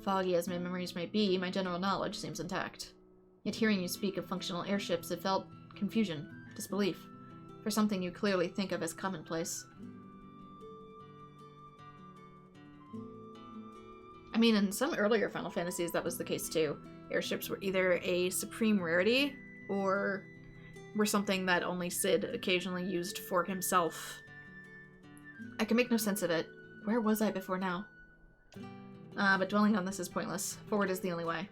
Foggy as my memories may be, my general knowledge seems intact. Yet hearing you speak of functional airships, it felt confusion, disbelief, for something you clearly think of as commonplace. I mean, in some earlier Final Fantasies that was the case too. Airships were either a supreme rarity, or were something that only Cid occasionally used for himself. I can make no sense of it. Where was I before now? But dwelling on this is pointless. Forward is the only way.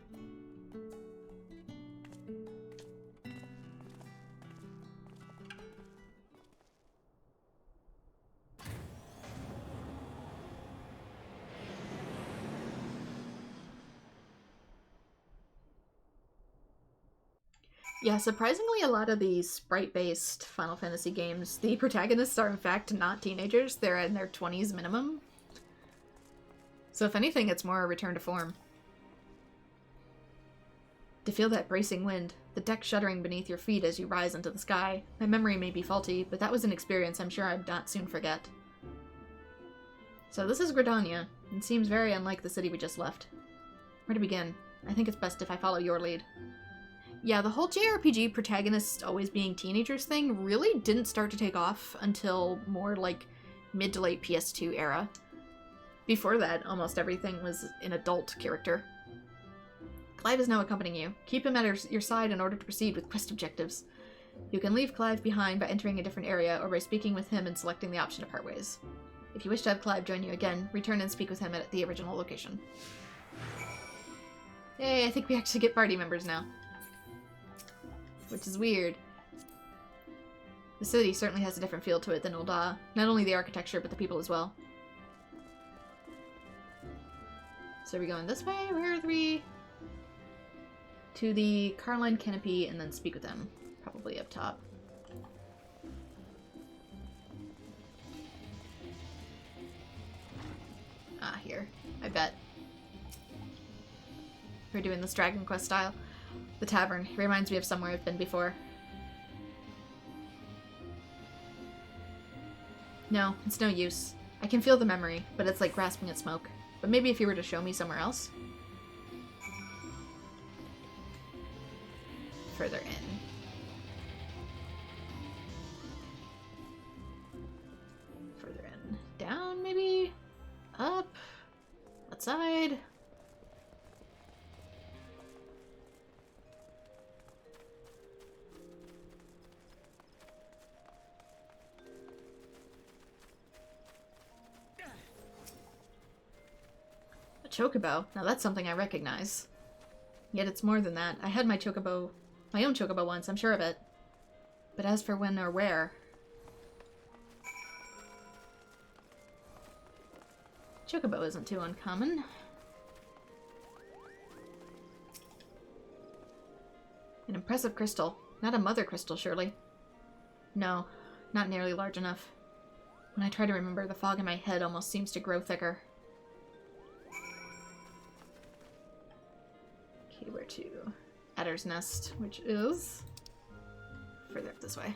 Yeah, surprisingly, a lot of these sprite-based Final Fantasy games, the protagonists are in fact not teenagers. They're in their 20s minimum. So if anything, it's more a return to form. To feel that bracing wind, the deck shuddering beneath your feet as you rise into the sky. My memory may be faulty, but that was an experience I'm sure I'd not soon forget. So this is Gridania, and seems very unlike the city we just left. Where to begin? I think it's best if I follow your lead. Yeah, the whole JRPG protagonists always being teenagers thing really didn't start to take off until more like mid to late PS2 era. Before that, almost everything was an adult character. Clive is now accompanying you. Keep him at your side in order to proceed with quest objectives. You can leave Clive behind by entering a different area or by speaking with him and selecting the option to part ways. If you wish to have Clive join you again, return and speak with him at the original location. Yay, I think we actually get party members now. Which is weird. The city certainly has a different feel to it than Ul'dah. Not only the architecture, but the people as well. So are we going this way? Where are we? To the Carline Canopy and then speak with them. Probably up top. Ah, here. I bet. We're doing this Dragon Quest style. The tavern. It reminds me of somewhere I've been before. No, it's no use. I can feel the memory, but it's like grasping at smoke. But maybe if you were to show me somewhere else? Further in. Further in. Down, maybe? Up? Outside? Chocobo. Now that's something I recognize. Yet it's more than that. I had my own chocobo once, I'm sure of it. But as for when or where... Chocobo isn't too uncommon. An impressive crystal. Not a mother crystal, surely. No, not nearly large enough. When I try to remember, the fog in my head almost seems to grow thicker. Okay, where to? Adder's Nest, which is further up this way.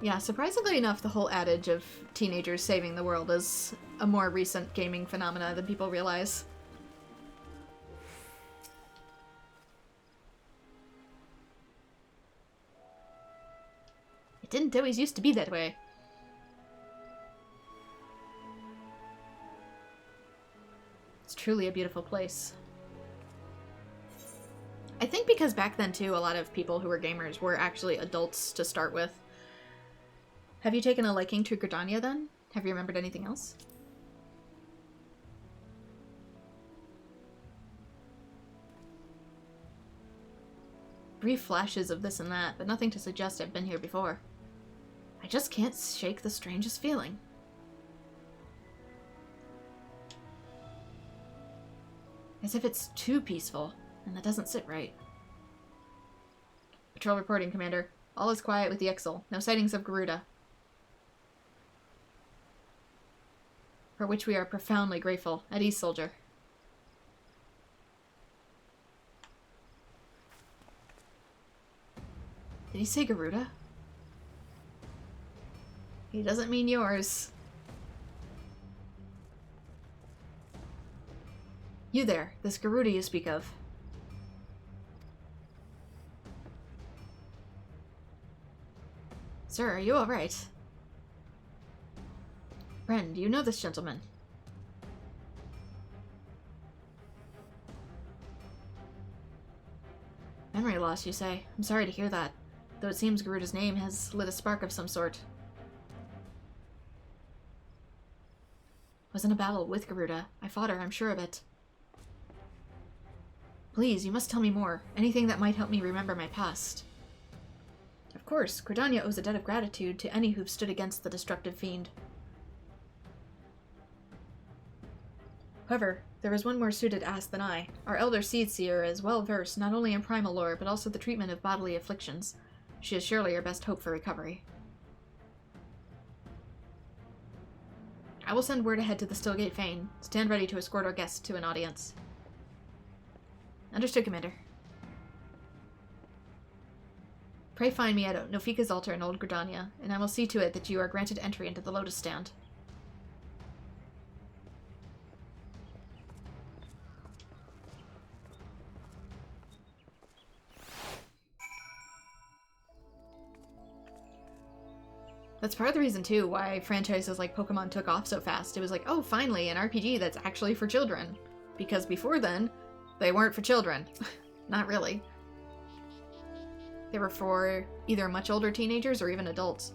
Yeah, surprisingly enough, the whole adage of teenagers saving the world is a more recent gaming phenomena than people realize. It didn't always used to be that way. It's truly a beautiful place. I think because back then, too, a lot of people who were gamers were actually adults to start with. Have you taken a liking to Gridania, then? Have you remembered anything else? Brief flashes of this and that, but nothing to suggest I've been here before. I just can't shake the strangest feeling. As if it's too peaceful, and that doesn't sit right. Patrol reporting, Commander. All is quiet with the Ixal. No sightings of Garuda. For which we are profoundly grateful. At ease, soldier. Did he say Garuda? He doesn't mean yours. You there, this Garuda you speak of. Sir, are you alright? Bren, do you know this gentleman? Memory loss, you say? I'm sorry to hear that. Though it seems Garuda's name has lit a spark of some sort. Was in a battle with Garuda. I fought her, I'm sure of it. Please, you must tell me more. Anything that might help me remember my past. Of course, Gridania owes a debt of gratitude to any who've stood against the destructive fiend. However, there is one more suited to ask than I. Our elder Seed Seer is well versed not only in primal lore, but also the treatment of bodily afflictions. She is surely our best hope for recovery. I will send word ahead to the Stillgate Fane. Stand ready to escort our guests to an audience. Understood, Commander. Pray find me at Nofika's altar in Old Gridania, and I will see to it that you are granted entry into the Lotus Stand. That's part of the reason, too, why franchises like Pokemon took off so fast. It was like, oh, finally, an RPG that's actually for children. Because before then, they weren't for children. Not really. They were for either much older teenagers or even adults.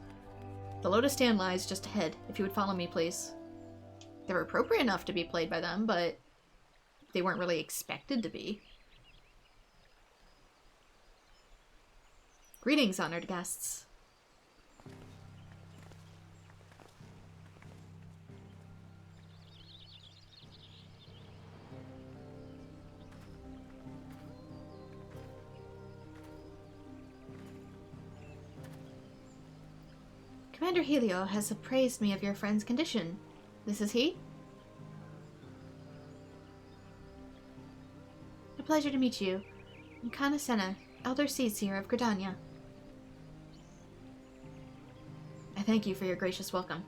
The Lotus Stand lies just ahead, if you would follow me, please. They were appropriate enough to be played by them, but they weren't really expected to be. Greetings, honored guests. Commander Helio has appraised me of your friend's condition. This is he? A pleasure to meet you. I'm Kana Senna, Elder Seed Seer of Gridania. I thank you for your gracious welcome.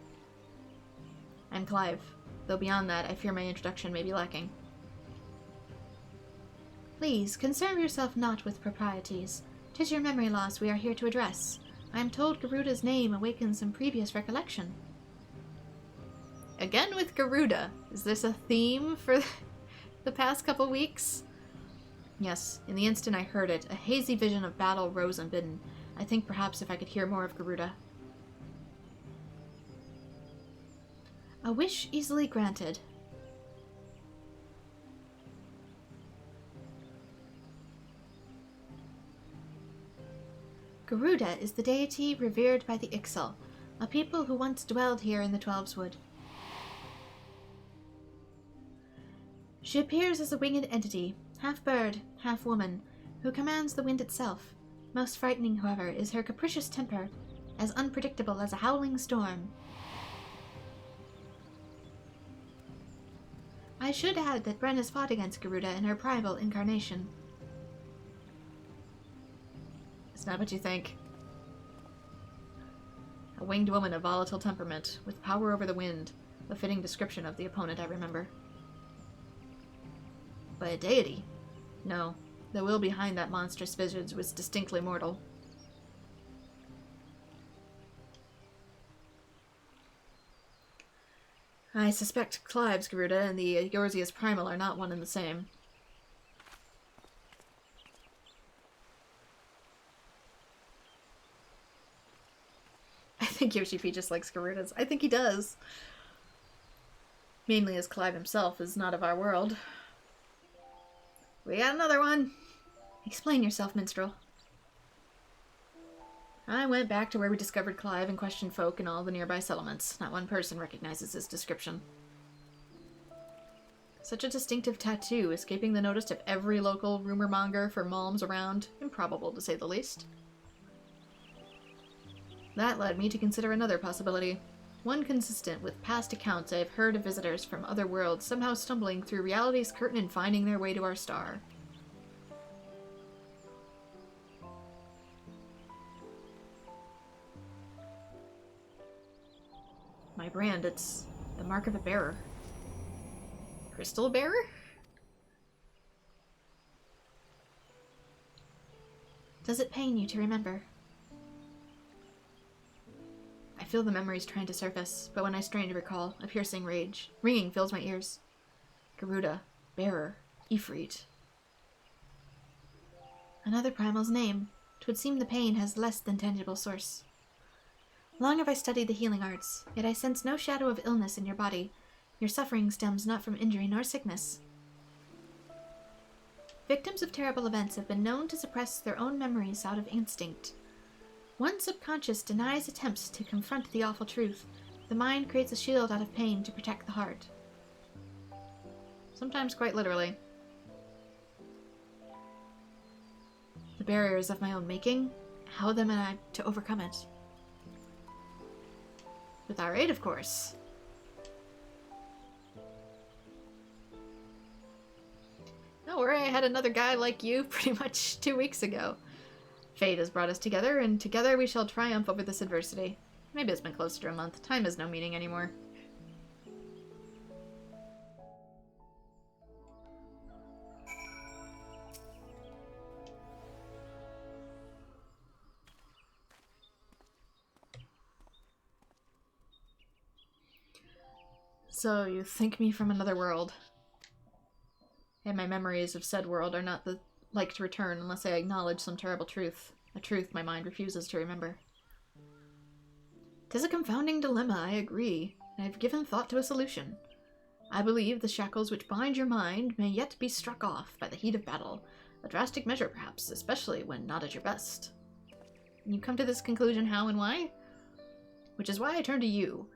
I'm Clive, though beyond that I fear my introduction may be lacking. Please, concern yourself not with proprieties. 'Tis your memory loss we are here to address. I am told Garuda's name awakens some previous recollection. Again with Garuda. Is this a theme for the past couple weeks? Yes, in the instant I heard it, a hazy vision of battle rose unbidden. I think perhaps if I could hear more of Garuda. A wish easily granted. Garuda is the deity revered by the Ixal, a people who once dwelled here in the Twelveswood. She appears as a winged entity, half bird, half woman, who commands the wind itself. Most frightening, however, is her capricious temper, as unpredictable as a howling storm. I should add that Bren has fought against Garuda in her primal incarnation. It's not what you think. A winged woman of volatile temperament, with power over the wind, a fitting description of the opponent I remember. But a deity? No, the will behind that monstrous visage was distinctly mortal. I suspect Clive's Garuda and the Eorzea's Primal are not one and the same. I think Yoshi P just likes Garudas. I think he does. Mainly as Clive himself is not of our world. We got another one! Explain yourself, minstrel. I went back to where we discovered Clive and questioned folk in all the nearby settlements. Not one person recognizes his description. Such a distinctive tattoo, escaping the notice of every local rumor monger for malms around. Improbable, to say the least. That led me to consider another possibility. One consistent with past accounts I have heard of visitors from other worlds somehow stumbling through reality's curtain and finding their way to our star. My brand, it's the mark of a bearer. Crystal bearer? Does it pain you to remember? I feel the memories trying to surface, but when I strain to recall, a piercing ringing fills my ears. Garuda, bearer, Ifrit. Another primal's name. 'Twould seem the pain has less than tangible source. Long have I studied the healing arts, yet I sense no shadow of illness in your body. Your suffering stems not from injury nor sickness. Victims of terrible events have been known to suppress their own memories out of instinct. One subconscious denies attempts to confront the awful truth. The mind creates a shield out of pain to protect the heart. Sometimes quite literally. The barriers of my own making, how then am I to overcome it? With our aid, of course. Don't worry, I had another guy like you pretty much 2 weeks ago. Fate has brought us together, and together we shall triumph over this adversity. Maybe it's been closer to a month. Time has no meaning anymore. So, you think me from another world. And my memories of said world are not the like to return unless I acknowledge some terrible truth. A truth my mind refuses to remember. 'Tis a confounding dilemma, I agree, and I have given thought to a solution. I believe the shackles which bind your mind may yet be struck off by the heat of battle. A drastic measure, perhaps, especially when not at your best. And you come to this conclusion how and why? Which is why I turn to you.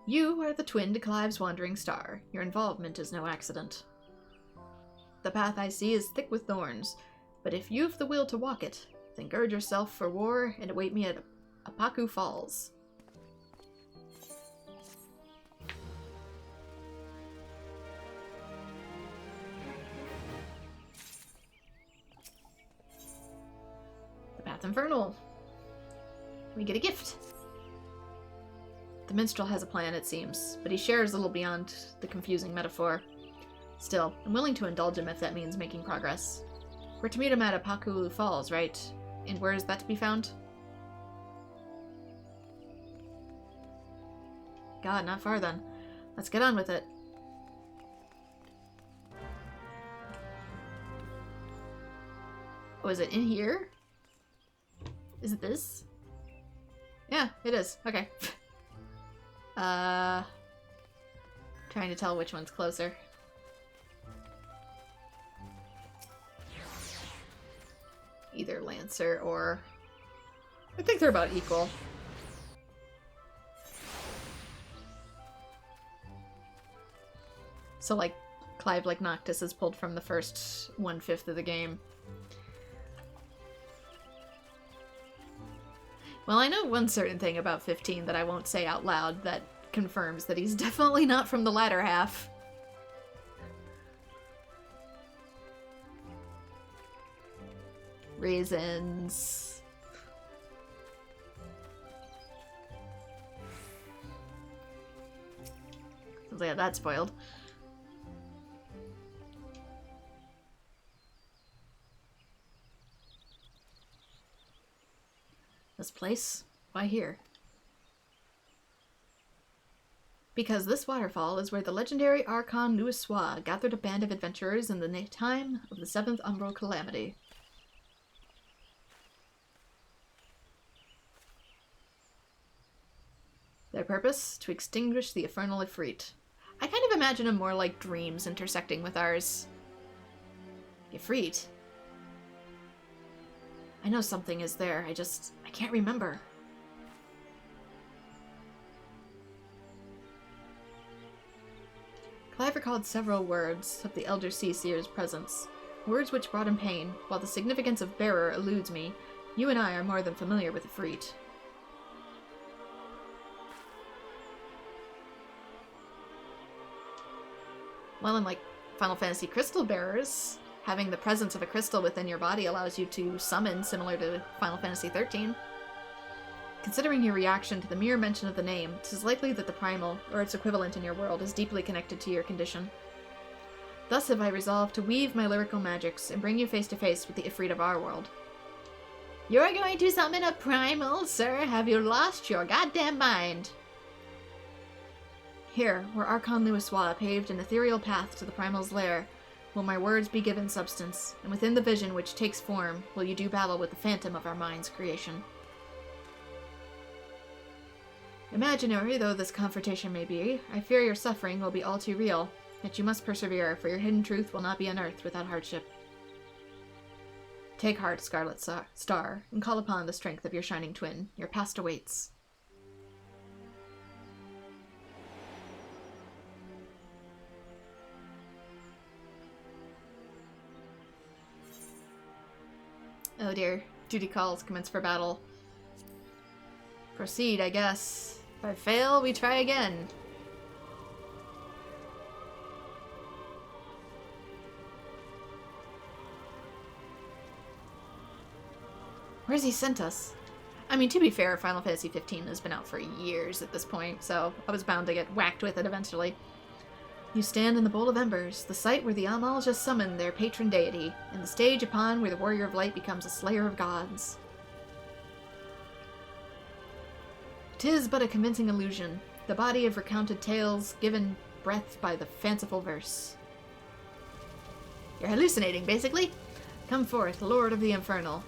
You are the twin to Clive's wandering star. Your involvement is no accident. The path I see is thick with thorns, but if you've the will to walk it, then gird yourself for war and await me at Apaku Falls. The Path Infernal. We get a gift. The minstrel has a plan, it seems, but he shares a little beyond the confusing metaphor. Still, I'm willing to indulge him if that means making progress. We're to meet him at Apaku Falls, right? And where is that to be found? God, not far then. Let's get on with it. Oh, is it in here? Is it this? Yeah, it is. Okay. Trying to tell which one's closer. Either Lancer or... I think they're about equal. So, like, Clive, like Noctis, is pulled from the first 1/5 of the game. Well, I know one certain thing about 15 that I won't say out loud that confirms that he's definitely not from the latter half. Raisins. Sounds like I got that spoiled. This place? Why here? Because this waterfall is where the legendary Archon Louisoix gathered a band of adventurers in the time of the 7th Umbral Calamity. Their purpose? To extinguish the Infernal Ifrit. I kind of imagine them more like dreams intersecting with ours. Ifrit? I know something is there, I can't remember. Clive recalled several words of the Elder Sea Seer's presence, words which brought him pain. While the significance of bearer eludes me, you and I are more than familiar with Ifrit. Well, unlike Final Fantasy crystal bearers, having the presence of a crystal within your body allows you to summon, similar to Final Fantasy XIII. Considering your reaction to the mere mention of the name, it is likely that the primal, or its equivalent in your world, is deeply connected to your condition. Thus have I resolved to weave my lyrical magics and bring you face to face with the Ifrit of our world. You're going to summon a primal, sir? Have you lost your goddamn mind? Here, where Archon Louisoix paved an ethereal path to the primal's lair, will my words be given substance, and within the vision which takes form will you do battle with the phantom of our mind's creation. Imaginary though this confrontation may be, I fear your suffering will be all too real, yet you must persevere, for your hidden truth will not be unearthed without hardship. Take heart, Scarlet Star, and call upon the strength of your shining twin. Your past awaits. Oh dear. Duty calls. Commence for battle. Proceed, I guess. If I fail, we try again. Where's he sent us? I mean, to be fair, Final Fantasy XV has been out for years at this point, so I was bound to get whacked with it eventually. You stand in the Bowl of Embers, the site where the Amal just summoned their patron deity, and the stage upon where the Warrior of Light becomes a slayer of gods. 'Tis but a convincing illusion, the body of recounted tales given breath by the fanciful verse. You're hallucinating, basically. Come forth, Lord of the Infernal.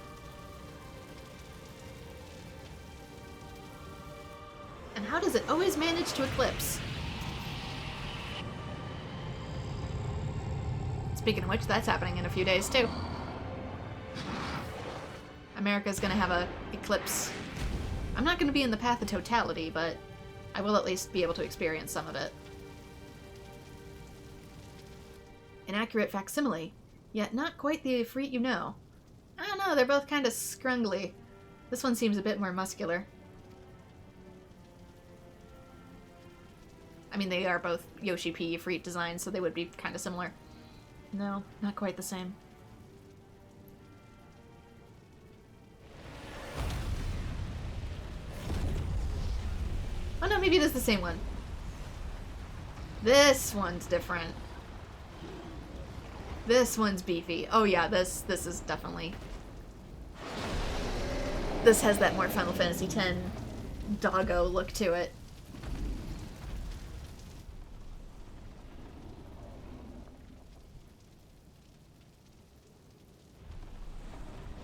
And how does it always manage to eclipse? Speaking of which, that's happening in a few days, too. America's gonna have a eclipse. I'm not gonna be in the path of totality, but I will at least be able to experience some of it. An accurate facsimile, yet not quite the Ifrit you know. I don't know, they're both kind of scrungly. This one seems a bit more muscular. I mean, they are both Yoshi P Ifrit designs, so they would be kind of similar. No, not quite the same. Oh no, maybe it is the same one. This one's different. This one's beefy. Oh yeah, this is definitely... This has that more Final Fantasy X doggo look to it.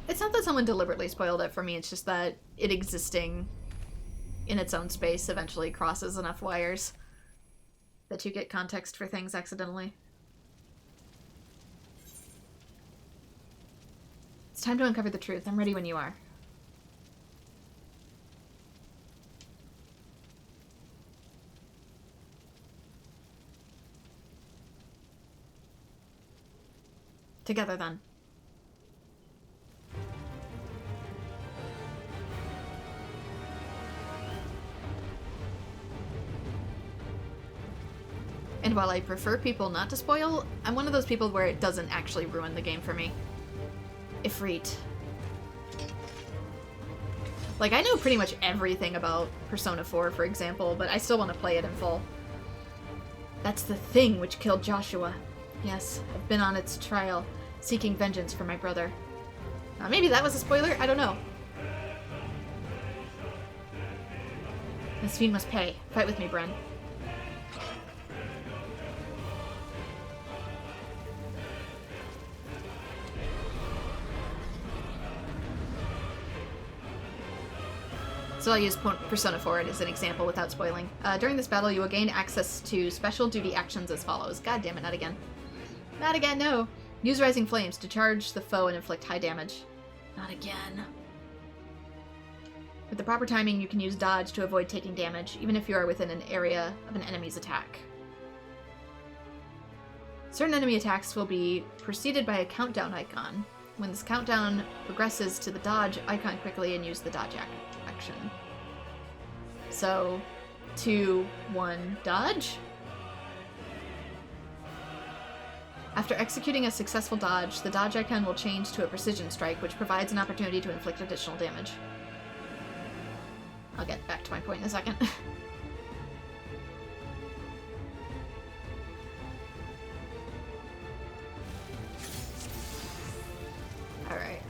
It's not that someone deliberately spoiled it for me, it's just that it existing in its own space eventually crosses enough wires that you get context for things accidentally. It's time to uncover the truth. I'm ready when you are. Together, then. And while I prefer people not to spoil, I'm one of those people where it doesn't actually ruin the game for me. Ifrit. Like, I know pretty much everything about Persona 4, for example, but I still want to play it in full. That's the thing which killed Joshua. Yes, I've been on its trial, seeking vengeance for my brother. Maybe that was a spoiler? I don't know. This fiend must pay. Fight with me, Bren. So I'll use Persona 4 as an example without spoiling. During this battle, you will gain access to special duty actions as follows. God damn it, not again. Not again, no! Use Rising Flames to charge the foe and inflict high damage. Not again. With the proper timing, you can use Dodge to avoid taking damage, even if you are within an area of an enemy's attack. Certain enemy attacks will be preceded by a countdown icon. When this countdown progresses to the Dodge icon quickly and use the Dodge action. So, 2, 1, dodge. After executing a successful dodge, the dodge icon will change to a precision strike, which provides an opportunity to inflict additional damage. I'll get back to my point in a second. Alright.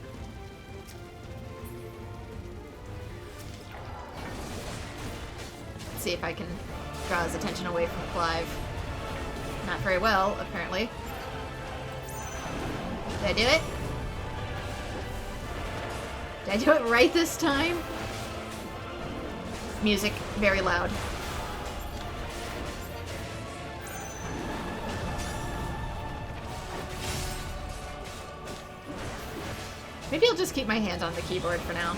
See if I can draw his attention away from Clive. Not very well, apparently. Did I do it? Did I do it right this time? Music, very loud. Maybe I'll just keep my hand on the keyboard for now.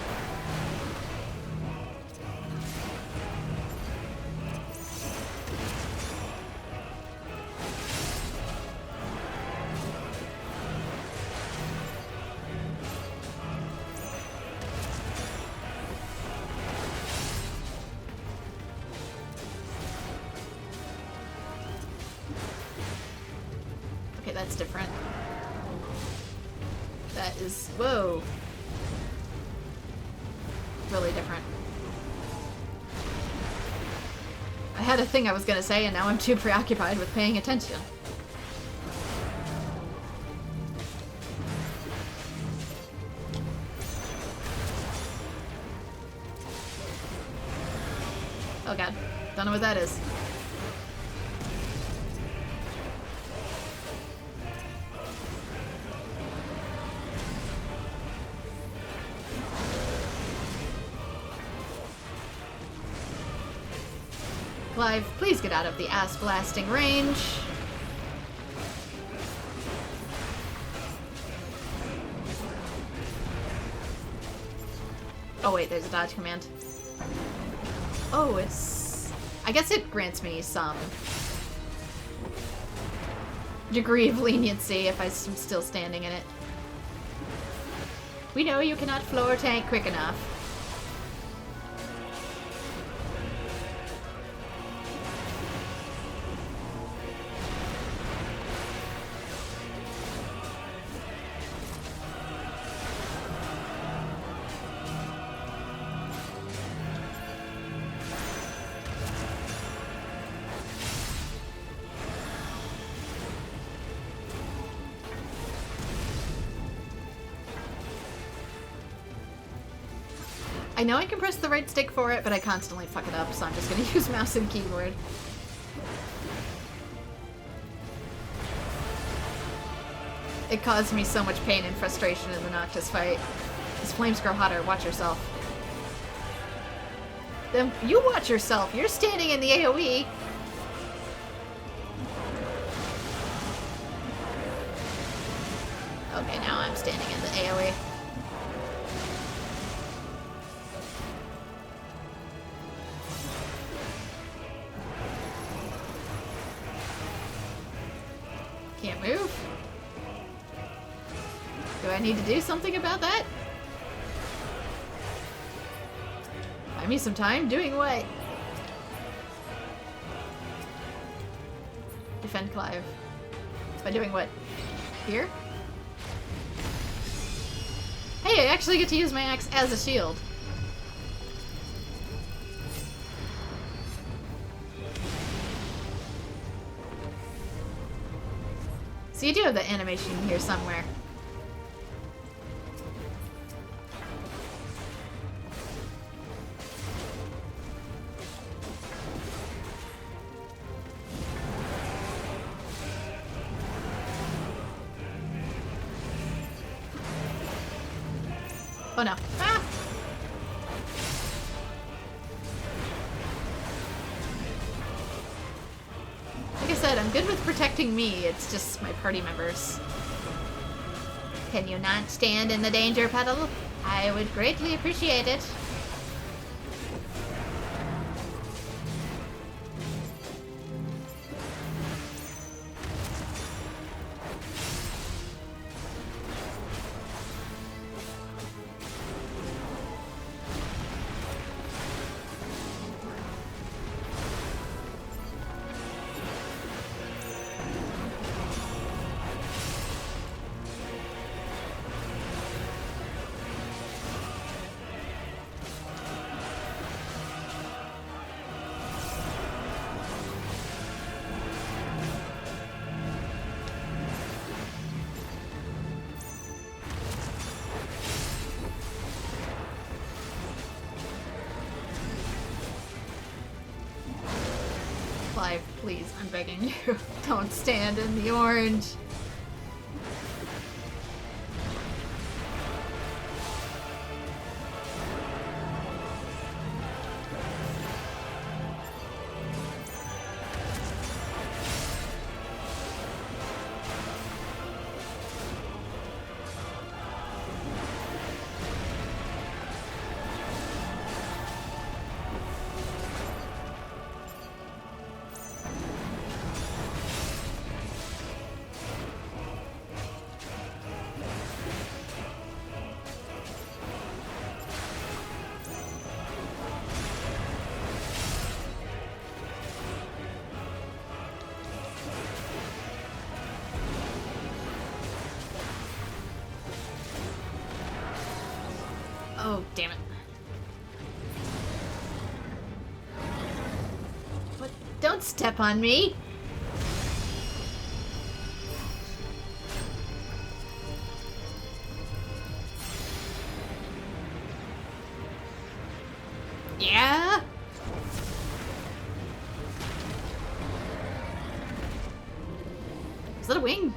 Okay, that's different. That is... whoa. Really different. I had a thing I was gonna say, and now I'm too preoccupied with paying attention. Oh god. Don't know what that is. Clive, please get out of the ass-blasting range. Oh wait, there's a dodge command. Oh, it's... I guess it grants me some degree of leniency if I'm still standing in it. We know you cannot floor tank quick enough. I know I can press the right stick for it, but I constantly fuck it up, so I'm just gonna use mouse and keyboard. It caused me so much pain and frustration in the Noctis fight. These flames grow hotter, watch yourself. Then you watch yourself, you're standing in the AoE! Okay, now I'm standing in the AoE. Can't move? Do I need to do something about that? Buy me some time? Doing what? Defend Clive. By doing what? Here? Hey, I actually get to use my axe as a shield. So you do have the animation here somewhere. Oh no. Ah! Like I said, I'm good with protecting me, it's just my party members. Can you not stand in the danger puddle? I would greatly appreciate it. Clive, please, I'm begging you. Don't stand in the orange. Oh, damn it. What? Don't step on me! Yeah? Is that a wing?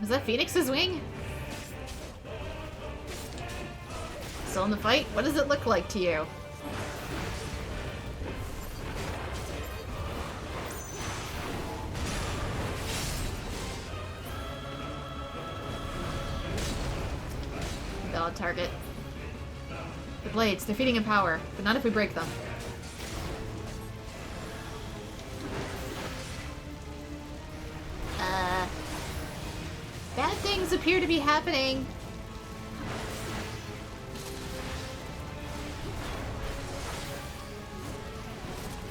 Was that Phoenix's wing? Still in the fight? What does it look like to you? Valid target. The blades, they're feeding in power, but not if we break them. Bad things appear to be happening.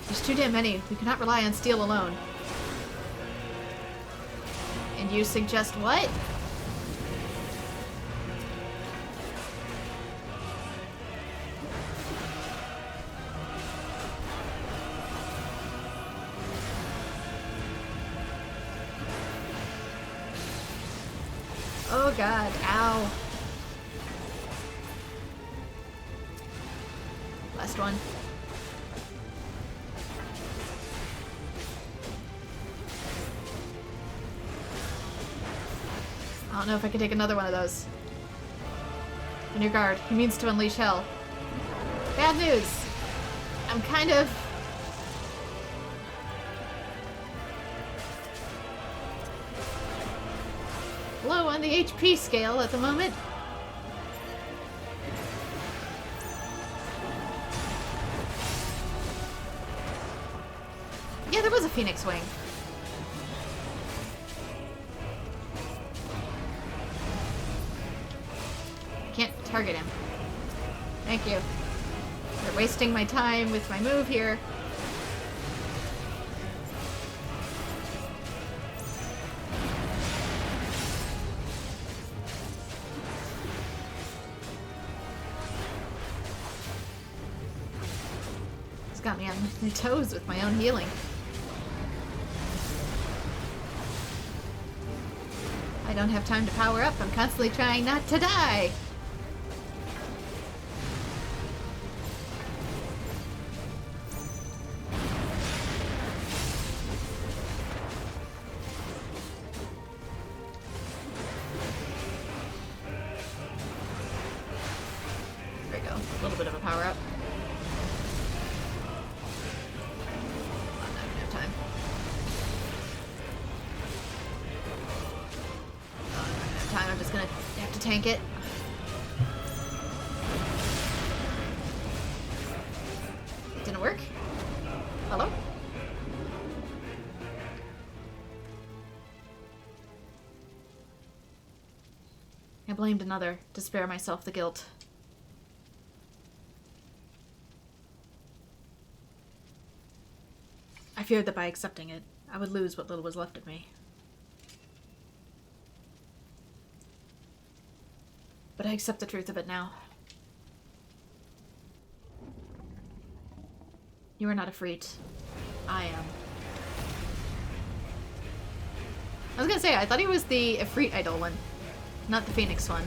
There's too damn many. We cannot rely on steel alone. And you suggest what? Oh god, ow. Last one. I don't know if I can take another one of those. On your guard. He means to unleash hell. Bad news! I'm kind of... low on the HP scale at the moment. Yeah, there was a Phoenix wing. Can't target him. Thank you. You're wasting my time with my move here. It's got me on my toes with my own healing. I don't have time to power up. I'm constantly trying not to die. There we go. A little bit of a power up. Oh, not enough time. Time. I'm just gonna have to tank it. Didn't work? Hello? I blamed another to spare myself the guilt. I feared that by accepting it, I would lose what little was left of me. But I accept the truth of it now. You are not Ifrit. I am. I was gonna say, I thought he was the Ifrit Eidolon, not the Phoenix one.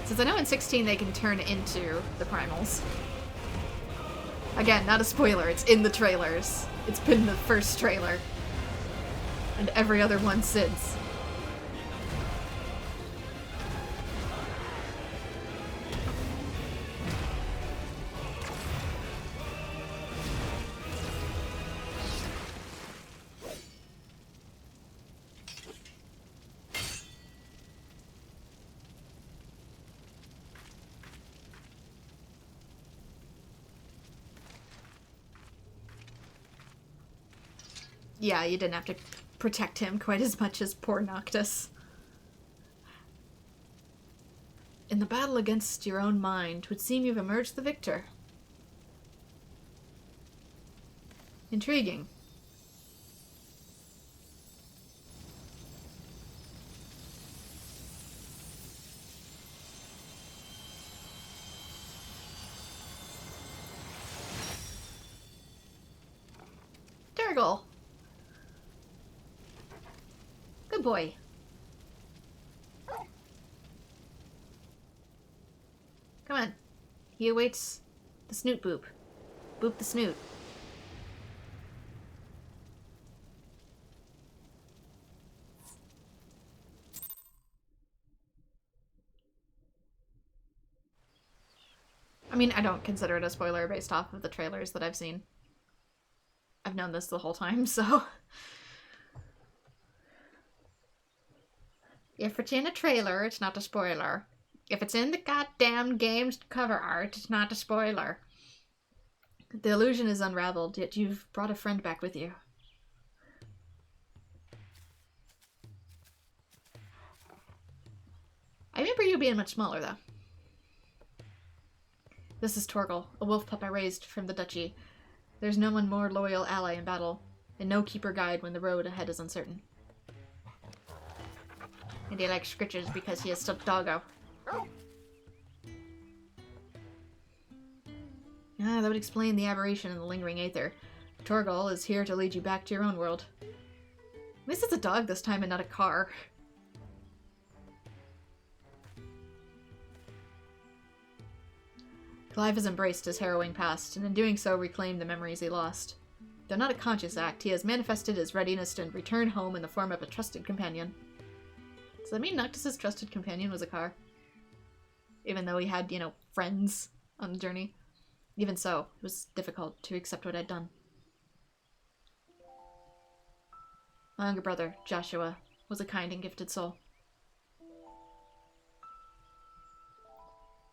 Since I know in 16 they can turn into the primals. Again, not a spoiler, it's in the trailers. It's been the first trailer. And every other one since. Yeah, you didn't have to protect him quite as much as poor Noctis. In the battle against your own mind, 'twould seem you've emerged the victor. Intriguing. Turgle! Good boy. Come on. He awaits the snoot boop. Boop the snoot. I mean, I don't consider it a spoiler based off of the trailers that I've seen. I've known this the whole time, so... If it's in a trailer, it's not a spoiler. If it's in the goddamn game's cover art, it's not a spoiler. The illusion is unraveled, yet you've brought a friend back with you. I remember you being much smaller, though. This is Torgal, a wolf pup I raised from the duchy. There's no one more loyal ally in battle, and no keeper guide when the road ahead is uncertain. And he likes scritches because he is still doggo. Ah, that would explain the aberration in the lingering aether. Torgal is here to lead you back to your own world. At least it's a dog this time and not a car. Clive has embraced his harrowing past, and in doing so reclaimed the memories he lost. Though not a conscious act, he has manifested his readiness to return home in the form of a trusted companion. Does that mean Noctis's trusted companion was a car? Even though he had, you know, friends on the journey? Even so, it was difficult to accept what I'd done. My younger brother, Joshua, was a kind and gifted soul.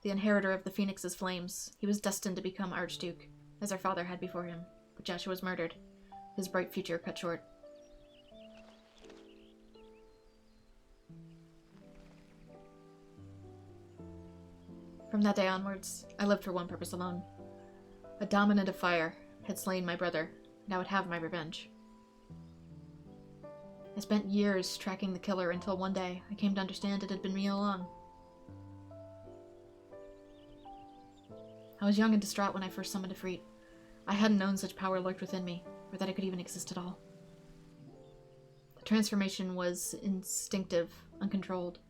The inheritor of the Phoenix's flames, he was destined to become Archduke, as our father had before him, but Joshua was murdered, his bright future cut short. From that day onwards, I lived for one purpose alone. A dominant of fire had slain my brother, and I would have my revenge. I spent years tracking the killer until one day I came to understand it had been me all along. I was young and distraught when I first summoned Ifrit. I hadn't known such power lurked within me, or that it could even exist at all. The transformation was instinctive, uncontrolled,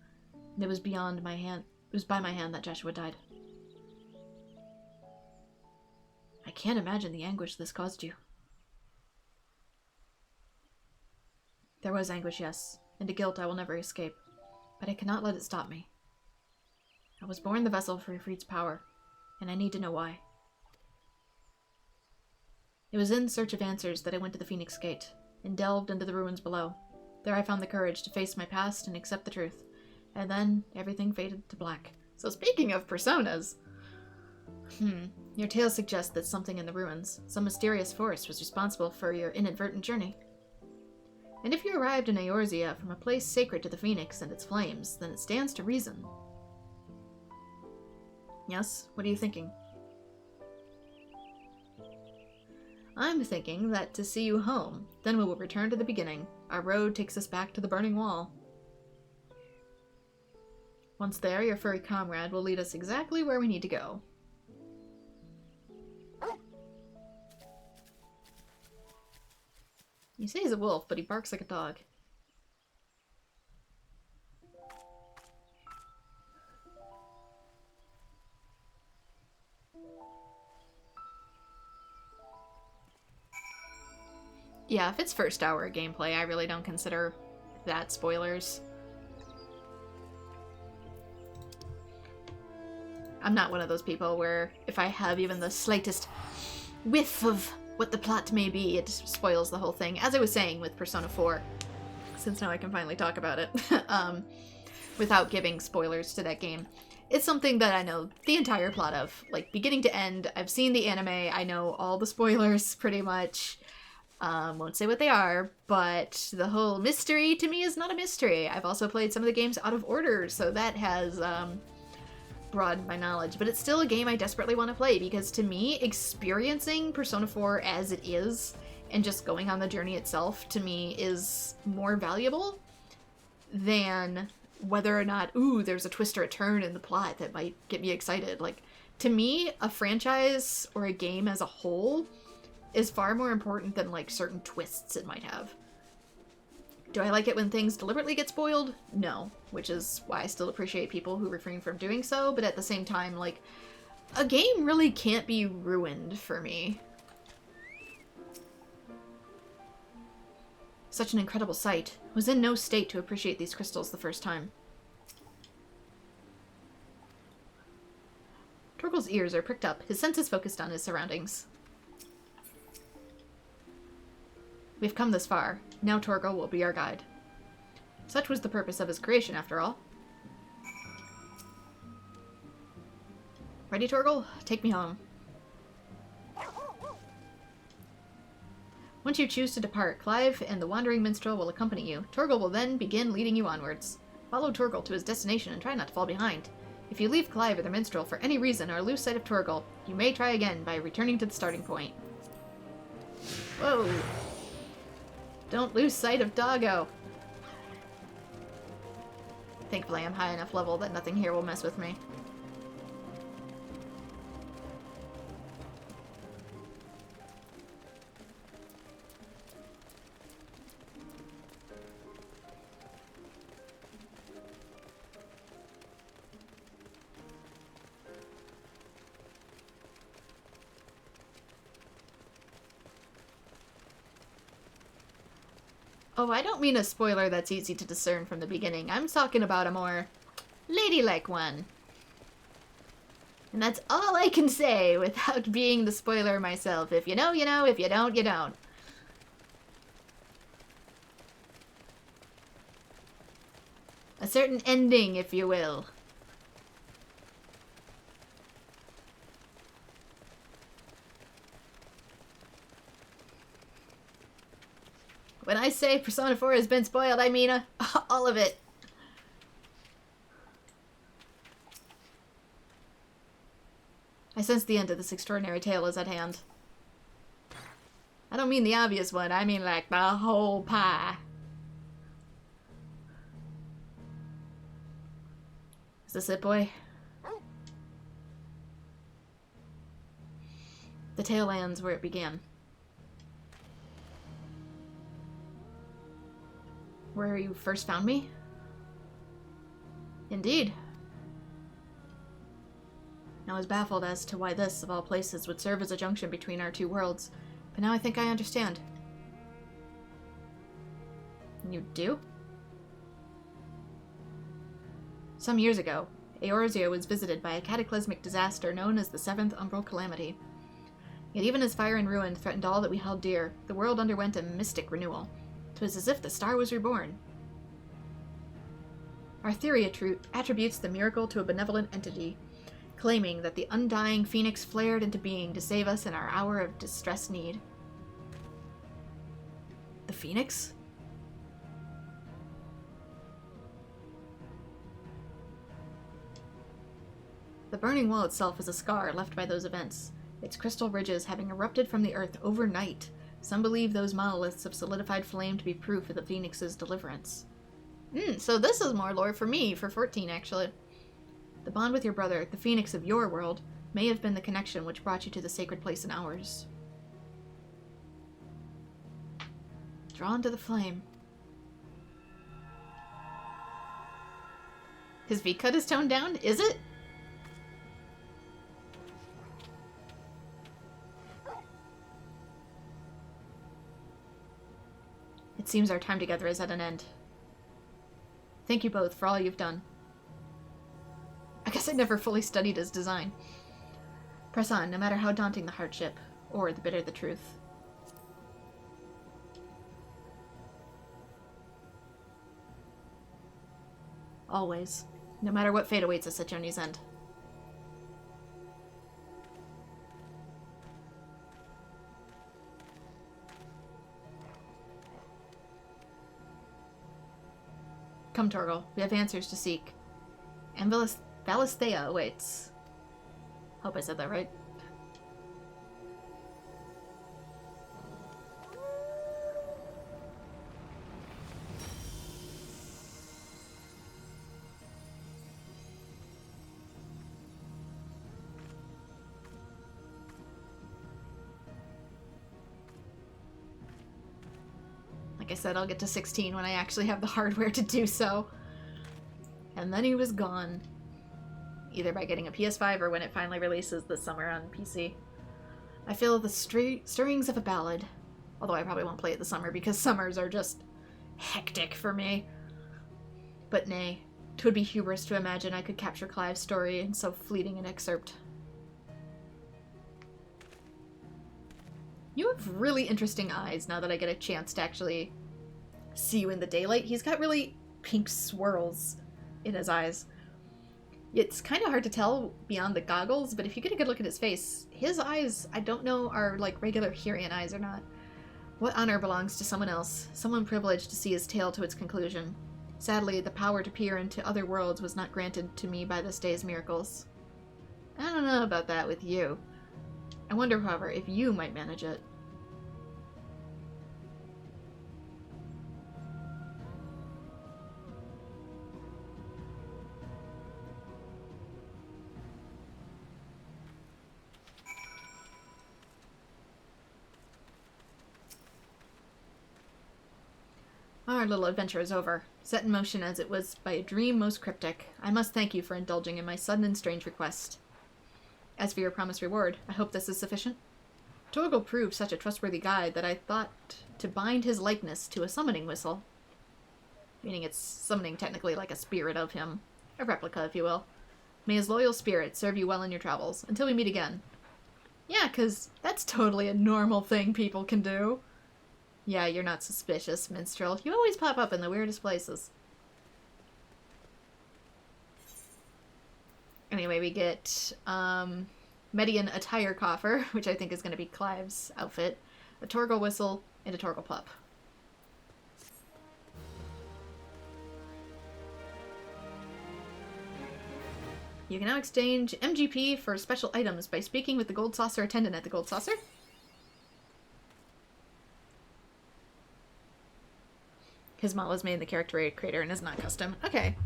and it was beyond my hand. It was by my hand that Joshua died. I can't imagine the anguish this caused you. There was anguish, yes, and a guilt I will never escape, but I cannot let it stop me. I was born the vessel for Ifrit's power, and I need to know why. It was in search of answers that I went to the Phoenix Gate, and delved into the ruins below. There I found the courage to face my past and accept the truth, and then everything faded to black. So speaking of personas... Your tale suggests that something in the ruins, some mysterious force, was responsible for your inadvertent journey. And if you arrived in Eorzea from a place sacred to the Phoenix and its flames, then it stands to reason. Yes? What are you thinking? I'm thinking that to see you home, then we will return to the beginning. Our road takes us back to the burning wall. Once there, your furry comrade will lead us exactly where we need to go. You say he's a wolf, but he barks like a dog. Yeah, if it's first hour gameplay, I really don't consider that spoilers. I'm not one of those people where if I have even the slightest whiff of what the plot may be, it spoils the whole thing. As I was saying with Persona 4, since now I can finally talk about it, without giving spoilers to that game. It's something that I know the entire plot of, like beginning to end. I've seen the anime, I know all the spoilers pretty much. Won't say what they are, but the whole mystery to me is not a mystery. I've also played some of the games out of order, so that has broadened my knowledge. But it's still a game I desperately want to play, because to me, experiencing Persona 4 as it is and just going on the journey itself, to me, is more valuable than whether or not, ooh, there's a twist or a turn in the plot that might get me excited. Like, to me, a franchise or a game as a whole is far more important than, like, certain twists it might have. Do I like it when things deliberately get spoiled? No, which is why I still appreciate people who refrain from doing so, but at the same time, like, a game really can't be ruined for me. Such an incredible sight. I was in no state to appreciate these crystals the first time. Torgal's ears are pricked up, his senses focused on his surroundings. We've come this far. Now Torgal will be our guide. Such was the purpose of his creation, after all. Ready, Torgal? Take me home. Once you choose to depart, Clive and the Wandering Minstrel will accompany you. Torgal will then begin leading you onwards. Follow Torgal to his destination and try not to fall behind. If you leave Clive or the Minstrel for any reason or lose sight of Torgal, you may try again by returning to the starting point. Whoa! Don't lose sight of Doggo! Thankfully, I'm high enough level that nothing here will mess with me. Oh, I don't mean a spoiler that's easy to discern from the beginning. I'm talking about a more ladylike one. And that's all I can say without being the spoiler myself. If you know, you know. If you don't, you don't. A certain ending, if you will. When I say Persona 4 has been spoiled, I mean all of it. I sense the end of this extraordinary tale is at hand. I don't mean the obvious one, I mean like the whole pie. Is this it, boy? The tale ends where it began. Where you first found me? Indeed. I was baffled as to why this, of all places, would serve as a junction between our two worlds, but now I think I understand. You do? Some years ago, Eorzea was visited by a cataclysmic disaster known as the Seventh Umbral Calamity. Yet even as fire and ruin threatened all that we held dear, the world underwent a mystic renewal. 'Twas as if the star was reborn. Our theory attributes the miracle to a benevolent entity, claiming that the undying phoenix flared into being to save us in our hour of distressed need. The phoenix? The burning wall itself is a scar left by those events, its crystal ridges having erupted from the earth overnight. Some believe those monoliths of solidified flame to be proof of the phoenix's deliverance. So this is more lore for me, for 14 actually. The bond with your brother, the phoenix of your world, may have been the connection which brought you to the sacred place in ours. Drawn to the flame. His V-cut is toned down? Is it? It seems our time together is at an end. Thank you both for all you've done. I guess I never fully studied his design. Press on, no matter how daunting the hardship, or the bitter the truth. Always, no matter what fate awaits us at journey's end. Come, Torgal. We have answers to seek. And Valisthea awaits. Hope I said that right. I said, I'll get to 16 when I actually have the hardware to do so. And then he was gone. Either by getting a PS5 or when it finally releases this summer on PC. I feel the stirrings of a ballad. Although I probably won't play it this summer because summers are just hectic for me. But nay, 'twould be hubris to imagine I could capture Clive's story in so fleeting an excerpt. You have really interesting eyes now that I get a chance to actually see you in the daylight. He's got really pink swirls in his eyes. It's kind of hard to tell beyond the goggles, but if you get a good look at his face, his eyes, I don't know, are like regular Hyrian eyes or not. What honor belongs to someone else, someone privileged to see his tale to its conclusion. Sadly, the power to peer into other worlds was not granted to me by this day's miracles. I don't know about that with you. I wonder, however, if you might manage it. Our little adventure is over, set in motion as it was by a dream most cryptic. I must thank you for indulging in my sudden and strange request. As for your promised reward, I hope this is sufficient. Torgal proved such a trustworthy guide that I thought to bind his likeness to a summoning whistle. Meaning it's summoning technically like a spirit of him. A replica, if you will. May his loyal spirit serve you well in your travels, until we meet again. Yeah, 'cause that's totally a normal thing people can do. Yeah, you're not suspicious, minstrel. You always pop up in the weirdest places. Anyway, we get Median attire coffer, which I think is going to be Clive's outfit, a Torgal whistle, and a Torgal pup. You can now exchange MGP for special items by speaking with the Gold Saucer attendant at the Gold Saucer. His model was made in the character creator and is not custom. Okay.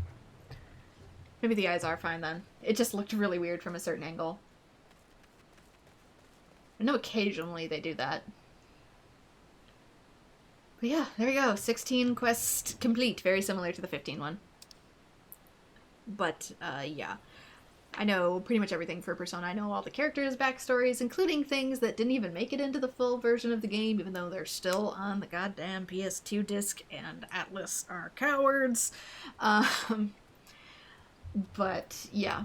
Maybe the eyes are fine then. It just looked really weird from a certain angle. I know occasionally they do that. But yeah, there we go. 16 quest complete. Very similar to the 15 one. But, yeah. I know pretty much everything for Persona. I know all the characters' backstories, including things that didn't even make it into the full version of the game, even though they're still on the goddamn PS2 disc, and Atlas are cowards. But, yeah.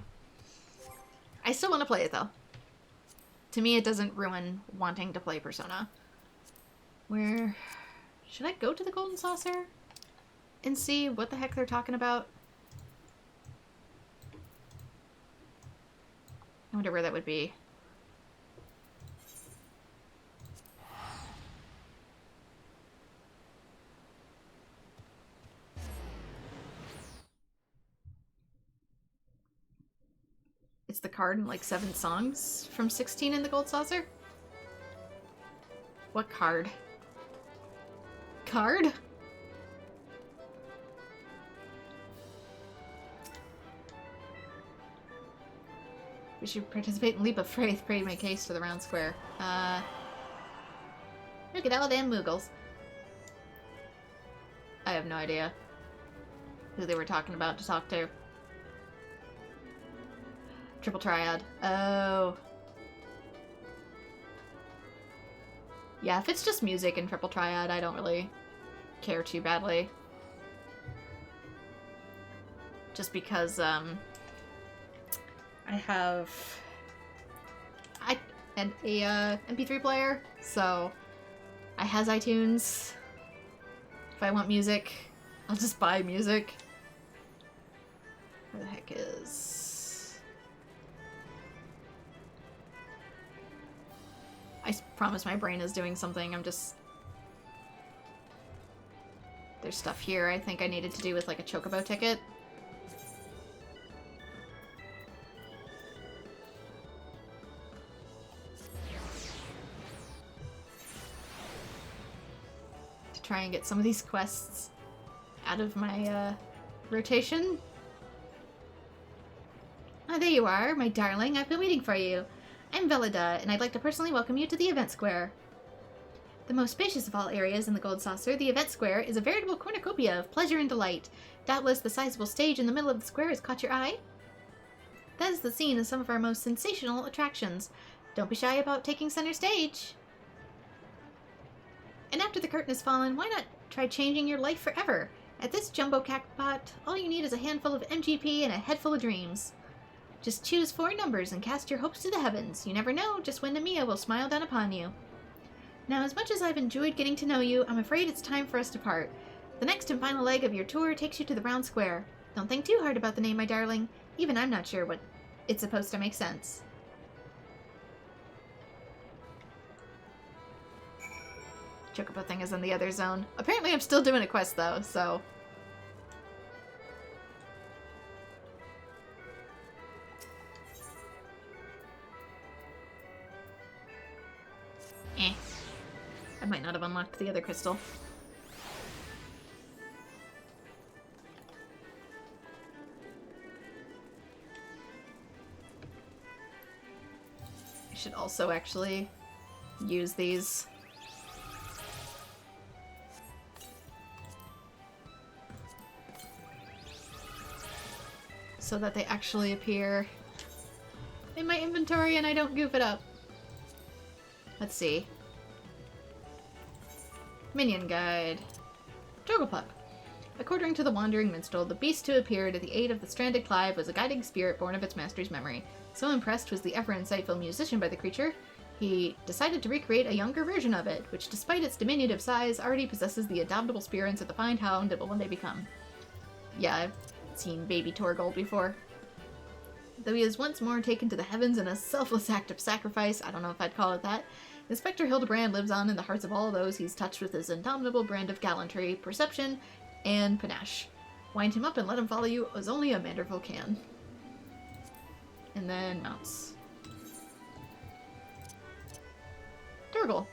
I still want to play it, though. To me, it doesn't ruin wanting to play Persona. Where... Should I go to the Golden Saucer and see what the heck they're talking about? I wonder where that would be. It's the card in like 7 songs from 16 in the Gold Saucer? What card? Card? We should participate in Leap of Faith. Pray make haste to the round square. Look at all them Moogles. I have no idea who they were talking about to talk to. Triple Triad. Oh. Yeah, if it's just music and Triple Triad, I don't really care too badly. Just because, I have an MP3 player, so I has iTunes. If I want music, I'll just buy music. Where the heck is... I promise my brain is doing something, I'm just... There's stuff here I think I needed to do with like a Chocobo ticket. Try and get some of these quests out of my rotation. Ah, there you are, my darling. I've been waiting for you. I'm Velida, and I'd like to personally welcome you to the event square. The most spacious of all areas in the Gold Saucer, the event square, is a veritable cornucopia of pleasure and delight. Doubtless the sizable stage in the middle of the square has caught your eye? That is the scene of some of our most sensational attractions. Don't be shy about taking center stage. And after the curtain has fallen, why not try changing your life forever? At this jumbo jackpot, all you need is a handful of MGP and a head full of dreams. Just choose 4 numbers and cast your hopes to the heavens. You never know just when Namiya will smile down upon you. Now, as much as I've enjoyed getting to know you, I'm afraid it's time for us to part. The next and final leg of your tour takes you to the round square. Don't think too hard about the name, my darling. Even I'm not sure what it's supposed to make sense. Chocobo thing is in the other zone. Apparently I'm still doing a quest though, so... I might not have unlocked the other crystal. I should also actually use these. So that they actually appear in my inventory and I don't goof it up. Let's see. Minion Guide. Jogglepup. According to the Wandering Minstrel, the beast who appeared at the aid of the stranded Clive was a guiding spirit born of its master's memory. So impressed was the ever-insightful musician by the creature, he decided to recreate a younger version of it, which despite its diminutive size, already possesses the indomitable spirits of the fine hound it will one day become. Yeah, I've seen baby Torgal before. Though he is once more taken to the heavens in a selfless act of sacrifice, I don't know if I'd call it that, Inspector Hildibrand lives on in the hearts of all those he's touched with his indomitable brand of gallantry, perception, and panache. Wind him up and let him follow you as only a Manderville can. And then mounts. Torgal.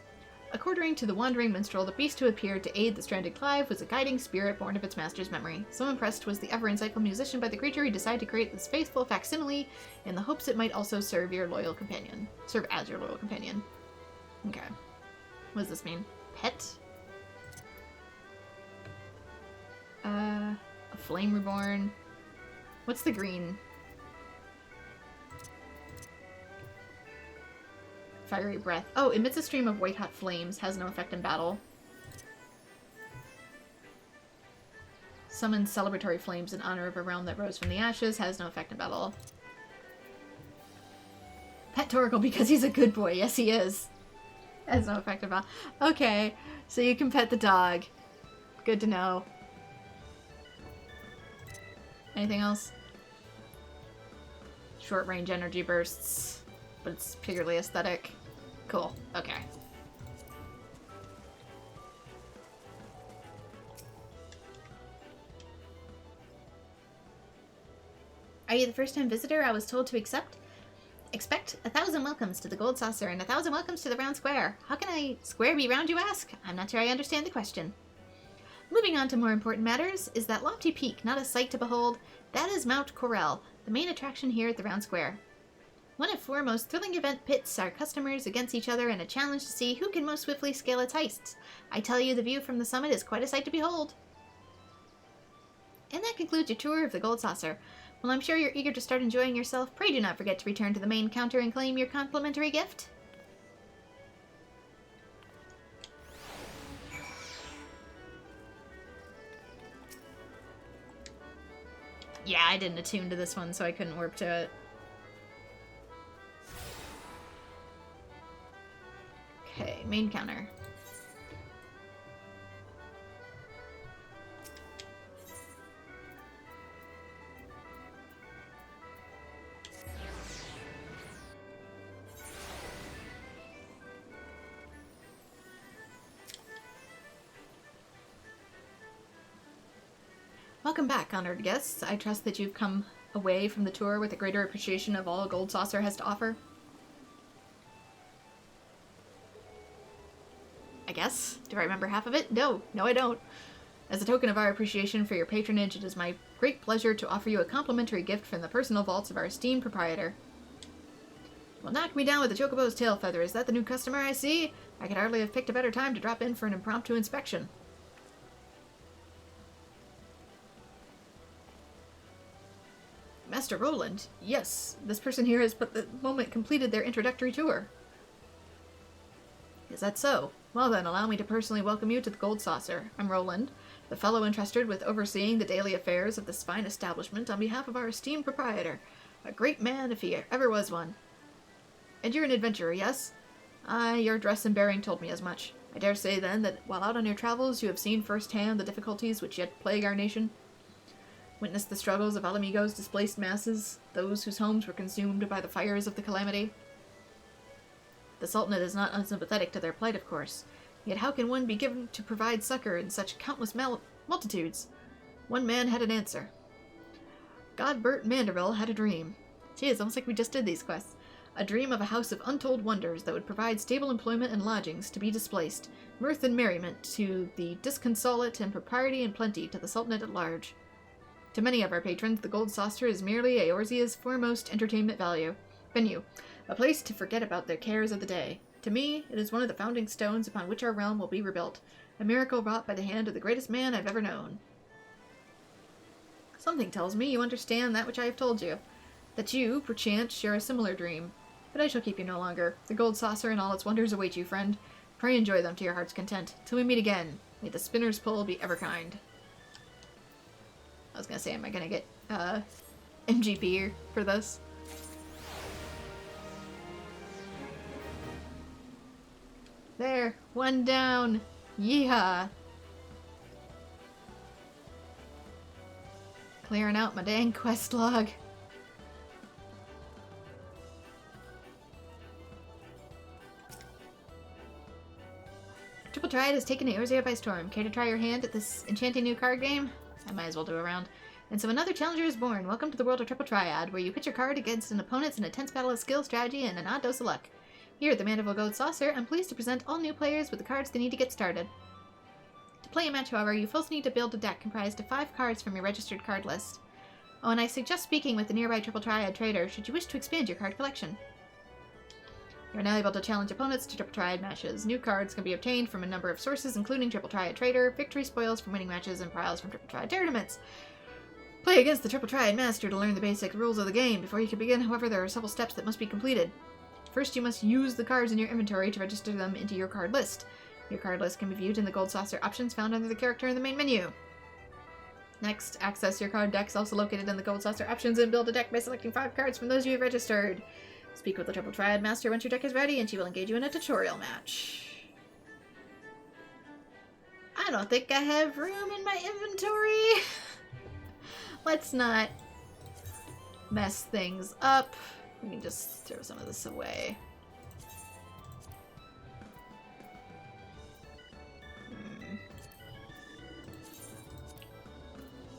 According to the Wandering Minstrel, the beast who appeared to aid the stranded Clive was a guiding spirit born of its master's memory. So impressed was the ever-insightful musician by the creature, he decided to create this faithful facsimile in the hopes it might also serve your loyal companion. Serve as your loyal companion. Okay. What does this mean? Pet? A flame reborn. What's the green? Fiery breath. Oh, emits a stream of white-hot flames. Has no effect in battle. Summons celebratory flames in honor of a realm that rose from the ashes. Has no effect in battle. Pet Torgal because he's a good boy. Yes, he is. Has no effect in battle. Okay, so you can pet the dog. Good to know. Anything else? Short-range energy bursts, but it's purely aesthetic. Cool. Okay. Are you the first-time visitor I was told to expect 1,000 welcomes to the Gold Saucer and 1,000 welcomes to the Round Square. How can a square be round, you ask? I'm not sure I understand the question. Moving on to more important matters, is that lofty peak not a sight to behold? That is Mount Corel, the main attraction here at the Round Square. One of 4 most thrilling event pits our customers against each other and a challenge to see who can most swiftly scale its heights. I tell you, the view from the summit is quite a sight to behold. And that concludes your tour of the Gold Saucer. Well, I'm sure you're eager to start enjoying yourself. Pray do not forget to return to the main counter and claim your complimentary gift. Yeah, I didn't attune to this one, so I couldn't warp to it. Okay, main counter. Welcome back, honored guests. I trust that you've come away from the tour with a greater appreciation of all Gold Saucer has to offer. I guess. Do I remember half of it? No, I don't. As a token of our appreciation for your patronage, it is my great pleasure to offer you a complimentary gift from the personal vaults of our esteemed proprietor. Well, knock me down with the chocobo's tail feather. Is that the new customer I see? I could hardly have picked a better time to drop in for an impromptu inspection. Master Roland? Yes, this person here has but the moment completed their introductory tour. Is that so? Well then, allow me to personally welcome you to the Gold Saucer. I'm Roland, the fellow entrusted with overseeing the daily affairs of this fine establishment on behalf of our esteemed proprietor. A great man if he ever was one. And you're an adventurer, yes? Aye, your dress and bearing told me as much. I dare say, then, that while out on your travels you have seen firsthand the difficulties which yet plague our nation. Witnessed the struggles of Alamigo's displaced masses, those whose homes were consumed by the fires of the calamity. The Sultanate is not unsympathetic to their plight, of course. Yet how can one be given to provide succor in such countless multitudes? One man had an answer. Godbert Mandeville had a dream. Gee, it's almost like we just did these quests. A dream of a house of untold wonders that would provide stable employment and lodgings to be displaced, mirth and merriment to the disconsolate, and propriety and plenty to the Sultanate at large. To many of our patrons, the Gold Saucer is merely Eorzea's foremost entertainment venue, a place to forget about their cares of the day. To me, it is one of the founding stones upon which our realm will be rebuilt, a miracle wrought by the hand of the greatest man I've ever known. Something tells me you understand that which I have told you, that you, perchance, share a similar dream. But I shall keep you no longer. The Gold Saucer and all its wonders await you, friend. Pray enjoy them to your heart's content. Till we meet again, may the spinner's pull be ever kind. I was gonna say, am I gonna get, MGP for this? There, one down. Yeehaw. Clearing out my dang quest log. Triple Triad has taken Eorzea by storm. Care to try your hand at this enchanting new card game? I might as well do a round. And so another challenger is born. Welcome to the world of Triple Triad, where you pitch your card against an opponent in a tense battle of skill, strategy, and an odd dose of luck. Here at the Mandeville Gold Saucer, I'm pleased to present all new players with the cards they need to get started. To play a match, however, you first need to build a deck comprised of 5 cards from your registered card list. Oh, and I suggest speaking with the nearby Triple Triad trader should you wish to expand your card collection. You are now able to challenge opponents to Triple Triad matches. New cards can be obtained from a number of sources, including Triple Triad Trader, victory spoils from winning matches, and prize from Triple Triad tournaments. Play against the Triple Triad Master to learn the basic rules of the game. Before you can begin, however, there are several steps that must be completed. First, you must use the cards in your inventory to register them into your card list. Your card list can be viewed in the Gold Saucer options found under the character in the main menu. Next, access your card decks, also located in the Gold Saucer options, and build a deck by selecting 5 cards from those you have registered. Speak with the Triple Triad Master once your deck is ready, and she will engage you in a tutorial match. I don't think I have room in my inventory. Let's not mess things up. We can just throw some of this away.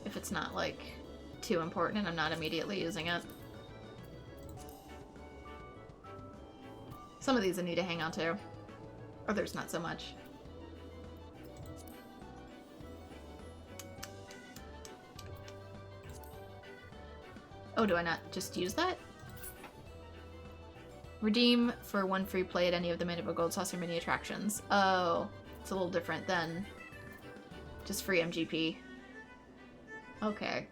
If it's not, like, too important and I'm not immediately using it. Some of these I need to hang on to. Others not so much. Oh, do I not just use that? Redeem for 1 free play at any of the Mandeville Gold Saucer mini attractions. Oh, it's a little different than just free MGP. Okay.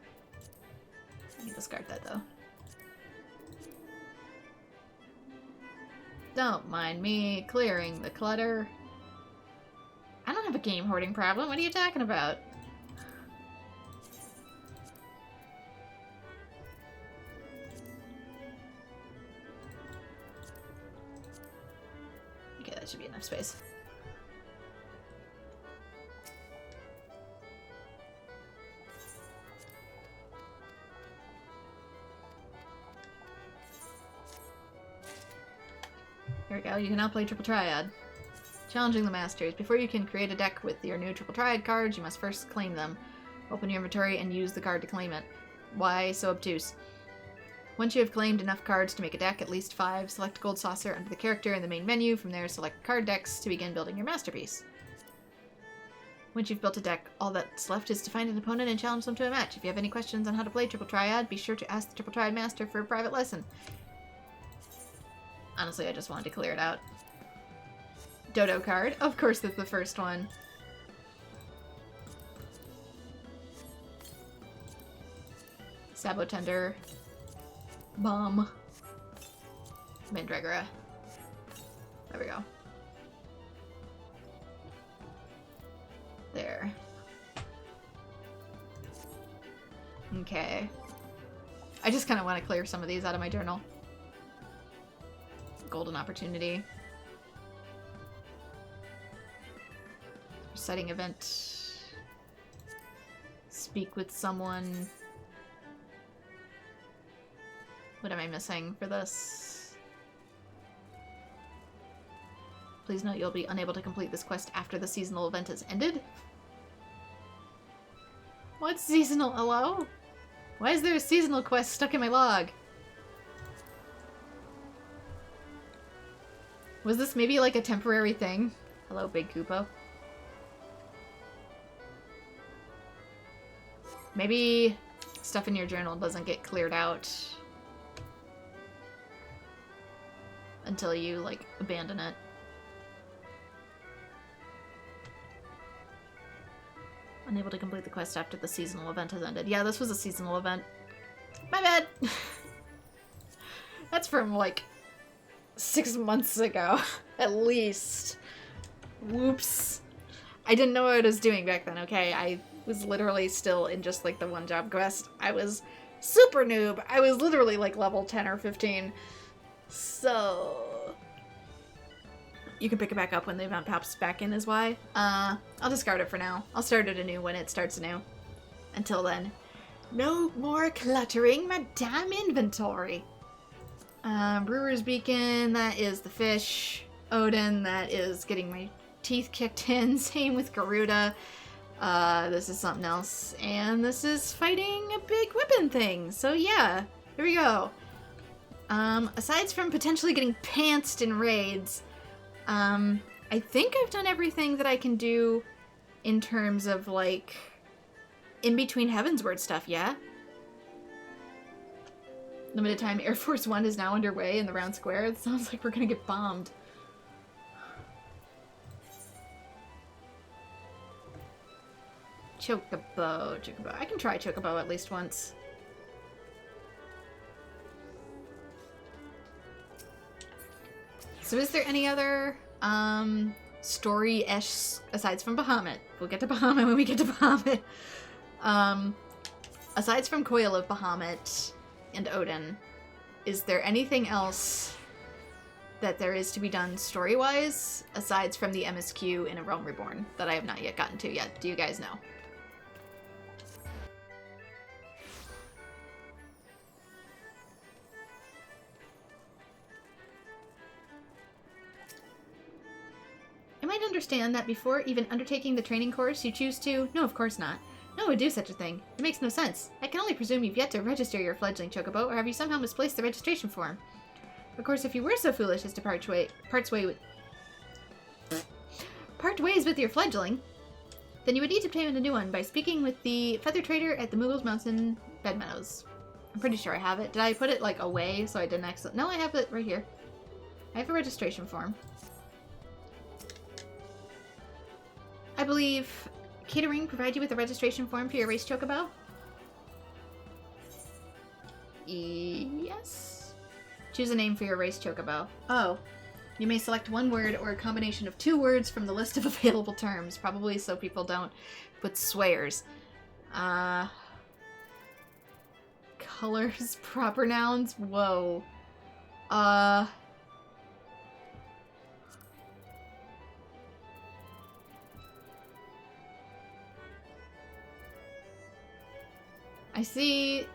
I can discard that though. Don't mind me clearing the clutter. I don't have a game hoarding problem. What are you talking about? Okay, that should be enough space. Here we go, you can now play Triple Triad. Challenging the Masters. Before you can create a deck with your new Triple Triad cards, you must first claim them. Open your inventory and use the card to claim it. Why so obtuse? Once you have claimed enough cards to make a deck, at least 5, select Gold Saucer under the character in the main menu. From there, select card decks to begin building your masterpiece. Once you've built a deck, all that's left is to find an opponent and challenge them to a match. If you have any questions on how to play Triple Triad, be sure to ask the Triple Triad Master for a private lesson. Honestly, I just wanted to clear it out. Dodo card. Of course, that's the first one. Sabotender. Bomb. Mandragora. There we go. There. Okay. I just kind of want to clear some of these out of my journal. Golden opportunity. Reciting event. Speak with someone. What am I missing for this? Please note you'll be unable to complete this quest after the seasonal event has ended. What's seasonal? Hello? Why is there a seasonal quest stuck in my log? Was this maybe like a temporary thing? Hello, Big Koopo. Maybe stuff in your journal doesn't get cleared out until you, like, abandon it. Unable to complete the quest after the seasonal event has ended. Yeah, this was a seasonal event. My bad! That's from, like, 6 months ago, at least. Whoops. I didn't know what I was doing back then, okay? I was literally still in just, like, the one job quest. I was super noob. I was literally, like, level 10 or 15. So... You can pick it back up when the event pops back in is why. I'll discard it for now. I'll start it anew when it starts anew. Until then, no more cluttering my damn inventory. Brewer's Beacon, that is the fish. Odin, that is getting my teeth kicked in. Same with Garuda. This is something else. And this is fighting a big whipping thing. So yeah, here we go. Aside from potentially getting pantsed in raids, I think I've done everything that I can do in terms of, like, in between Heavensward stuff, yeah? Limited time Air Force One is now underway in the round square. It sounds like we're gonna get bombed. Chocobo, Chocobo. I can try Chocobo at least once. So is there any other, story-ish, aside from Bahamut? We'll get to Bahamut when we get to Bahamut. Aside from Coil of Bahamut and Odin, is there anything else that there is to be done story-wise, aside from the MSQ in A Realm Reborn, that I have not yet gotten to yet? Do you guys know? I might understand that before even undertaking the training course, you choose to... No, of course not. No one would do such a thing. It makes no sense. I can only presume you've yet to register your fledgling chocobo, or have you somehow misplaced the registration form? Of course, if you were so foolish as to part ways with your fledgling, then you would need to obtain a new one by speaking with the feather trader at the Moogle's Mountain Bedmeadows. I'm pretty sure I have it. Did I put it, like, away so I didn't accident? No, I have it right here. I have a registration form. I believe catering provide you with a registration form for your race chocobo? Yes. Choose a name for your race chocobo. Oh. You may select one word or a combination of 2 words from the list of available terms, probably so people don't put swears. Colors, proper nouns? Whoa. I see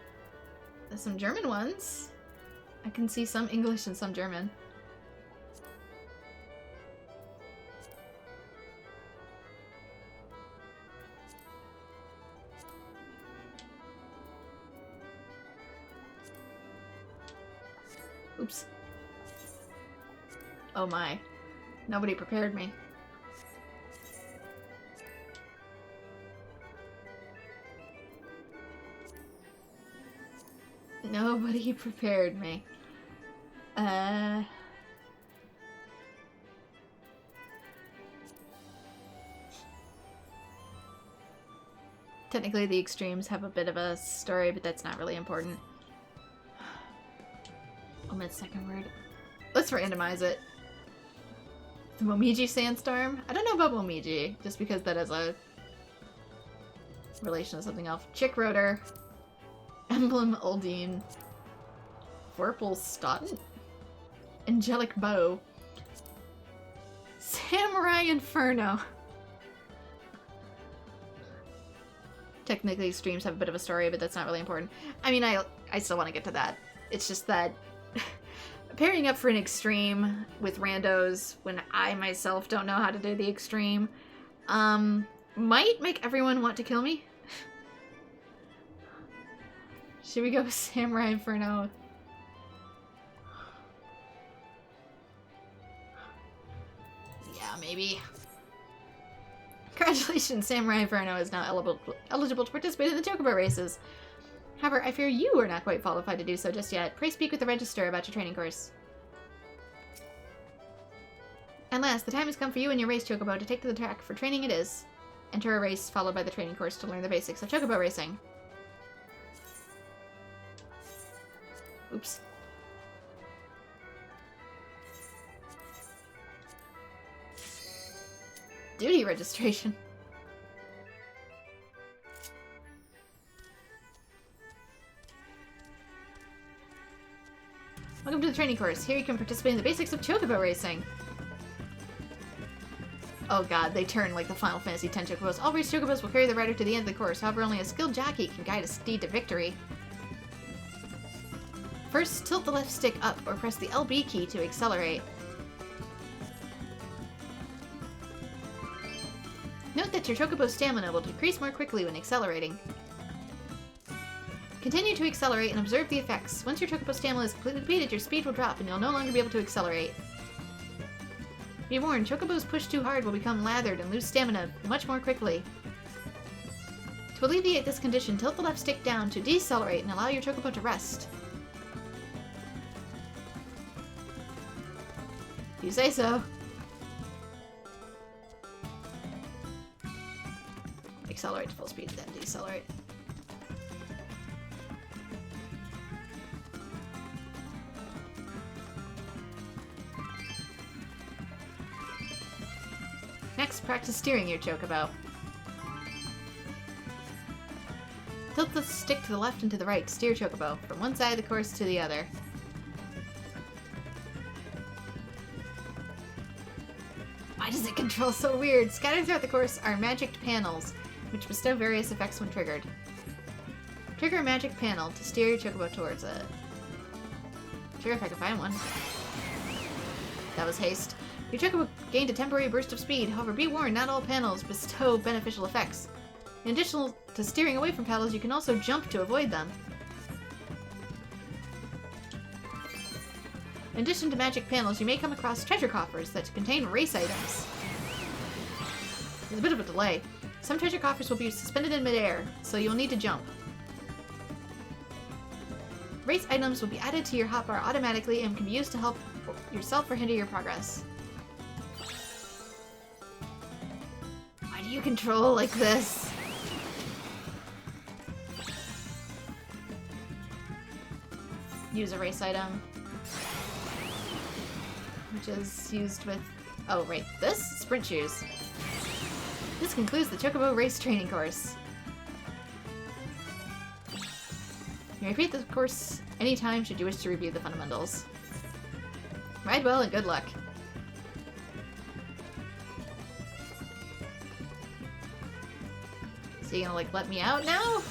some German ones. I can see some English and some German. Oops. Oh my. Nobody prepared me. Nobody prepared me. Technically, the extremes have a bit of a story, but that's not really important. Omit second word. Let's randomize it. The Momiji Sandstorm? I don't know about Momiji, just because that has a relation to something else. Chick Rotor. Emblem Uldine. Vorpal Stoughton. Angelic Bow. Samurai Inferno. Technically, streams have a bit of a story, but that's not really important. I mean, I still want to get to that. It's just that pairing up for an extreme with randos when I myself don't know how to do the extreme might make everyone want to kill me. Should we go with Samurai Inferno? Yeah, maybe. Congratulations, Samurai Inferno is now eligible to participate in the Chocobo races. However, I fear you are not quite qualified to do so just yet. Pray speak with the Register about your training course. And last, the time has come for you and your race Chocobo to take to the track for training it is. Enter a race followed by the training course to learn the basics of Chocobo racing. Oops. Duty registration. Welcome to the training course. Here you can participate in the basics of Chocobo racing. Oh god, they turn like the Final Fantasy X Chocobos. All race Chocobos will carry the rider to the end of the course. However, only a skilled jockey can guide a steed to victory. First, tilt the left stick up or press the LB key to accelerate. Note that your Chocobo's stamina will decrease more quickly when accelerating. Continue to accelerate and observe the effects. Once your Chocobo's stamina is completely depleted, your speed will drop and you'll no longer be able to accelerate. Be warned, Chocobos pushed too hard will become lathered and lose stamina much more quickly. To alleviate this condition, tilt the left stick down to decelerate and allow your Chocobo to rest. You say so. Accelerate to full speed, then decelerate. Next, practice steering your Chocobo. Tilt the stick to the left and to the right to steer Chocobo, from one side of the course to the other. Why does it control so weird? Scattered throughout the course are magic panels, which bestow various effects when triggered. Trigger a magic panel to steer your Chocobo towards it. Trigger if I can find one. That was haste. Your Chocobo gained a temporary burst of speed, however be warned, not all panels bestow beneficial effects. In addition to steering away from panels, you can also jump to avoid them. In addition to magic panels, you may come across treasure coffers that contain race items. There's a bit of a delay. Some treasure coffers will be suspended in midair, so you'll need to jump. Race items will be added to your hotbar automatically and can be used to help yourself or hinder your progress. Why do you control like this? Use a race item. Which is used with... Oh, right. This? Sprint shoes. This concludes the Chocobo race training course. You may repeat the course anytime should you wish to review the fundamentals. Ride well and good luck. So you gonna, like, let me out now?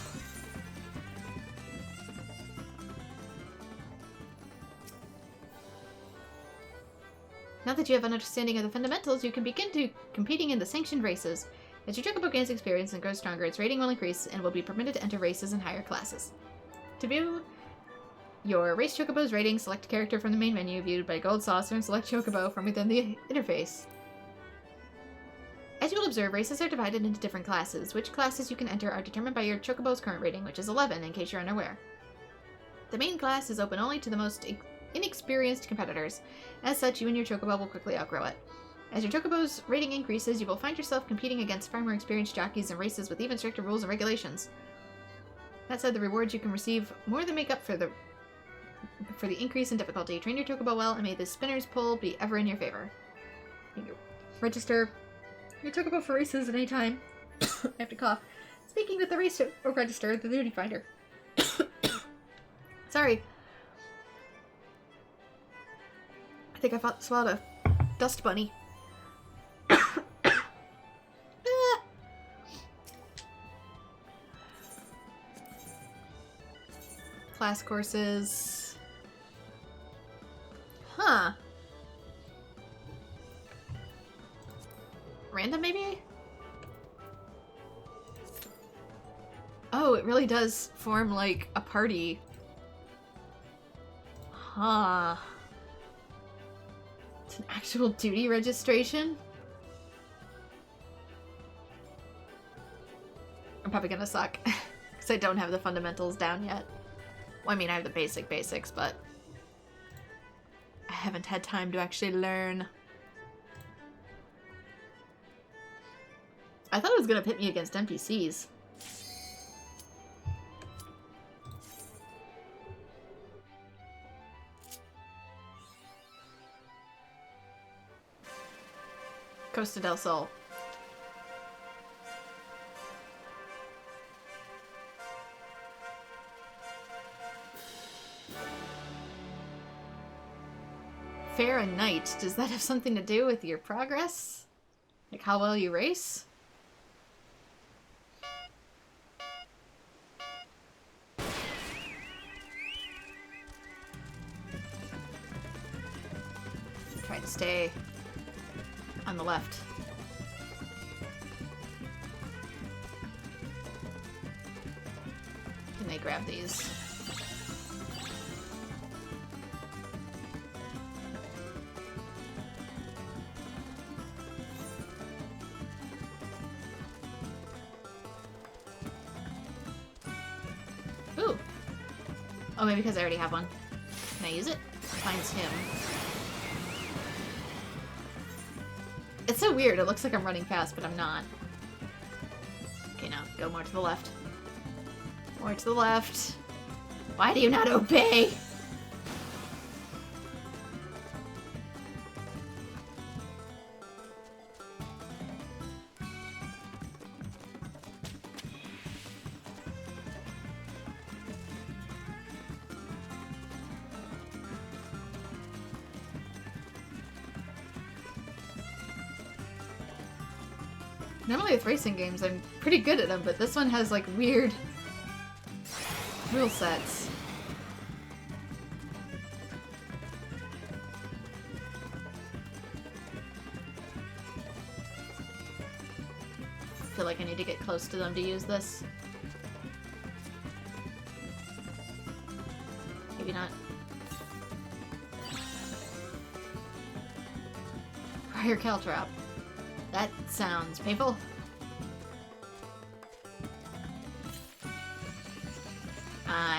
Now that you have an understanding of the fundamentals, you can begin competing in the sanctioned races. As your Chocobo gains experience and grows stronger, its rating will increase and will be permitted to enter races in higher classes. To view your race Chocobo's rating, select a character from the main menu viewed by gold saucer and select Chocobo from within the interface. As you will observe, races are divided into different classes. Which classes you can enter are determined by your Chocobo's current rating, which is 11 in case you're unaware. The main class is open only to the most inexperienced competitors. As such, you and your Chocobo will quickly outgrow it. As your Chocobo's rating increases, you will find yourself competing against far more experienced jockeys in races with even stricter rules and regulations. That said, the rewards you can receive more than make up for the increase in difficulty. Train your Chocobo well, and may the spinner's pull be ever in your favor. Register your Chocobo for races at any time. I have to cough. Speaking with the race register, the duty finder. Sorry. I think I swallowed a dust bunny. Class courses. Huh. Random, maybe? Oh, it really does form, like, a party. Huh. It's an actual duty registration? I'm probably gonna suck. Because I don't have the fundamentals down yet. Well, I mean, I have the basics, but I haven't had time to actually learn. I thought it was gonna pit me against NPCs. Costa del Sol. Fair and night. Does that have something to do with your progress? Like how well you race? Try to stay on the left. Can they grab these? Ooh. Oh, maybe because I already have one. Can I use it? Finds him. It's so weird. It looks like I'm running fast, but I'm not. Okay, now go more to the left. More to the left. Why do you not obey? Normally with racing games, I'm pretty good at them, but this one has, like, weird rule sets. I feel like I need to get close to them to use this. Maybe not. Prior Caltrop. That sounds painful.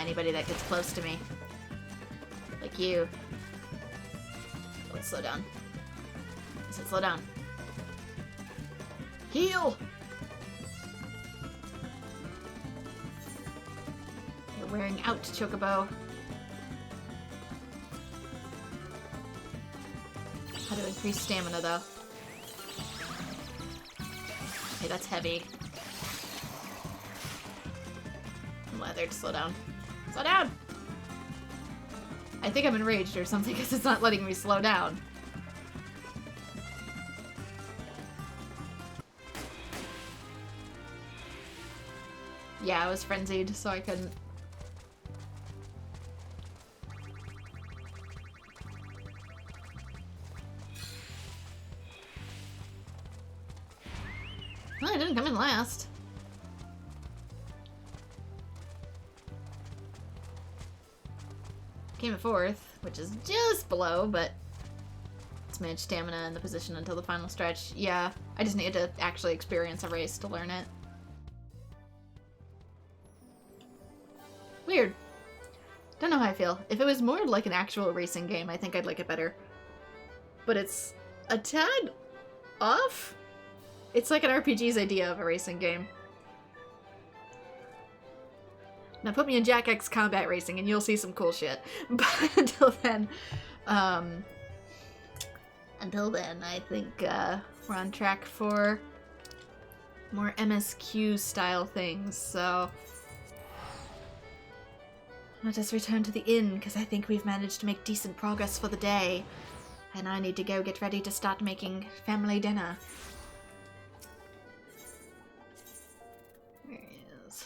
Anybody that gets close to me. Like you. Let's slow down. I said slow down. Heal! You're wearing out, Chocobo. How to increase stamina, though. Okay, that's heavy. Leather to slow down. Slow down! I think I'm enraged or something because it's not letting me slow down. Yeah, I was frenzied, so I couldn't. Well, I didn't come in last. Came in fourth, which is just below, but let's manage stamina and the position until the final stretch. Yeah, I just needed to actually experience a race to learn it. Weird. Don't know how I feel. If it was more like an actual racing game, I think I'd like it better. But it's a tad off? It's like an RPG's idea of a racing game. Now put me in Jack X Combat Racing and you'll see some cool shit. But until then, I think we're on track for more MSQ style things, so let us return to the inn, because I think we've managed to make decent progress for the day, and I need to go get ready to start making family dinner. Where is...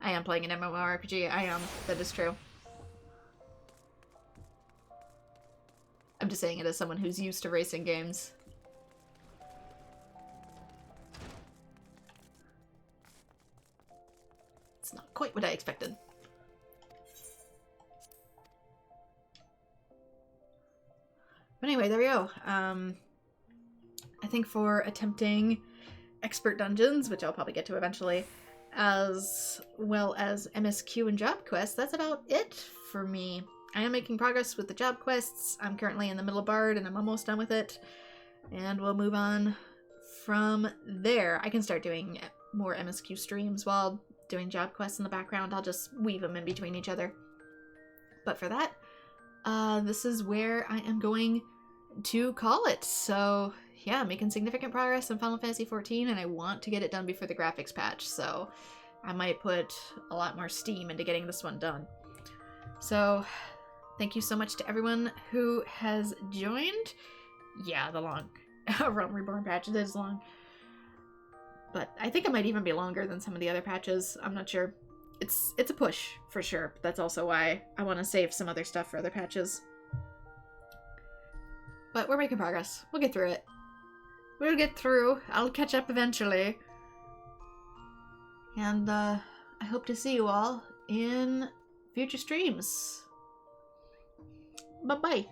I am playing an MMORPG, I am, that is true. I'm just saying it as someone who's used to racing games. It's not quite what I expected. But anyway, there we go. I think for attempting expert dungeons, which I'll probably get to eventually, as well as MSQ and job quests, that's about it for me. I am making progress with the job quests. I'm currently in the middle of Bard and I'm almost done with it. And we'll move on from there. I can start doing more MSQ streams while doing job quests in the background. I'll just weave them in between each other. But for that, this is where I am going to call it. So yeah, making significant progress in Final Fantasy XIV, and I want to get it done before the graphics patch, so I might put a lot more steam into getting this one done. So thank you so much to everyone who has joined. Yeah, the long Realm Reborn patch is long. But I think it might even be longer than some of the other patches. I'm not sure. It's a push, for sure. But that's also why I want to save some other stuff for other patches. But we're making progress. We'll get through it. We'll get through. I'll catch up eventually. And I hope to see you all in future streams. Bye-bye.